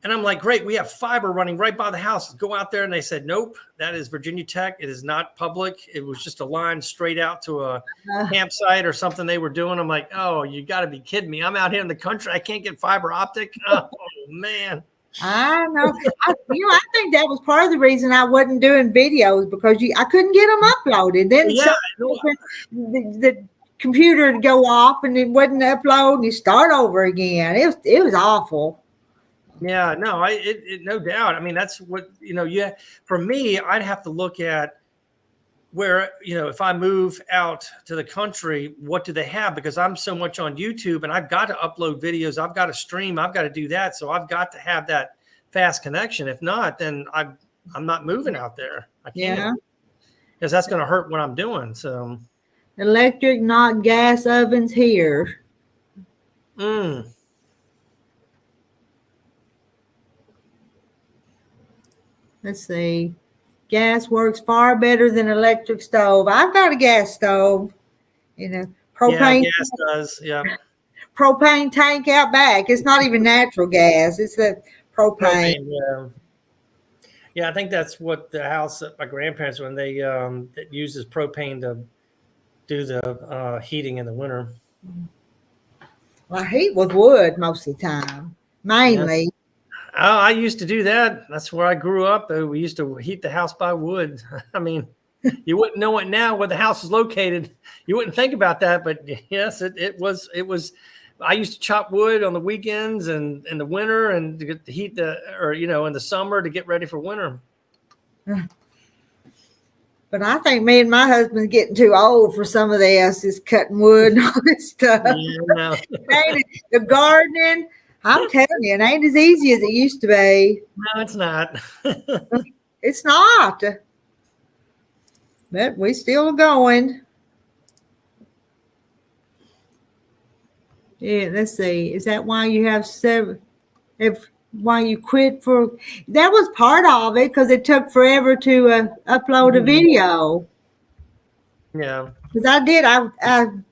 and I'm like, great, we have fiber running right by the house. Go out there, and they said, nope, that is Virginia Tech. It is not public. It was just a line straight out to a campsite or something they were doing. I'm like, oh, you got to be kidding me. I'm out here in the country. I can't get fiber optic. Oh man. I know. I think that was part of the reason I wasn't doing videos, because I couldn't get them uploaded. Then Yeah, the computer would go off and it wouldn't upload, and you start over again. It was awful. yeah, no, no doubt. I mean, that's what, for me, I'd have to look at where, if I move out to the country, what do they have? Because I'm so much on YouTube, and I've got to upload videos. I've got to stream. I've got to do that. So I've got to have that fast connection. If not, then I'm not moving out there. I can't. Yeah. Because that's going to hurt what I'm doing. So. Electric, not gas ovens here. Let's see. Gas works far better than electric stove. I've got a gas stove. Propane. Yeah, gas does. Yeah. Propane tank out back. It's not even natural gas. It's the propane. Yeah. Yeah, I think that's what the house at my grandparents, when they that uses propane to do the heating in the winter. Well, I heat with wood most of the time, mainly. Oh, I used to do that. That's where I grew up. We used to heat the house by wood. I mean, you wouldn't know it now where the house is located. You wouldn't think about that, but yes, it was. I used to chop wood on the weekends and in the winter, and to get the heat in the summer to get ready for winter. But I think me and my husband's getting too old for some of this. Is cutting wood and all this stuff. Yeah, no. The gardening. I'm telling you, it ain't as easy as it used to be. No, it's not. It's not. But we still going. Yeah, let's see. Is that why you have why you quit for? That was part of it, because it took forever to upload a video. Yeah. Because I did.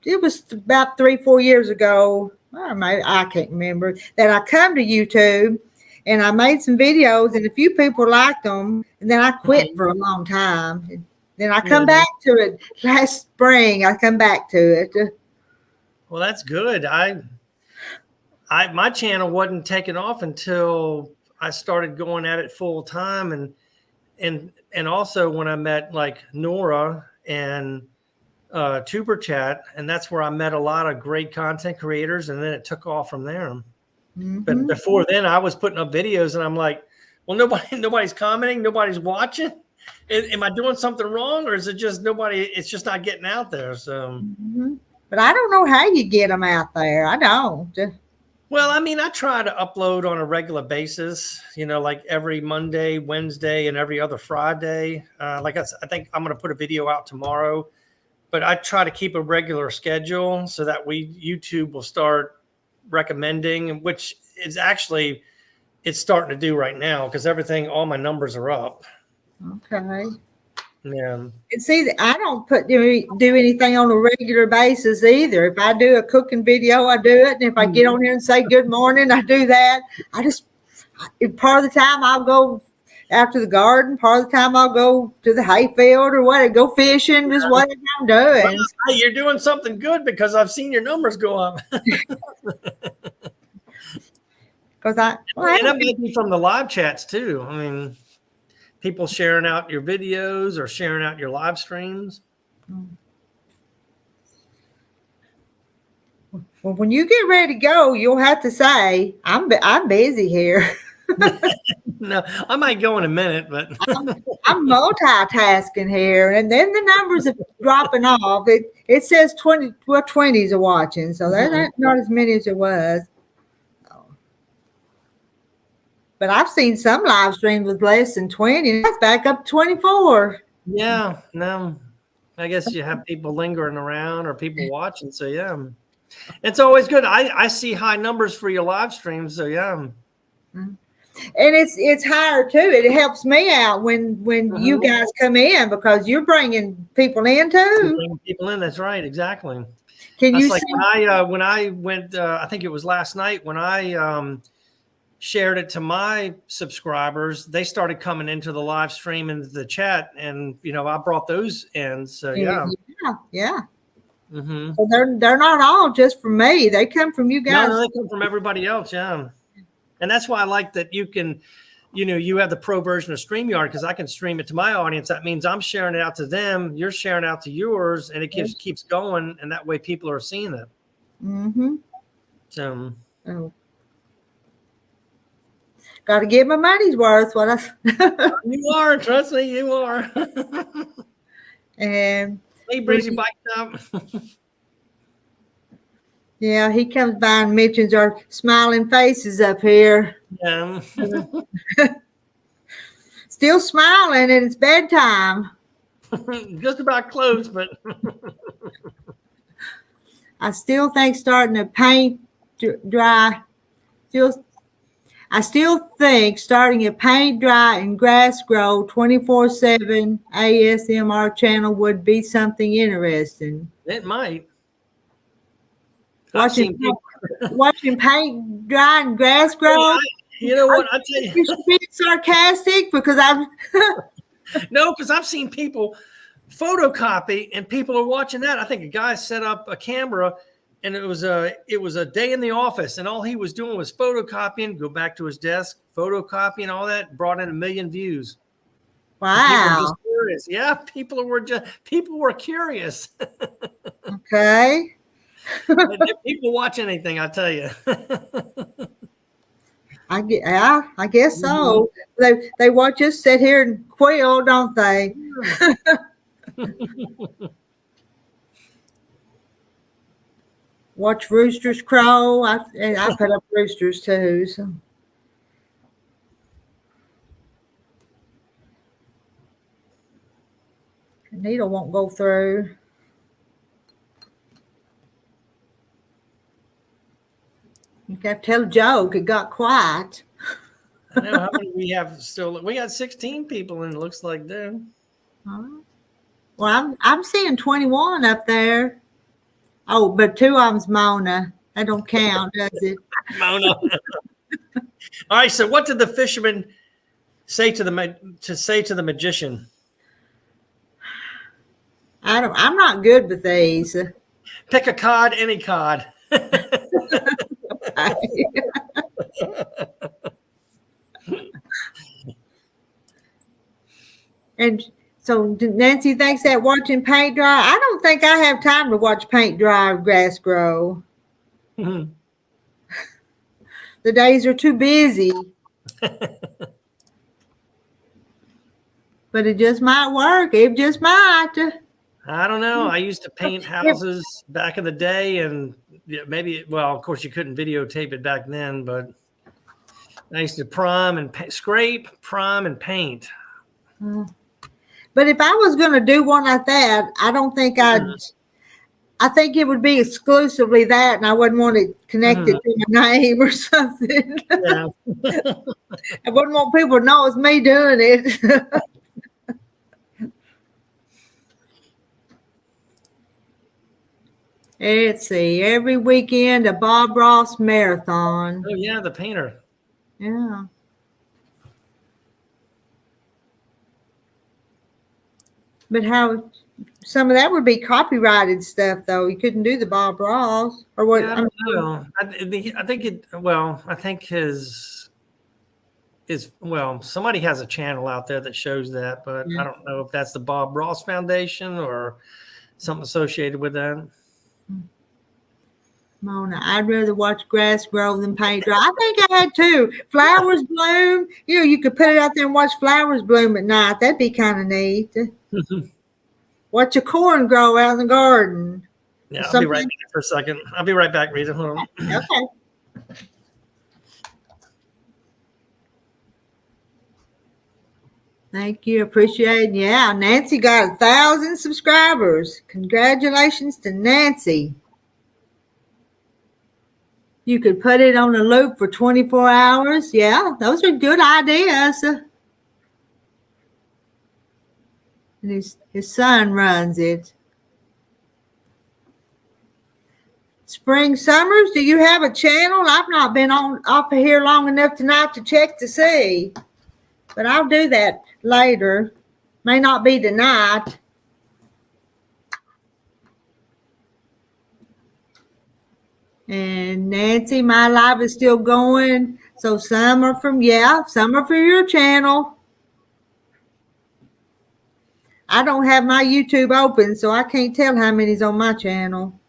It was about 3-4 years ago. I can't remember, that I come to YouTube and I made some videos, and a few people liked them, and then I quit for a long time. And then I come back to it last spring. I come back to it. Well, that's good. My channel wasn't taking off until I started going at it full time, and also when I met like Nora and Tuber Chat, and that's where I met a lot of great content creators, and then it took off from there. Mm-hmm. But before then, I was putting up videos, and I'm like, well, nobody's commenting, nobody's watching. Am I doing something wrong, or is it just nobody? It's just not getting out there. So, But I don't know how you get them out there. I don't. Well, I mean, I try to upload on a regular basis, like every Monday, Wednesday, and every other Friday. I think I'm going to put a video out tomorrow, but I try to keep a regular schedule so that YouTube will start recommending, which is actually, it's starting to do right now because all my numbers are up. Okay. Yeah. And see, I don't do anything on a regular basis either. If I do a cooking video, I do it. And if I get on here and say good morning, I do that. Part of the time I'll go after the garden. Part of the time I'll go to the hayfield or whatever, go fishing, just whatever I'm doing. Well, hey, you're doing something good because I've seen your numbers go up. And that might be from the live chats too. I mean, people sharing out your videos or sharing out your live streams. Well, when you get ready to go, you'll have to say, I'm busy here. No, I might go in a minute, but I'm multitasking here. And then the numbers are dropping off. It says 20s are watching. So that's not as many as it was. But I've seen some live streams with less than 20, and that's back up to 24. Yeah, no, I guess you have people lingering around or people watching. So yeah, it's always good. I see high numbers for your live streams. So yeah. And it's higher too. It helps me out when you guys come in because you're bringing people in too. Bringing people in. That's right. Exactly. Can you like see? when I went, I think it was last night when I shared it to my subscribers, they started coming into the live stream into the chat, and I brought those in. So yeah. So they're not all just from me. They come from you guys. No, they come from everybody else. Yeah. And that's why I like that you can, you have the pro version of StreamYard because I can stream it to my audience. That means I'm sharing it out to them. You're sharing out to yours, and it keeps going. And that way people are seeing it. Mm-hmm. So. Oh. Got to get my money's worth. You are. Trust me, you are. And he brings your bike up. Yeah, he comes by and mentions our smiling faces up here. Yeah. Still smiling, and it's bedtime. Just about close, but I still think starting to paint dry. I still think starting a paint dry and grass grow 24/7 ASMR channel would be something interesting. It might. Watching paint dry and grass grow. You know what? I tell you, you should be sarcastic because no, because I've seen people photocopy and people are watching that. I think a guy set up a camera and it was a day in the office and all he was doing was photocopying, go back to his desk, photocopying all that, brought in 1 million views. Wow. Yeah, people were curious. Okay. People watch anything, I tell you. I guess so. They watch us sit here and quill, don't they? Watch roosters crow. I put up roosters too. So. The needle won't go through. You have to tell a joke. It got quiet. I know how many we have still. We got 16 people, and it looks like them. Well, I'm seeing 21 up there. Oh, but 2 of them's Mona. That don't count, does it? Mona. All right. So, what did the fisherman say to the magician? I'm not good with these. Pick a cod, any cod. And so Nancy thinks that watching paint dry. I don't think I have time to watch paint dry or grass grow. Mm-hmm. The days are too busy. But it just might work. It just might. I don't know. I used to paint houses back in the day, and maybe, well, of course, you couldn't videotape it back then, but I used to prime and scrape, prime, and paint. But if I was going to do one like that, I don't think I think it would be exclusively that, and I wouldn't want it connected to my name or something. Yeah. I wouldn't want people to know it's me doing it. Let's see. Every weekend, a Bob Ross marathon. Oh, yeah, the painter. Yeah. But how some of that would be copyrighted stuff, though. You couldn't do the Bob Ross or what? Yeah, I don't know. I think it. Well, I think his. Well, somebody has a channel out there that shows that, but I don't know if that's the Bob Ross Foundation or something associated with that. Mona, I'd rather watch grass grow than paint dry. I think I had too. Flowers bloom. You know, you could put it out there and watch flowers bloom at night. That'd be kind of neat. Watch your corn grow out in the garden. Yeah, I'll be right back for a second. I'll be right back, Rita. Hold on. Okay. Thank you. Appreciate it. Yeah, Nancy got 1,000 subscribers. Congratulations to Nancy. You could put it on a loop for 24 hours. Yeah, those are good ideas. And his son runs it. Spring Summers, do you have a channel? I've not been off of here long enough tonight to check to see. But I'll do that later. May not be tonight. And Nancy, my live is still going. So some are from your channel. I don't have my YouTube open, so I can't tell how many's on my channel.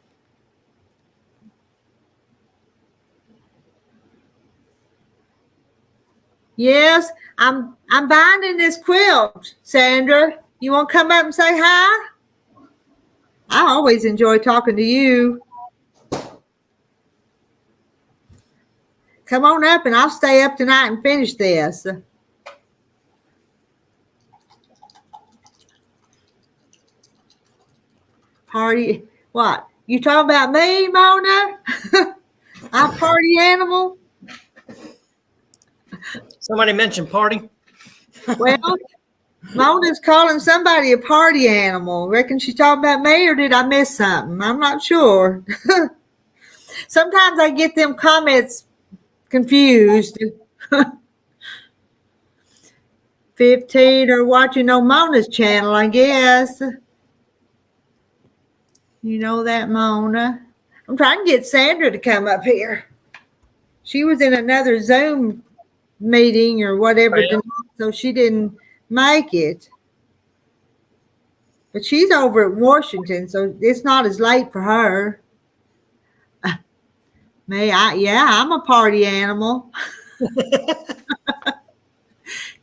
Yes, I'm binding this quilt, Sandra. You want to come up and say hi? I always enjoy talking to you. Come on up and I'll stay up tonight and finish this. Party, what? You talking about me, Mona? I'm party animal. Somebody mentioned party. Well, Mona's calling somebody a party animal. Reckon she's talking about me, or did I miss something? I'm not sure. Sometimes I get them comments confused. 15 are watching on Mona's channel, I guess. You know that, Mona. I'm trying to get Sandra to come up here. She was in another Zoom meeting or whatever, so she didn't make it. But she's over at Washington, so it's not as late for her. I'm a party animal.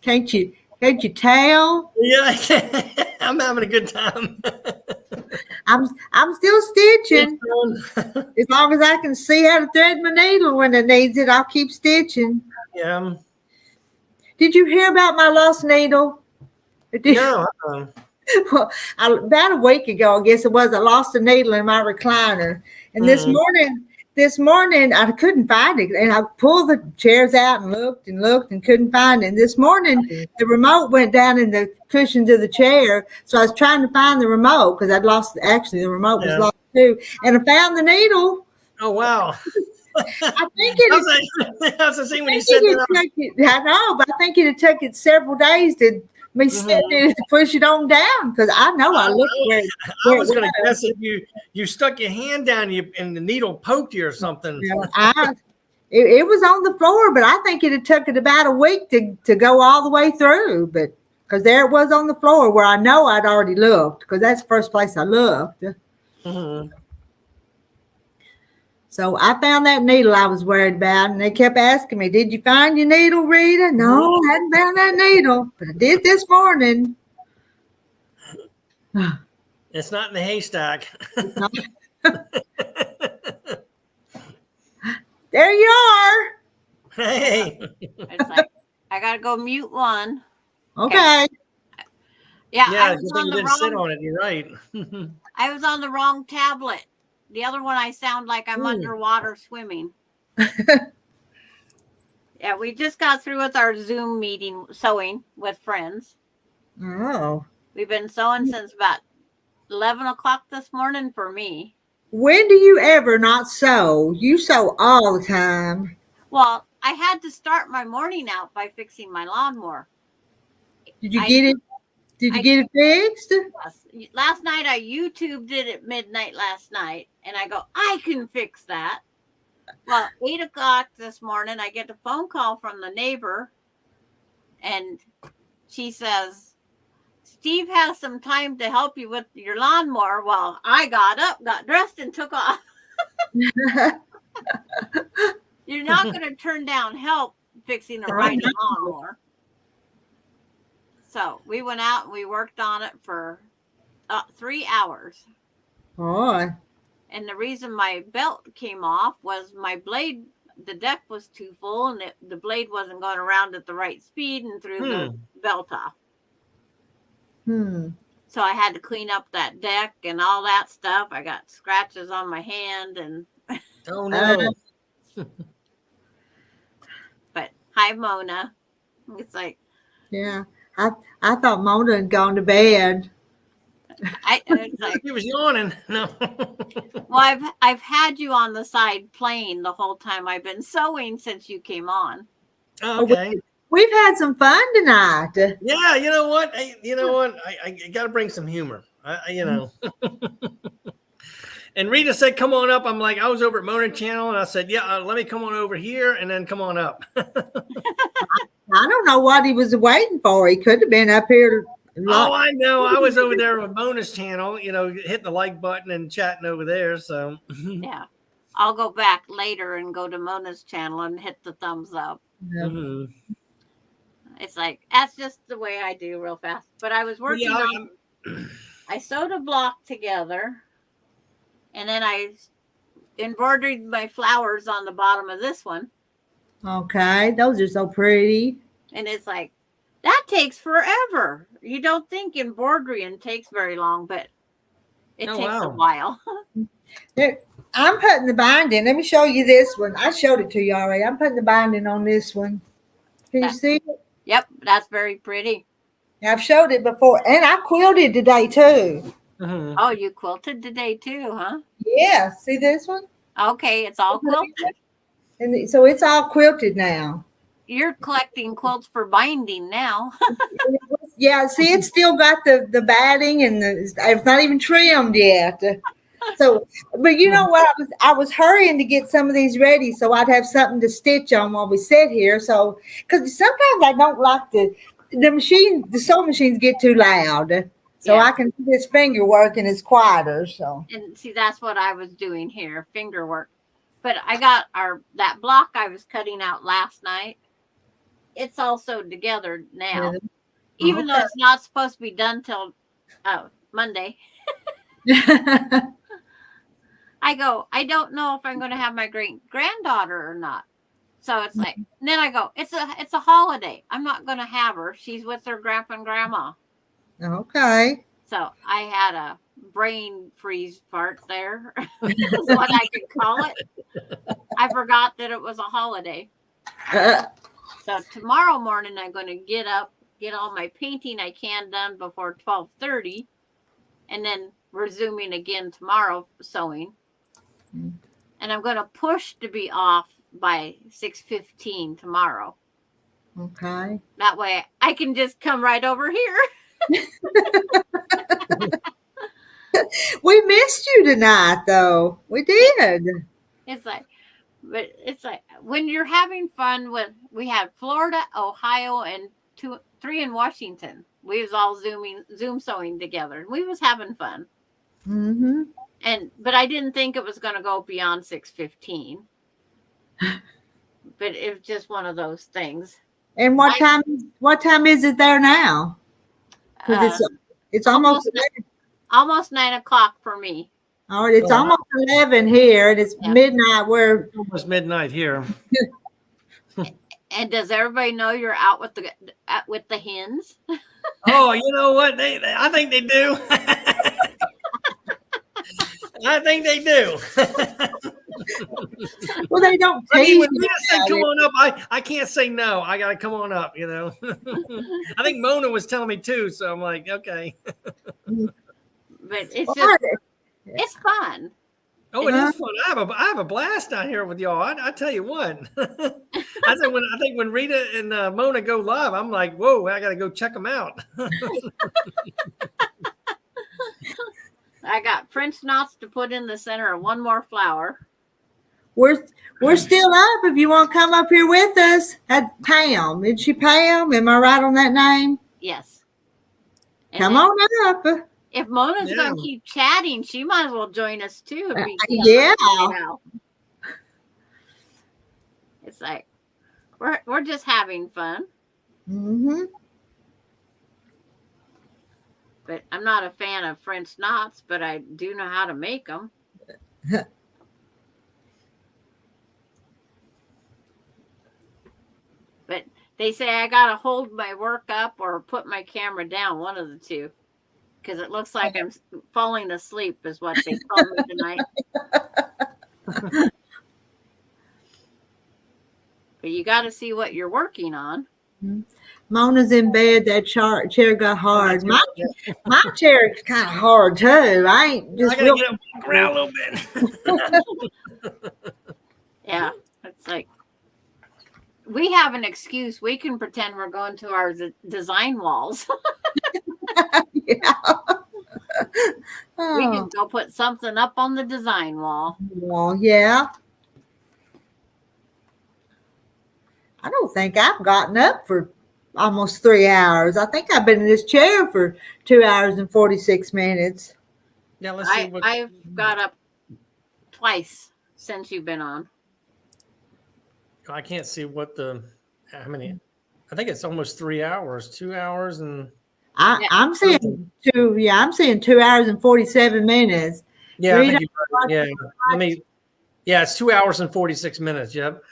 Can't you tell? Yeah, I'm having a good time. I'm still stitching. As long as I can see how to thread my needle when it needs it, I'll keep stitching. Yeah. Did you hear about my lost needle? No. Well, about a week ago, I guess it was, I lost a needle in my recliner. And this morning I couldn't find it. And I pulled the chairs out and looked and couldn't find it. And this morning the remote went down in the cushions of the chair. So I was trying to find the remote because I'd lost, actually the remote was lost too. And I found the needle. Oh, wow. I think it I was saying when you said that. I know, but I think it took it several days to me sitting there to push it on down because I know I looked where I was going to guess if you stuck your hand down and the needle poked you or something. It was on the floor, but I think it took it about a week to go all the way through. But because there it was on the floor where I know I'd already looked because that's the first place I looked. Mm-hmm. So I found that needle I was worried about, and they kept asking me, "Did you find your needle, Rita?" No, I hadn't found that needle, but I did this morning. It's not in the haystack. There you are. Hey. It's like I gotta go mute one. Okay. Yeah, Yeah, I good was thing on you the didn't sit wrong. on it. You're right. I was on the wrong tablet. The other one, I sound like I'm Ooh. underwater swimming. Yeah, we just got through with our Zoom meeting sewing with friends. Oh. We've been sewing since about 11 o'clock this morning for me. When do you ever not sew? You sew all the time. Well, I had to start my morning out by fixing my lawnmower. Did you I- get it? Did you I- get it fixed? Yes. Last night I YouTubed it at midnight last night, and I go, I can fix that. Well, 8 o'clock this morning, I get a phone call from the neighbor, and she says, Steve has some time to help you with your lawnmower. Well, I got up, got dressed, and took off. You're not going to turn down help fixing a riding lawnmower. So we went out and we worked on it for 3 hours. Boy. And the reason my belt came off was my blade, the deck was too full, and the blade wasn't going around at the right speed and threw the belt off. So I had to clean up that deck and all that stuff. I got scratches on my hand and. Oh no. But hi, Mona. It's like. Yeah. I thought Mona had gone to bed. It's like, He was yawning. No. well, I've had you on the side playing the whole time I've been sewing since you came on. Okay. We've had some fun tonight. Yeah, you know what? I got to bring some humor. You know. And Rita said, "Come on up." I'm like, I was over at Mona Channel, and I said, "Yeah, let me come on over here, and then come on up." I don't know what he was waiting for. He could have been up here. Oh, I know. I was over there with Mona's channel, you know, hitting the like button and chatting over there. So Yeah, I'll go back later and go to Mona's channel and hit the thumbs up. Mhm. It's like, that's just the way I do real fast. But I was working on, I sewed a block together, and then I embroidered my flowers on the bottom of this one. Okay. Those are so pretty. And it's like, that takes forever. You don't think embroidery takes very long, but it takes a while. There, I'm putting the binding. Let me show you this one. I showed it to you already. I'm putting the binding on this one. Can you see it? Yep, that's very pretty. I've showed it before, and I quilted today too. Mhm. Oh, you quilted today too, huh? Yeah, see this one? Okay, it's all quilted. And so it's all quilted now. You're collecting quilts for binding now. Yeah, see, it's still got the batting, and it's not even trimmed yet. So, but you know what? I was hurrying to get some of these ready so I'd have something to stitch on while we sit here. So, because sometimes I don't like the sewing machines get too loud. So Yeah. I can do this finger work and it's quieter. So, And see, that's what I was doing here, finger work. But I got that block I was cutting out last night. It's all sewed together now, even though it's not supposed to be done till Monday. I go, I don't know if I'm going to have my great granddaughter or not. So it's like, and then I go, it's a holiday. I'm not going to have her. She's with her grandpa and grandma. Okay. So I had a brain freeze part there. Is what I could call it. I forgot that it was a holiday. So tomorrow morning I'm going to get up, get all my painting I can done before 12:30, and then resuming again tomorrow sewing. And I'm going to push to be off by 6:15 tomorrow. Okay. That way I can just come right over here. We missed you tonight, though. We did. It's like when you're having fun we had Florida, Ohio, and 3 in Washington. We was all Zoom sewing together. We was having fun. Mm-hmm. But I didn't think it was going to go beyond 6:15. But it was just one of those things. And what time is it there now? 'Cause it's almost almost 9 o'clock for me. All right, it's Oh, almost 11 here, and it's Yeah. midnight. We're Almost midnight here. And does everybody know you're out with the hens? Oh, you know what? I think they do. I think they do. well, they don't I mean, tease when you Rita said about come it. on up, I can't say no. I gotta come on up, you know. I think Mona was telling me too, so I'm like, okay. But it's Well, just it's fun. Oh, it is fun. I have a blast out here with y'all. I tell you what. I think when Rita and Mona go live, I'm like, whoa, I gotta go check them out. I got French knots to put in the center and one more flower. We're still up. If you want to come up here with us, at Pam. Is she Pam? Am I right on that name? Yes. And Come then on up. if Mona's Yeah. gonna keep chatting, she might as well join us too. If we Yeah. It's like we're just having fun. Mm-hmm. But I'm not a fan of French knots, but I do know how to make them. But they say I gotta hold my work up or put my camera down, one of the two, because it looks like I'm falling asleep, is what they told me tonight. But you got to see what you're working on. Mona's in bed. That chair got hard. My chair is kind of hard too. I ain't I just gotta real. get up and walk around a little bit. Yeah, it's like we have an excuse. We can pretend we're going to our design walls. Yeah. We Oh, can go put something up on the design wall. well, yeah. I don't think I've gotten up for almost 3 hours. I think I've been in this chair for 2 hours and 46 minutes. Yeah, let's see what I've got up twice since you've been on. I can't see what how many. I think it's almost 3 hours, 2 hours, and I'm seeing 2. Yeah, I'm seeing 2 hours and 47 minutes. yeah, I Rita, think you're right. Yeah. Yeah, it's 2 hours and 46 minutes. Yep.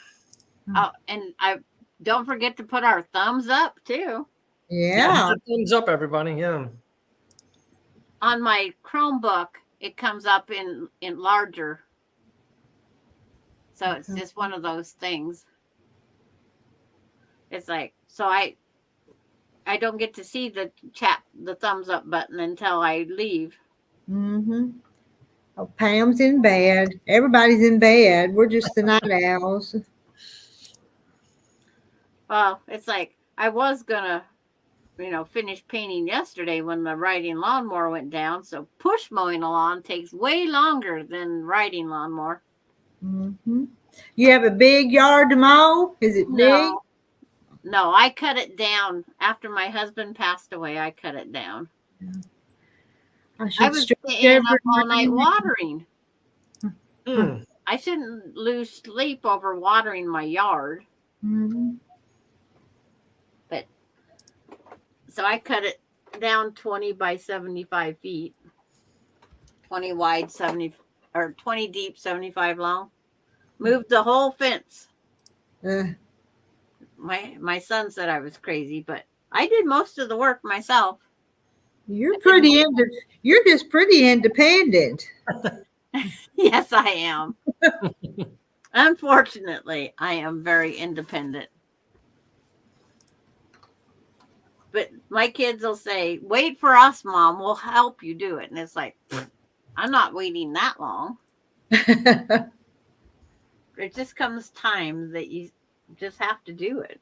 Oh, and I don't forget to put our thumbs up too. Yeah. Thumbs up, everybody. Yeah. On my Chromebook, it comes up in larger. So it's just one of those things. It's like, so I don't get to see the thumbs up button until I leave. Mm-hmm. Oh, Pam's in bed. Everybody's in bed. We're just the night owls. Well, it's like I was gonna, finish painting yesterday when the riding lawnmower went down. So push mowing a lawn takes way longer than riding lawnmower. Mm-hmm. You have a big yard to mow? Is it big? No, I cut it down after my husband passed away. I cut it down. I was staying up all night watering. I shouldn't lose sleep over watering my yard. Mm-hmm. But so I cut it down 20 by 75 feet, 20 wide, 20 deep, 75 long. Moved the whole fence. My son said I was crazy, but I did most of the work myself. You're just pretty independent. Yes, I am. Unfortunately, I am very independent. But my kids will say, "Wait for us, Mom. We'll help you do it." And it's like, I'm not waiting that long. It just comes time that you just have to do it.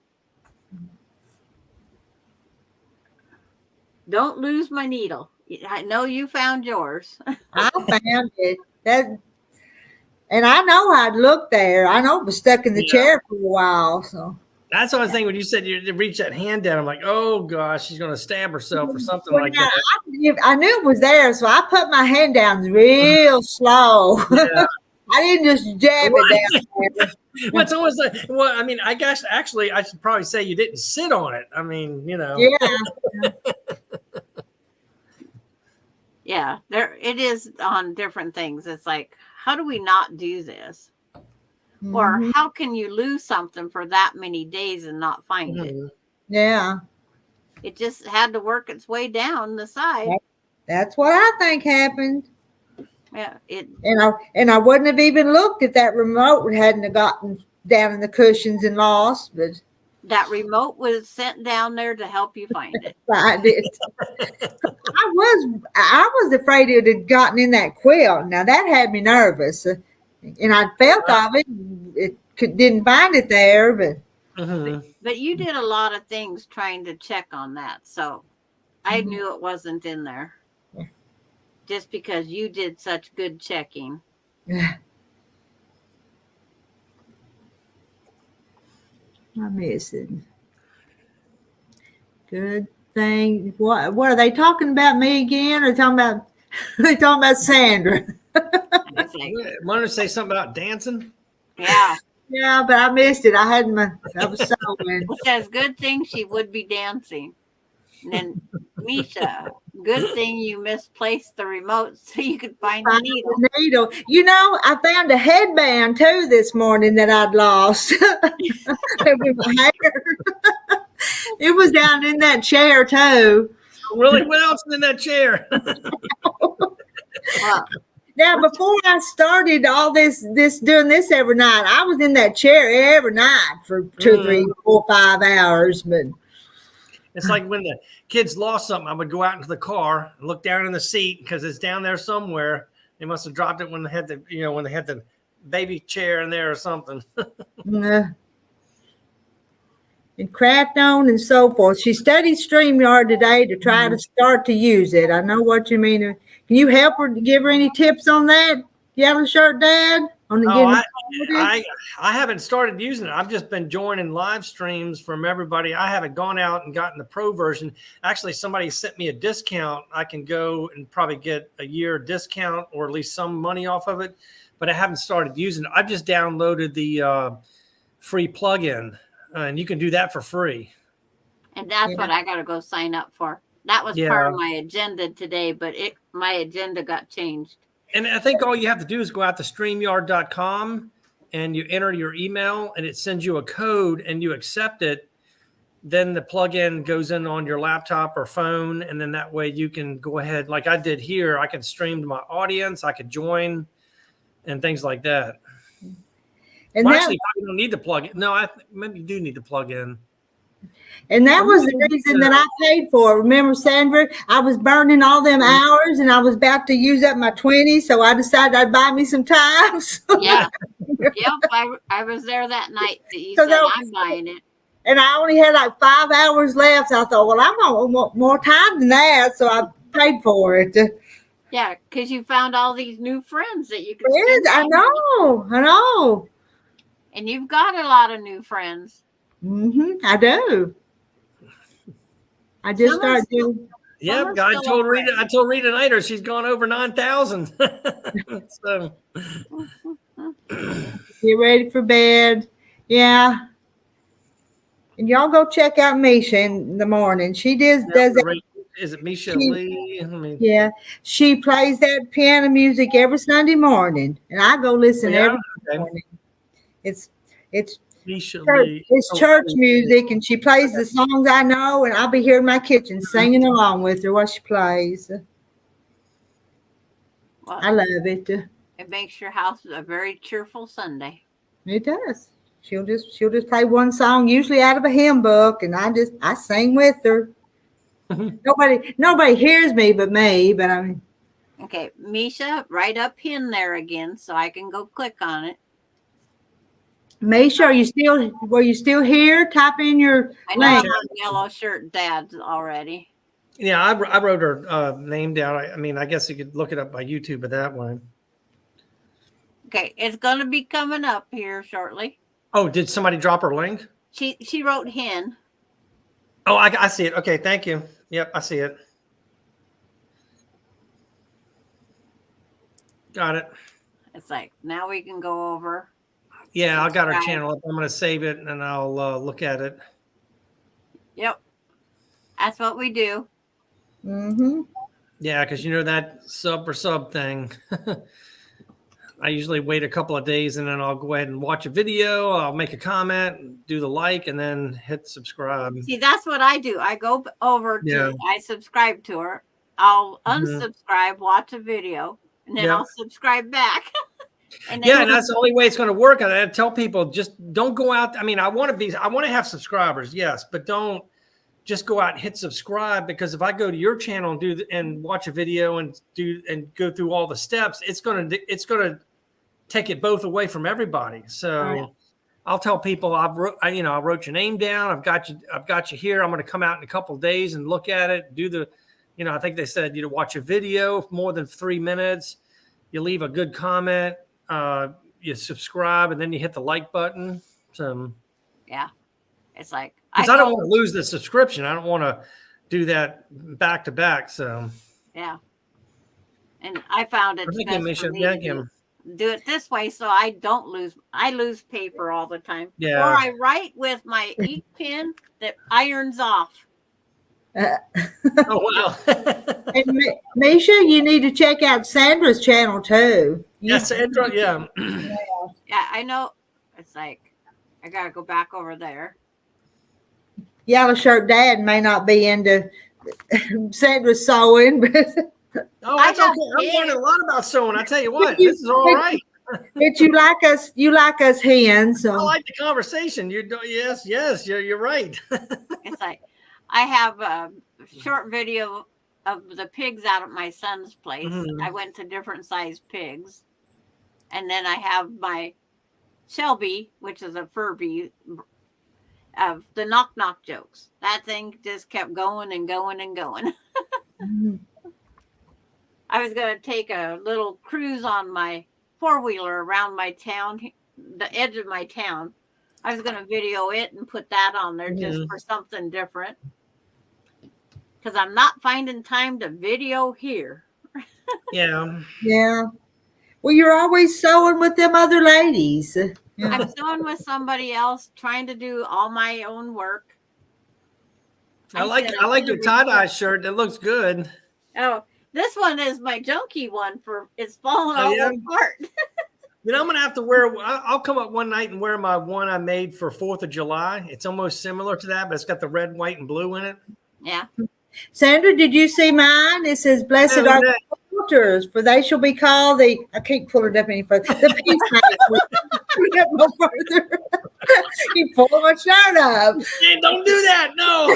Don't lose my needle. I know you found yours. I found it. And I know I'd look there. I know it was stuck in the chair for a while. So that's what I was thinking when you said you reach that hand down. I'm like, oh gosh, she's gonna stab herself or something like that. I knew it was there, so I put my hand down real slow. Yeah. I didn't just jab it down there. Well, it's almost like, well, I mean, I guess actually I should probably say you didn't sit on it. I mean, Yeah. Yeah, there it is on different things. It's like, how do we not do this? Or Mhm. how can you lose something for that many days and not find it? Mhm. Yeah, It just had to work its way down the side. that's what I think happened. Yeah, it And I wouldn't have even looked if that remote hadn't have gotten down in the cushions and lost, but that remote was sent down there to help you find it. I did. I was afraid it had gotten in that quilt. Now that had me nervous, and I felt of it. Didn't find it there, but Mhm. But you did a lot of things trying to check on that, so I Mhm. knew it wasn't in there. Just because you did such good checking. I miss it. Good thing. What are they talking about me again? Or talking about they talking about Sandra? It's like, Want to say something about dancing? yeah. Yeah, but I missed it. I was sewing. It says good thing she would be dancing. And then Misha, good thing you misplaced the remote so you could find the Find needle. the needle. You know, I found a headband too this morning that I'd lost. With my hair. It was down in that chair too. Really? What else is in that chair? Well, Now, before I started all this doing this every night, I was in that chair every night for 2, 3, 4, 5 hours. But It's like when the kids lost something, I would go out into the car and look down in the seat because it's down there somewhere. They must have dropped it when they had the baby chair in there or something. and craft on and so forth. She studied StreamYard today to try to start to use it. I know what you mean. Can you help her to give her any tips on that, Yellow Shirt Dad? On the Oh, getting I haven't started using it. I've just been joining live streams from everybody. I haven't gone out and gotten the pro version. Actually, somebody sent me a discount. I can go and probably get a year discount or at least some money off of it, but I haven't started using it. I've just downloaded the free plugin, and you can do that for free. and that's Yeah. what I got to go sign up for. That was part of my agenda today, but my agenda got changed. And I think all you have to do is go out to StreamYard.com and you enter your email and it sends you a code and you accept it. Then the plugin goes in on your laptop or phone. And then that way you can go ahead, like I did here, I can stream to my audience, I could join and things like that. And Well, that, actually, you don't need the plugin. No, maybe you do need the plugin. and that was the reason that I paid for it. Remember, Sandra? I was burning all them hours and I was about to use up my 20. So I decided I'd buy me some time. Yeah. Yep. I was there that night that you So said that- I'm buying it. And I only had like 5 hours left. So I thought, well, I'm going to want more time than that. So I paid for it. Yeah, because you found all these new friends that you could Yes, spend I time with. know. And you've got a lot of new friends. I do. I just Some are started still- doing. Yep, Almost I still told a Rita. friend. I told Rita Nighter she's gone over 9,000. So Get ready for bed. Yeah. And y'all go check out Misha in the morning. She does that. Is it Misha She- Lee? I mean, Yeah. She plays that piano music every Sunday morning. And I go listen yeah, every okay. morning. It's Misha church, Lee. it's Oh, church okay. music, and she plays the songs I know, and I'll be here in my kitchen singing along with her while she plays. Well, I love it. it makes your house a very cheerful Sunday. It does. She'll just play one song, usually out of a hymn book, and I sing with her. Nobody hears me but me, but I mean, Okay, Misha, write up pin there again so I can go click on it. Misha, were you still here? Type in your I know I'm link. on Yellow Shirt Dad's already. Yeah, I wrote her name down. I mean, I guess you could look it up by YouTube at that one. Okay, it's going to be coming up here shortly. Oh, did somebody drop her link? She wrote hen. Oh, I see it. Okay, thank you. Yep, I see it. Got it. It's like, now we can go over. Yeah, I got her Right. channel up. I'm going to save it and I'll look at it. Yep. That's what we do. Mm-hmm. Yeah, because you know that sub for sub thing. I usually wait a couple of days and then I'll go ahead and watch a video. I'll make a comment, do the like, and then hit subscribe. See, that's what I do. I go over Yeah. to, I subscribe to her. I'll Mhm. unsubscribe, watch a video, and then Yeah. I'll subscribe back. And then Yeah, and that's the only way it's going to work. And I tell people, just don't go out. I mean, I want to have subscribers, yes, but don't just go out and hit subscribe, because if I go to your channel and and watch a video and go through all the steps, it's going to take it both away from everybody. So Right. I'll tell people I wrote your name down. I've got you here. I'm going to come out in a couple of days and look at it. Do the, I think they said, watch a video more than 3 minutes. You leave a good comment. You subscribe, and then you hit the like button. So, yeah, it's like, because I don't want to lose the subscription. I don't want to do that back to back. So, yeah. And I found it thank you, best for Misha. me Thank to you. do it this way so I don't lose. I lose paper all the time. Yeah. Or I write with my ink pen that irons off. Oh wow. And Misha, you need to check out Sandra's channel too. Yes, Sandra. Yeah. Yeah, I know. It's like, I got to go back over there. Yellow Shirt Dad may not be into Sandra's sewing, but Oh, I that's okay. have I'm learning a lot about sewing. I tell you what, You- this is all right. you like us hens. I So like the conversation. Yes, you're right. It's like, I have a short video of the pigs out at my son's place. Mhm. I went to different sized pigs. And then I have my Shelby, which is a Furby, of the knock knock jokes. That thing just kept going and going and going. I was going to take a little cruise on my 4-wheeler around my town, the edge of my town. I was going to video it and put that on there just Mhm. for something different. Because I'm not finding time to video here. Yeah. yeah. Well, you're always sewing with them other ladies. Yeah. I'm sewing with somebody else, trying to do all my own work. I like said, your tie-dye shirt. That looks good. Oh, this one is my junkie one for it's falling Oh, all yeah? apart. I'm gonna have to wear. I'll come up one night and wear my one I made for 4th of July. It's almost similar to that, but it's got the red, white, and blue in it. Yeah. Sandra, did you see mine? It says, "Blessed No, are no. the quilters, for they shall be called the." I can't pull it up any further. The peacemakers. Pull it up no further. You pull my shirt up. Hey, don't do that. No.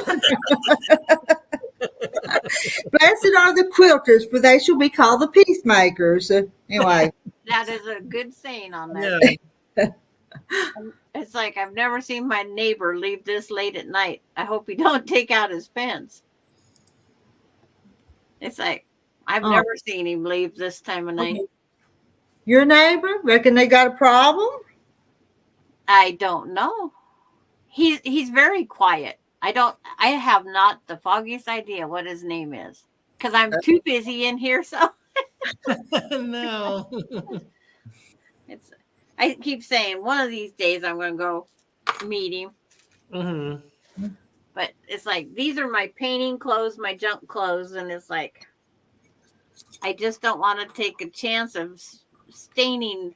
Blessed are the quilters, for they shall be called the peacemakers. Anyway, That is a good saying on there. Yeah. It's like I've never seen my neighbor leave this late at night. I hope he don't take out his fence. It's like I've Oh. never seen him leave this time of night. your neighbor reckon they got a problem? I don't know. He's very quiet. I have not the foggiest idea what his name is because I'm too busy in here. So No. I keep saying one of these days I'm going to go meet him. Mm-hmm. But it's like these are my painting clothes, my junk clothes, and it's like I just don't want to take a chance of staining.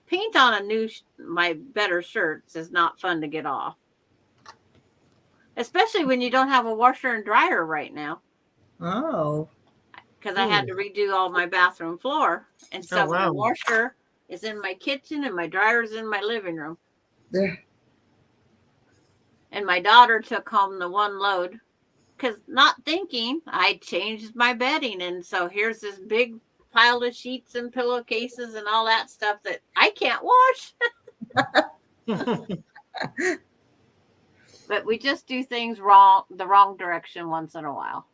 Paint on a new my better shirts is not fun to get off, especially when you don't have a washer and dryer right now. Oh, Because I had to redo all my bathroom floor, and so Oh, wow. my washer is in my kitchen and my dryer is in my living room. there. And my daughter took home the one load because not thinking I changed my bedding. And so here's this big pile of sheets and pillowcases and all that stuff that I can't wash. But we just do things the wrong direction once in a while.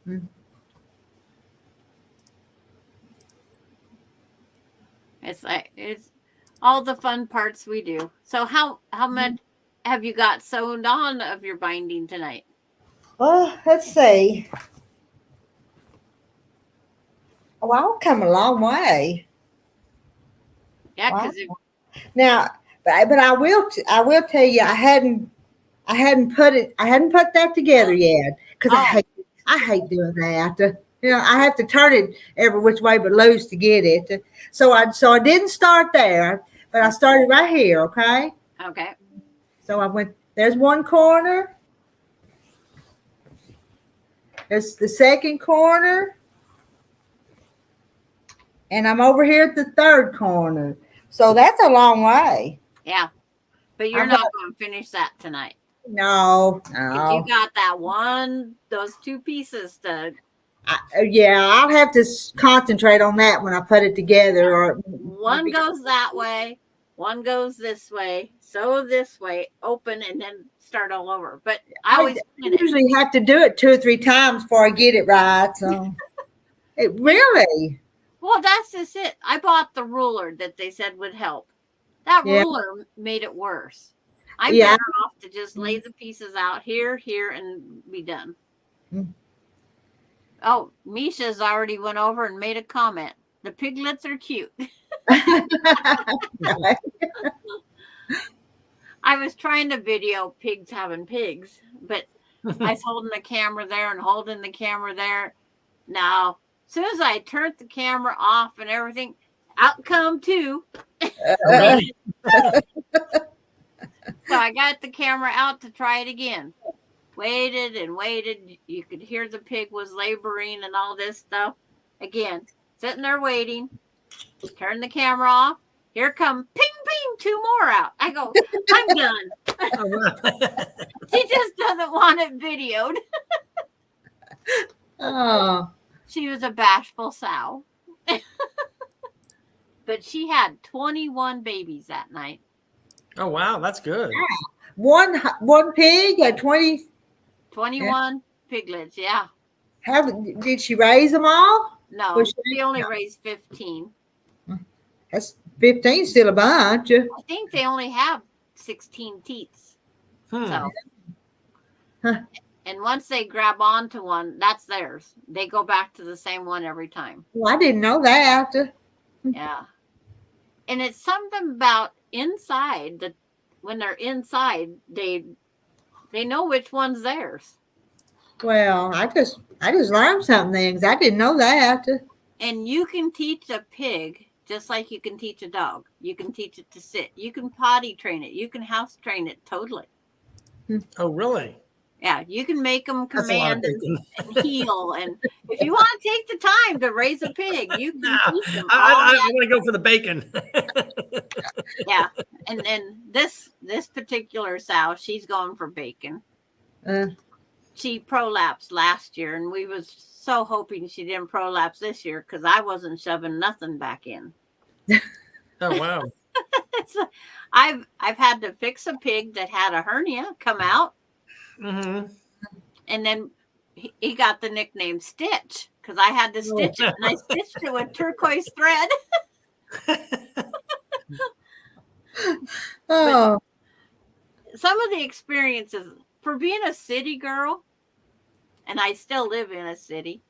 Mm. It's all the fun parts we do. So how much have you got sewn on of your binding tonight? Well, let's see. Oh, I've come a long way. Yeah, Wow. because Now, but I will tell you, I hadn't put that together yet because Oh. I hate doing that. I have to turn it every which way but loose to get it. So I didn't start there, but I started right here. Okay. Okay. So I went. There's one corner. There's the second corner. And I'm over here at the third corner. So that's a long way. Yeah. But you're I'm not going to finish that tonight. No. 'Cause you got those two pieces to. Yeah, I'll have to concentrate on that when I put it together. Or One goes that way, one goes this way, sew this way, open, and then start all over. But I always finish. usually have to do it 2 or 3 times before I get it right. So it really. Well, that's just it. I bought the ruler that they said would help. That Yeah. ruler made it worse. I'm Yeah. better off to just lay the pieces out here, and be done. Mm. Oh, Misha's already went over and made a comment. The piglets are cute. I was trying to video pigs having pigs, but I was holding the camera there and holding the camera there. Now, as soon as I turned the camera off and everything, out come two. Alrighty. So I got the camera out to try it again. Waited and waited. You could hear the pig was laboring and all this stuff. Again, sitting there waiting. Turn the camera off. Here come ping, ping, 2 more out. I go, I'm done. Oh, wow. She just doesn't want it videoed. Oh, She was a bashful sow. But she had 21 babies that night. Oh, wow. That's good. one pig had 20. 21 piglets, yeah. How did she raise them all? No, Was she only raised 15. That's 15, still a bunch. I think they only have 16 teats. Hmm. So, Huh. and once they grab onto one, that's theirs. They go back to the same one every time. Well, I didn't know that. Yeah. And it's something about inside that when they're inside, they know which one's theirs. Well, I just learned something then 'cause I didn't know that. And you can teach a pig just like you can teach a dog. You can teach it to sit. You can potty train it. You can house train it totally. Oh, really? Yeah, you can make them That's a lot of command and thinking. heel. And if you want to take the time to raise a pig, you can No, teach them. I want to go for the bacon. Yeah, and then this particular sow, she's going for bacon. Uh, She prolapsed last year, and we was so hoping she didn't prolapse this year because I wasn't shoving nothing back in. Oh, wow. I've had to fix a pig that had a hernia come out, Mm-hmm. and then he got the nickname Stitch because I had to stitch it, and I stitched it with turquoise thread. oh, Some of the experiences for being a city girl, and I still live in a city,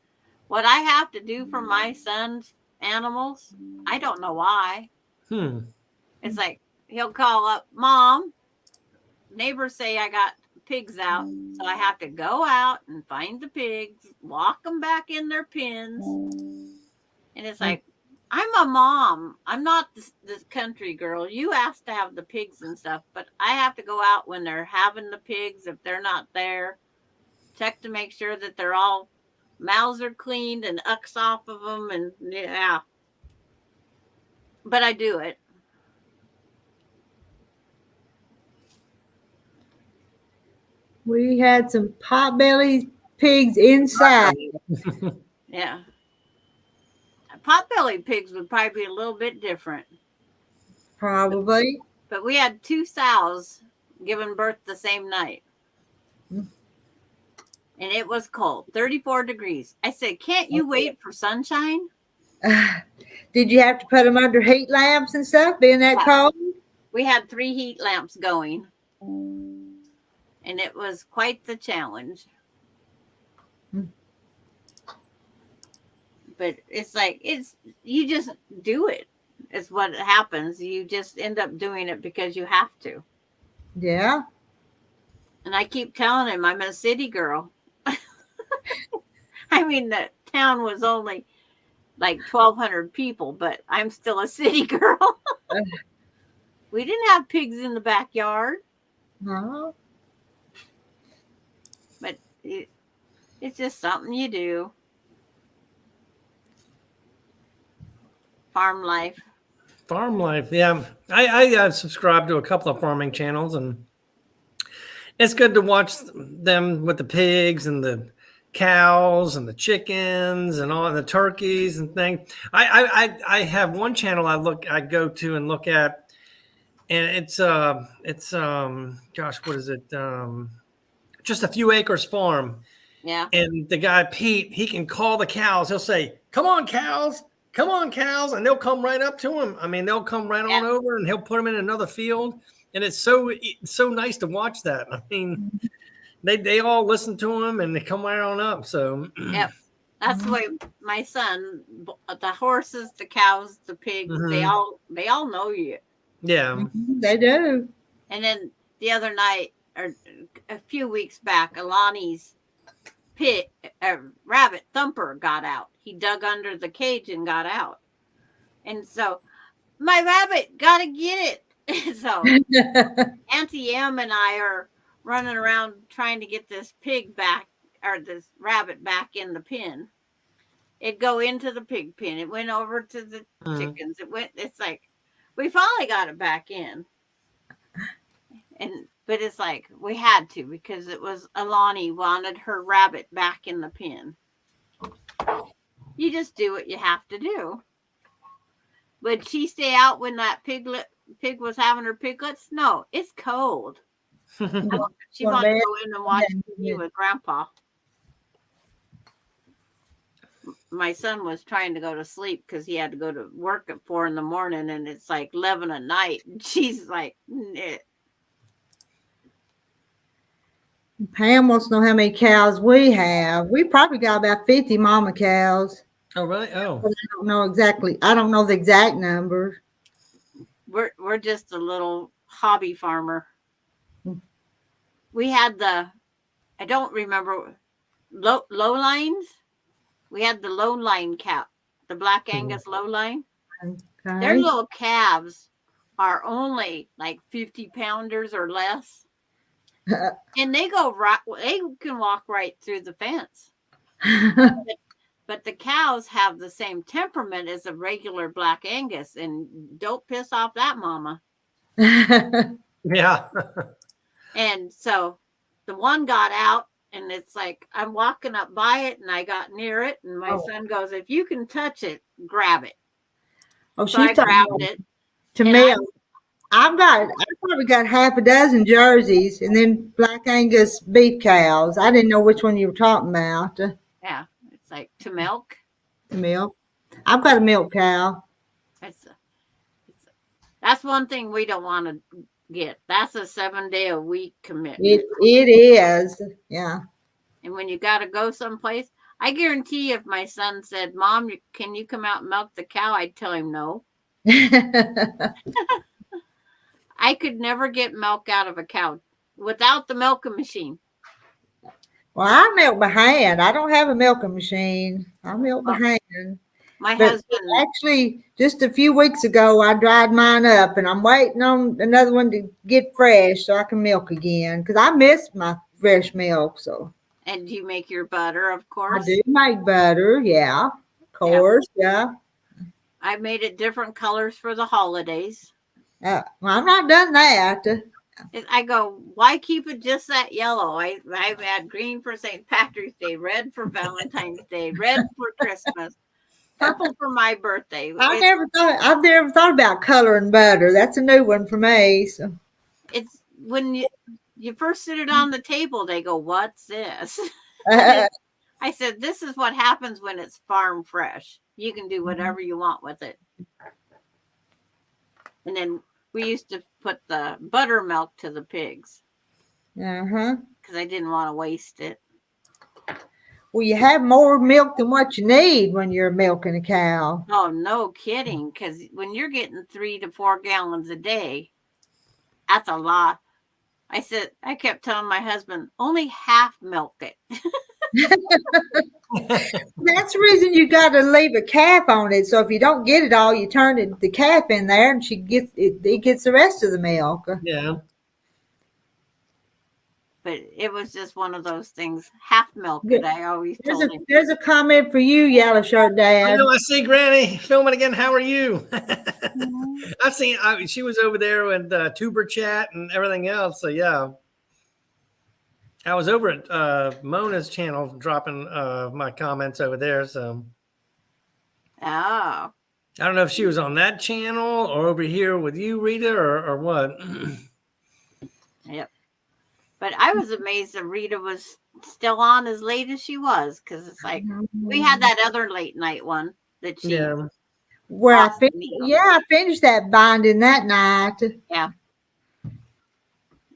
what I have to do for my son's animals, I don't know why. Hmm. It's like he'll call up, Mom, neighbors say I got pigs out, so I have to go out and find the pigs, walk them back in their pens. And it's like, I'm a mom. I'm not this country girl. You asked to have the pigs and stuff, but I have to go out when they're having the pigs. If they're not there, check to make sure that they're all mouths are cleaned and ucks off of them. And yeah, but I do it. we had some potbelly pigs inside. Yeah. Potbelly pigs would probably be a little bit different. Probably. But we had 2 sows giving birth the same night. Mm. And it was cold, 34 degrees. I said, can't you wait for sunshine? Did you have to put them under heat lamps and stuff, being that Yeah. cold? We had 3 heat lamps going. And it was quite the challenge. Mm. But it's like, you just do it. It's what happens. You just end up doing it because you have to. Yeah. And I keep telling him I'm a city girl. I mean, town was only like 1,200 people, but I'm still a city girl. We didn't have pigs in the backyard, No. but it's just something you do. Farm life. Farm life. Yeah. I subscribe to a couple of farming channels, and it's good to watch them with the pigs and the cows and the chickens and all the turkeys and things. I have one channel I go to and look at, and it's gosh, what is it? Just a Few Acres Farm. Yeah. And the guy Pete, he can call the cows. He'll say, "Come on, cows. Come on, cows," and they'll come right up to him. I mean, they'll come right on over, and he'll put them in another field. And it's so nice to watch that. I mean, they all listen to him, and they come right on up. So Yep. That's the way my son, the horses, the cows, the pigs, they all know you. Yeah. They do. And then the other night, or a few weeks back, Alani's rabbit Thumper got out. He dug under the cage and got out. And so my rabbit, gotta get it. So Auntie M and I are running around trying to get this pig back, or this rabbit back in the pen. It'd go into the pig pen. It went over to the chickens. It's like, we finally got it back in. But it's like, we had to, because it was Alani wanted her rabbit back in the pen. You just do what you have to do. Would she stay out when that pig was having her piglets? No, it's cold. She wanted to go in and watch TV with Grandpa. My son was trying to go to sleep because he had to go to work at 4 a.m, and it's like 11 at night. And she's like, "Nah." Pam wants to know how many cows we have. We probably got about 50 mama cows. Oh, really? Oh. But I don't know exactly. I don't know the exact number. We're just a little hobby farmer. We had I don't remember, low lines. We had the low line cow, the Black Angus low line. Okay. Their little calves are only like 50 pounders or less. And they can walk right through the fence. But the cows have the same temperament as a regular Black Angus, and don't piss off that mama. Yeah. And so the one got out, and it's like, I'm walking up by it, and I got near it, and my son goes, "If you can touch it, grab it." Oh, So I she's grabbed it. to and me. I've probably got half a dozen jerseys and then Black Angus beef cows. I didn't know which one you were talking about. Yeah, it's like to milk. The milk. I've got a milk cow. That's one thing we don't want to get. That's a 7-day-a-week commitment. It is. Yeah. And when you got to go someplace, I guarantee if my son said, "Mom, can you come out and milk the cow?" I'd tell him no. I could never get milk out of a cow without the milking machine. Well, I milk by hand. I don't have a milking machine. I milk by hand. My But husband, actually, just a few weeks ago, I dried mine up, and I'm waiting on another one to get fresh so I can milk again because I miss my fresh milk. So and you make your butter, of I course. do make butter. Yeah, of course. Yeah. I made it different colors for the holidays. Well, I've not done that. I go, why keep it just that yellow? I've had green for St. Patrick's Day, red for Valentine's Day, red for Christmas, purple for my birthday. I've never thought about coloring butter. That's a new one for me. So It's when you first sit it on the table, they go, "What's this?" I said, "This is what happens when it's farm fresh. You can do whatever you want with it." And then we used to put the buttermilk to the pigs because I didn't want to waste it. Well, you have more milk than what you need when you're milking a cow. Oh, no kidding. Because when you're getting 3 to 4 gallons a day, that's a lot. I kept telling my husband, only half milk it. That's the reason you got to leave a cap on it. So if you don't get it all, you turn the cap in there, and she gets it. It gets the rest of the milk. Yeah. But it was just one of those things, half milk that I always There's told a him. there's a comment for you, Yellow Shirt I Dad. know. I see Granny filming again. How are you? I've seen. She was over there with Tuber Chat and everything else. So yeah, I was over at Mona's channel dropping my comments over there. So Oh, I don't know if she was on that channel or over here with you, Rita, or what. yep. But I was amazed that Rita was still on as late as she was, because it's like we had that other late night one that she. Yeah. Where I Awesome. I finished that binding that night. Yeah.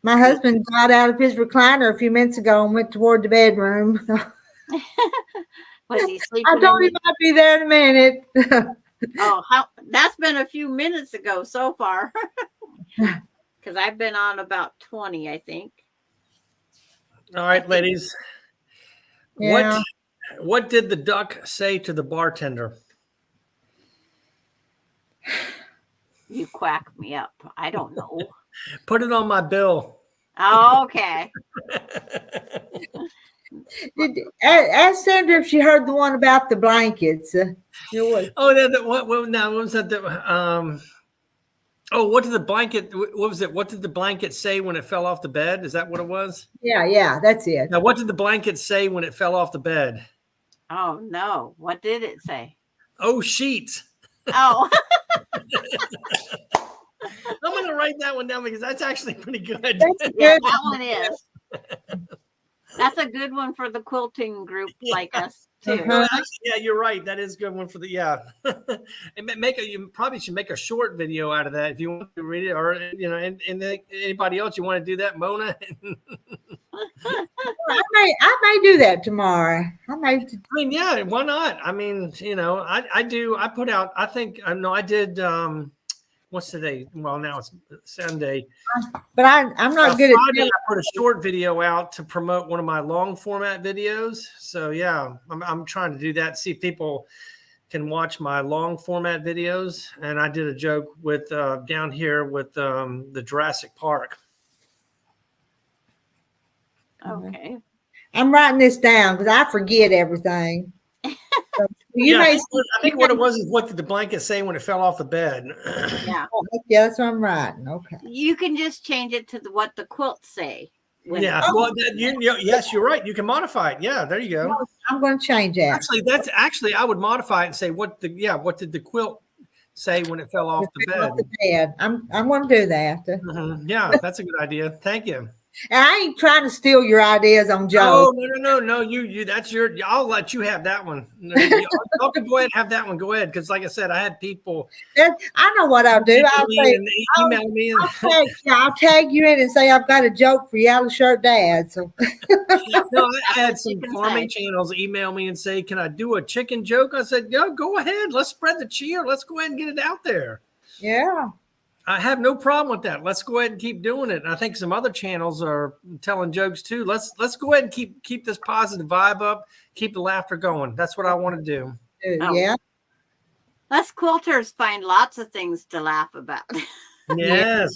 My husband got out of his recliner a few minutes ago and went toward the bedroom. Was he sleeping? I told in him I'd be there in a minute. Oh, that's been a few minutes ago so far. Because I've been on about 20, I think. All right, ladies. Yeah. What did the duck say to the bartender? You quack me up. I don't know. Put it on my bill. Oh, okay. Ask Sandra if she heard the one about the blankets. Oh, what was that? What did the blanket? What was it? What did the blanket say when it fell off the bed? Is that what it was? Yeah, that's it. Now, what did the blanket say when it fell off the bed? Oh, no. What did it say? Oh, sheets. Oh. I'm going to write that one down because that's actually pretty good. That's Yeah, good. that one is. That's a good one for the quilting group like us too. Well, actually, yeah, you're right. That is a good one for the and you probably should make a short video out of that if you want to read it, or and anybody else you want to do that, Mona. I may do that tomorrow. I mean, yeah, why not? I mean, I put out. I think I did. What's today? Well, now it's Sunday. But I'm not good Friday, at. I put a short video out to promote one of my long format videos. So yeah, I'm trying to do that. See if people can watch my long format videos. And I did a joke with down here with the Jurassic Park. Okay. I'm writing this down because I forget everything. So I think what it was is what did the blanket say when it fell off the bed? Yeah. Yeah, that's what I'm writing. Okay. You can just change it to what the quilts say. Yeah. Well, yes, you're right. You can modify it. Yeah, there you go. I'm going to change that. Actually, I would modify it and say what did the quilt say when it fell off the bed? I'm going to do that. Mm-hmm. Yeah, that's a good idea. Thank you. And I ain't trying to steal your ideas on Joe. Oh, no. You that's your. I'll let you have that one. Y'all can go ahead and have that one. Go ahead, because like I said, I had people. I know what I'll do. I'll say, email me. I'll tag you in and say I've got a joke for Yellow Shirt Dad. So no, I had some farming channels email me and say, "Can I do a chicken joke?" I said, "Yeah, go ahead. Let's spread the cheer. Let's go ahead and get it out there." Yeah. I have no problem with that. Let's go ahead and keep doing it. And I think some other channels are telling jokes too. Let's go ahead and keep this positive vibe up, keep the laughter going. That's what I want to do. Yeah. Us quilters find lots of things to laugh about. Yes.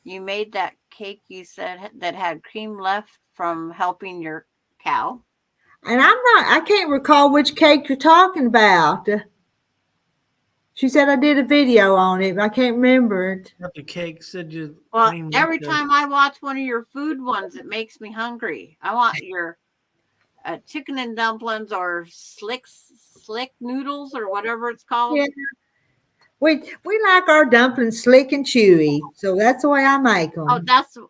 You made that cake, you said, that had cream left from helping your cow. And I can't recall which cake you're talking about. She said I did a video on it, but I can't remember it. The cake said you. Well, every time I watch one of your food ones, it makes me hungry. I want your chicken and dumplings or slick noodles or whatever it's called. Yeah. We like our dumplings slick and chewy, so that's the way I make them. Oh,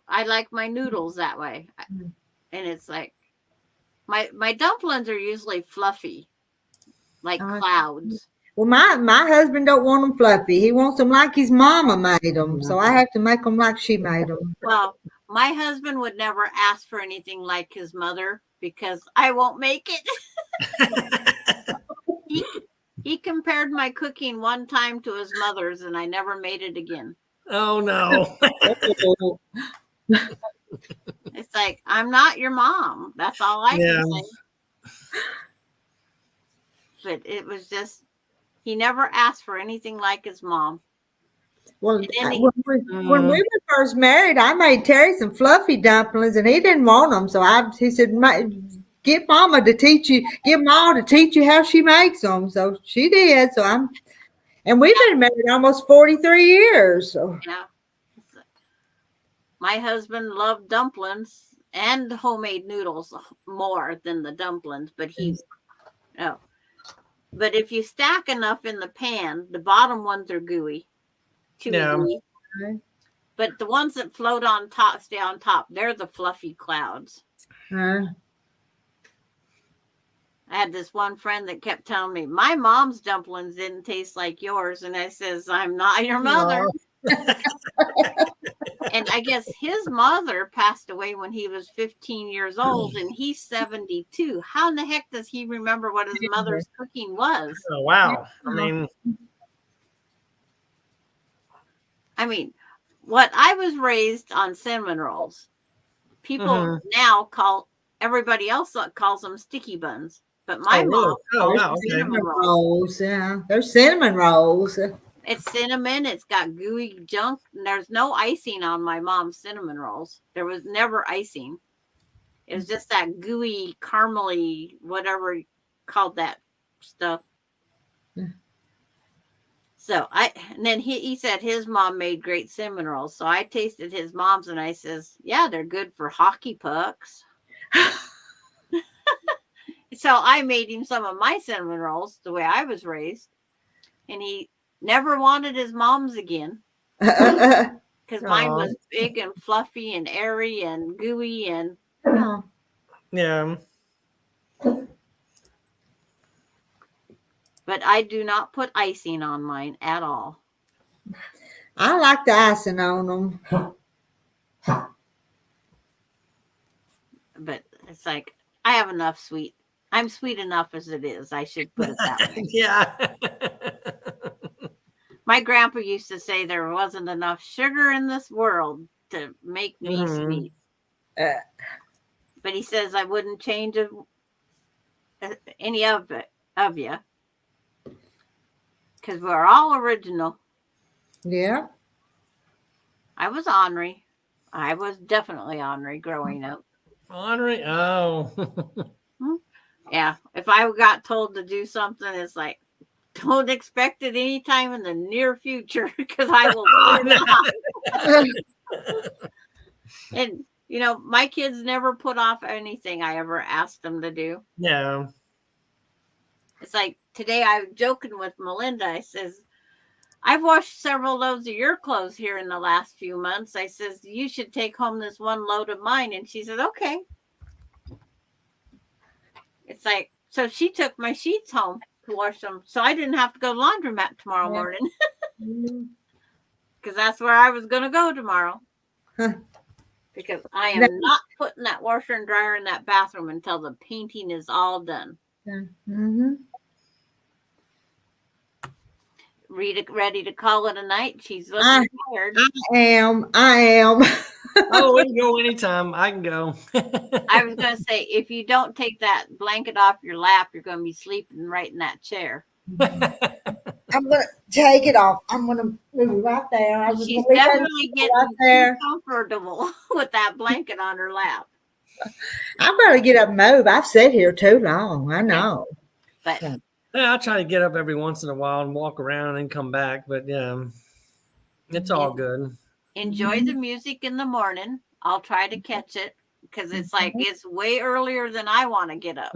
I like my noodles that way, and it's like my dumplings are usually fluffy, like clouds. Well, my husband don't want them fluffy. He wants them like his mama made them, so I have to make them like she made them. Well, my husband would never ask for anything like his mother because I won't make it. He compared my cooking one time to his mother's, and I never made it again. Oh no. Oh, It's like, I'm not your mom. That's all I Yeah. can say. But it was just, he never asked for anything like his mom. well, And then he- when we were first married, I made Terry some fluffy dumplings, and he didn't want them. So he said, "Get Mama to teach you. Get Ma to teach you how she makes them." So she did. So and we've been married almost 43 years. So You know, my husband loved dumplings and homemade noodles more than the dumplings, but but if you stack enough in the pan, the bottom ones are gooey, chewy Yeah. gooey. Okay. But the ones that float on top, stay on top, they're the fluffy clouds. uh, I had this one friend that kept telling me, my mom's dumplings didn't taste like yours. And I says, I'm not your mother. And I guess his mother passed away when he was 15 years old and he's 72. How in the heck does he remember what his mother's cooking was? Oh, wow. I mean, What I was raised on cinnamon rolls, people Mhm. now everybody else calls them sticky buns. But my Oh, really? mom Oh, calls wow, them okay. cinnamon rolls. rolls, yeah, there's cinnamon rolls. It's cinnamon. It's got gooey junk. And there's no icing on my mom's cinnamon rolls. There was never icing. It was just that gooey, caramely, whatever you called that stuff. Yeah. So and then he said his mom made great cinnamon rolls. So I tasted his mom's and I says, yeah, they're good for hockey pucks. So I made him some of my cinnamon rolls the way I was raised. And he never wanted his mom's again. Because mine was big and fluffy and airy and gooey and Yeah. but I do not put icing on mine at all. I like the icing on them. But it's like I have enough sweet. I'm sweet enough as it is. I should put it that way. Yeah. My grandpa used to say there wasn't enough sugar in this world to make me sweet. But he says I wouldn't change any of you because we're all original. Yeah. I was ornery. I was definitely ornery growing up. Ornery. Oh. Yeah. If I got told to do something, it's like, don't expect it anytime in the near future because I will put it off. And, my kids never put off anything I ever asked them to do. Yeah. It's like today I was joking with Melinda. I says, I've washed several loads of your clothes here in the last few months. I says, you should take home this one load of mine. And she says, okay. It's like, so she took my sheets home to wash them. So I didn't have to go to the laundromat tomorrow morning. Because that's where I was going to go tomorrow. Because I am not putting that washer and dryer in that bathroom until the painting is all done. Mm-hmm. Rita ready to call it a night. She's looking tired. I am. Oh, we can go anytime. I can go. I was going to say, if you don't take that blanket off your lap, you're going to be sleeping right in that chair. I'm going to take it off. I'm going to move it right there. She's definitely getting comfortable with that blanket on her lap. I'm going to get up and move. I've sat here too long. I know. But yeah, I try to get up every once in a while and walk around and come back. But yeah, it's all good. Enjoy the music in the morning. I'll try to catch it because it's like it's way earlier than I want to get up.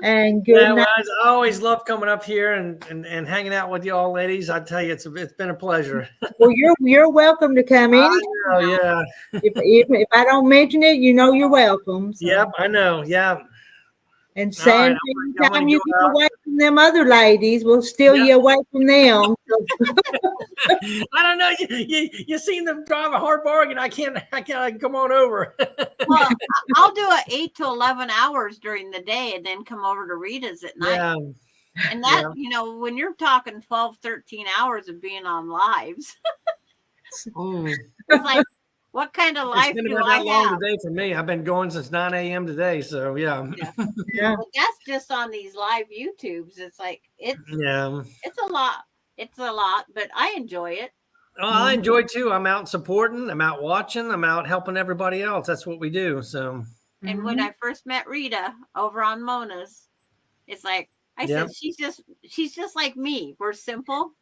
And good night. Well, I always love coming up here and hanging out with you all ladies. I tell you, it's been a pleasure. Well, you're welcome to come in. Oh yeah. If I don't mention it, you're welcome. So. Yep, I know. Yeah. And Sam, right, anytime you get away from them other ladies, we'll steal you away from them. I don't know. You seem to drive a hard bargain. I can't come on over. Well, I'll do 8 to 11 hours during the day and then come over to Rita's at night. Yeah. And that, Yeah. you know, when you're talking 12, 13 hours of being on lives, Mm. it's like, what kind of It's life been do about I that long have? today for me. I've been going since 9 a.m. today. So yeah. Yeah. Yeah. But that's just on these live YouTubes. It's like, it's Yeah. a lot. It's a lot, but I enjoy it. Well, I enjoy too. I'm out supporting, I'm out watching, I'm out helping everybody else. That's what we do. So And when Mhm. I first met Rita over on Mona's, it's like I yeah. said, she's just like me. We're simple,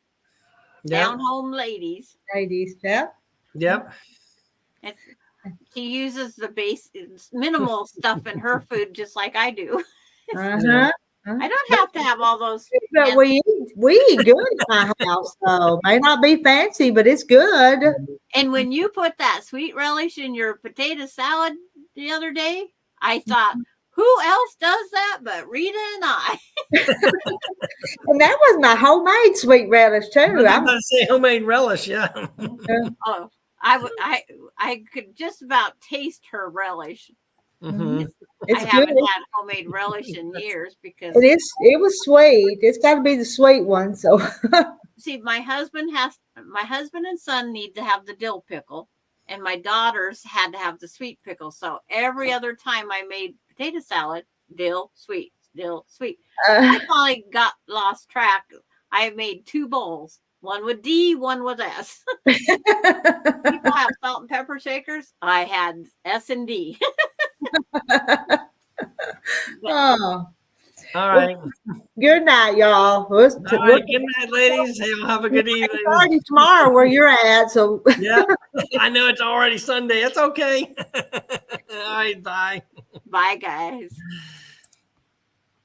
Yeah. down home ladies. Ladies, yeah. Yep. It's, she uses the minimal stuff in her food just like I do. Uh-huh. I don't have to have all those. But fancy- we eat good in my house, so may not be fancy, but it's good. And when you put that sweet relish in your potato salad the other day, I thought, who else does that but Rita and I? And that was my homemade sweet relish too. I'm about to say homemade relish. Yeah. Oh, I could just about taste her relish. Mhm. It's I good. haven't had homemade relish in years because It was sweet. It's got to be the sweet one. So see, my husband and son need to have the dill pickle, and my daughters had to have the sweet pickle. So every other time I made potato salad, dill sweet, dill sweet. I finally got lost track. I made 2 bowls, one with D, one with S. People have salt and pepper shakers. I had S and D. oh, All right. good night, y'all. All right. Good night, ladies. Hey, well, have a good evening. Party tomorrow where you're at. So Yeah. I know it's already Sunday. It's okay. All right. Bye. Bye, guys.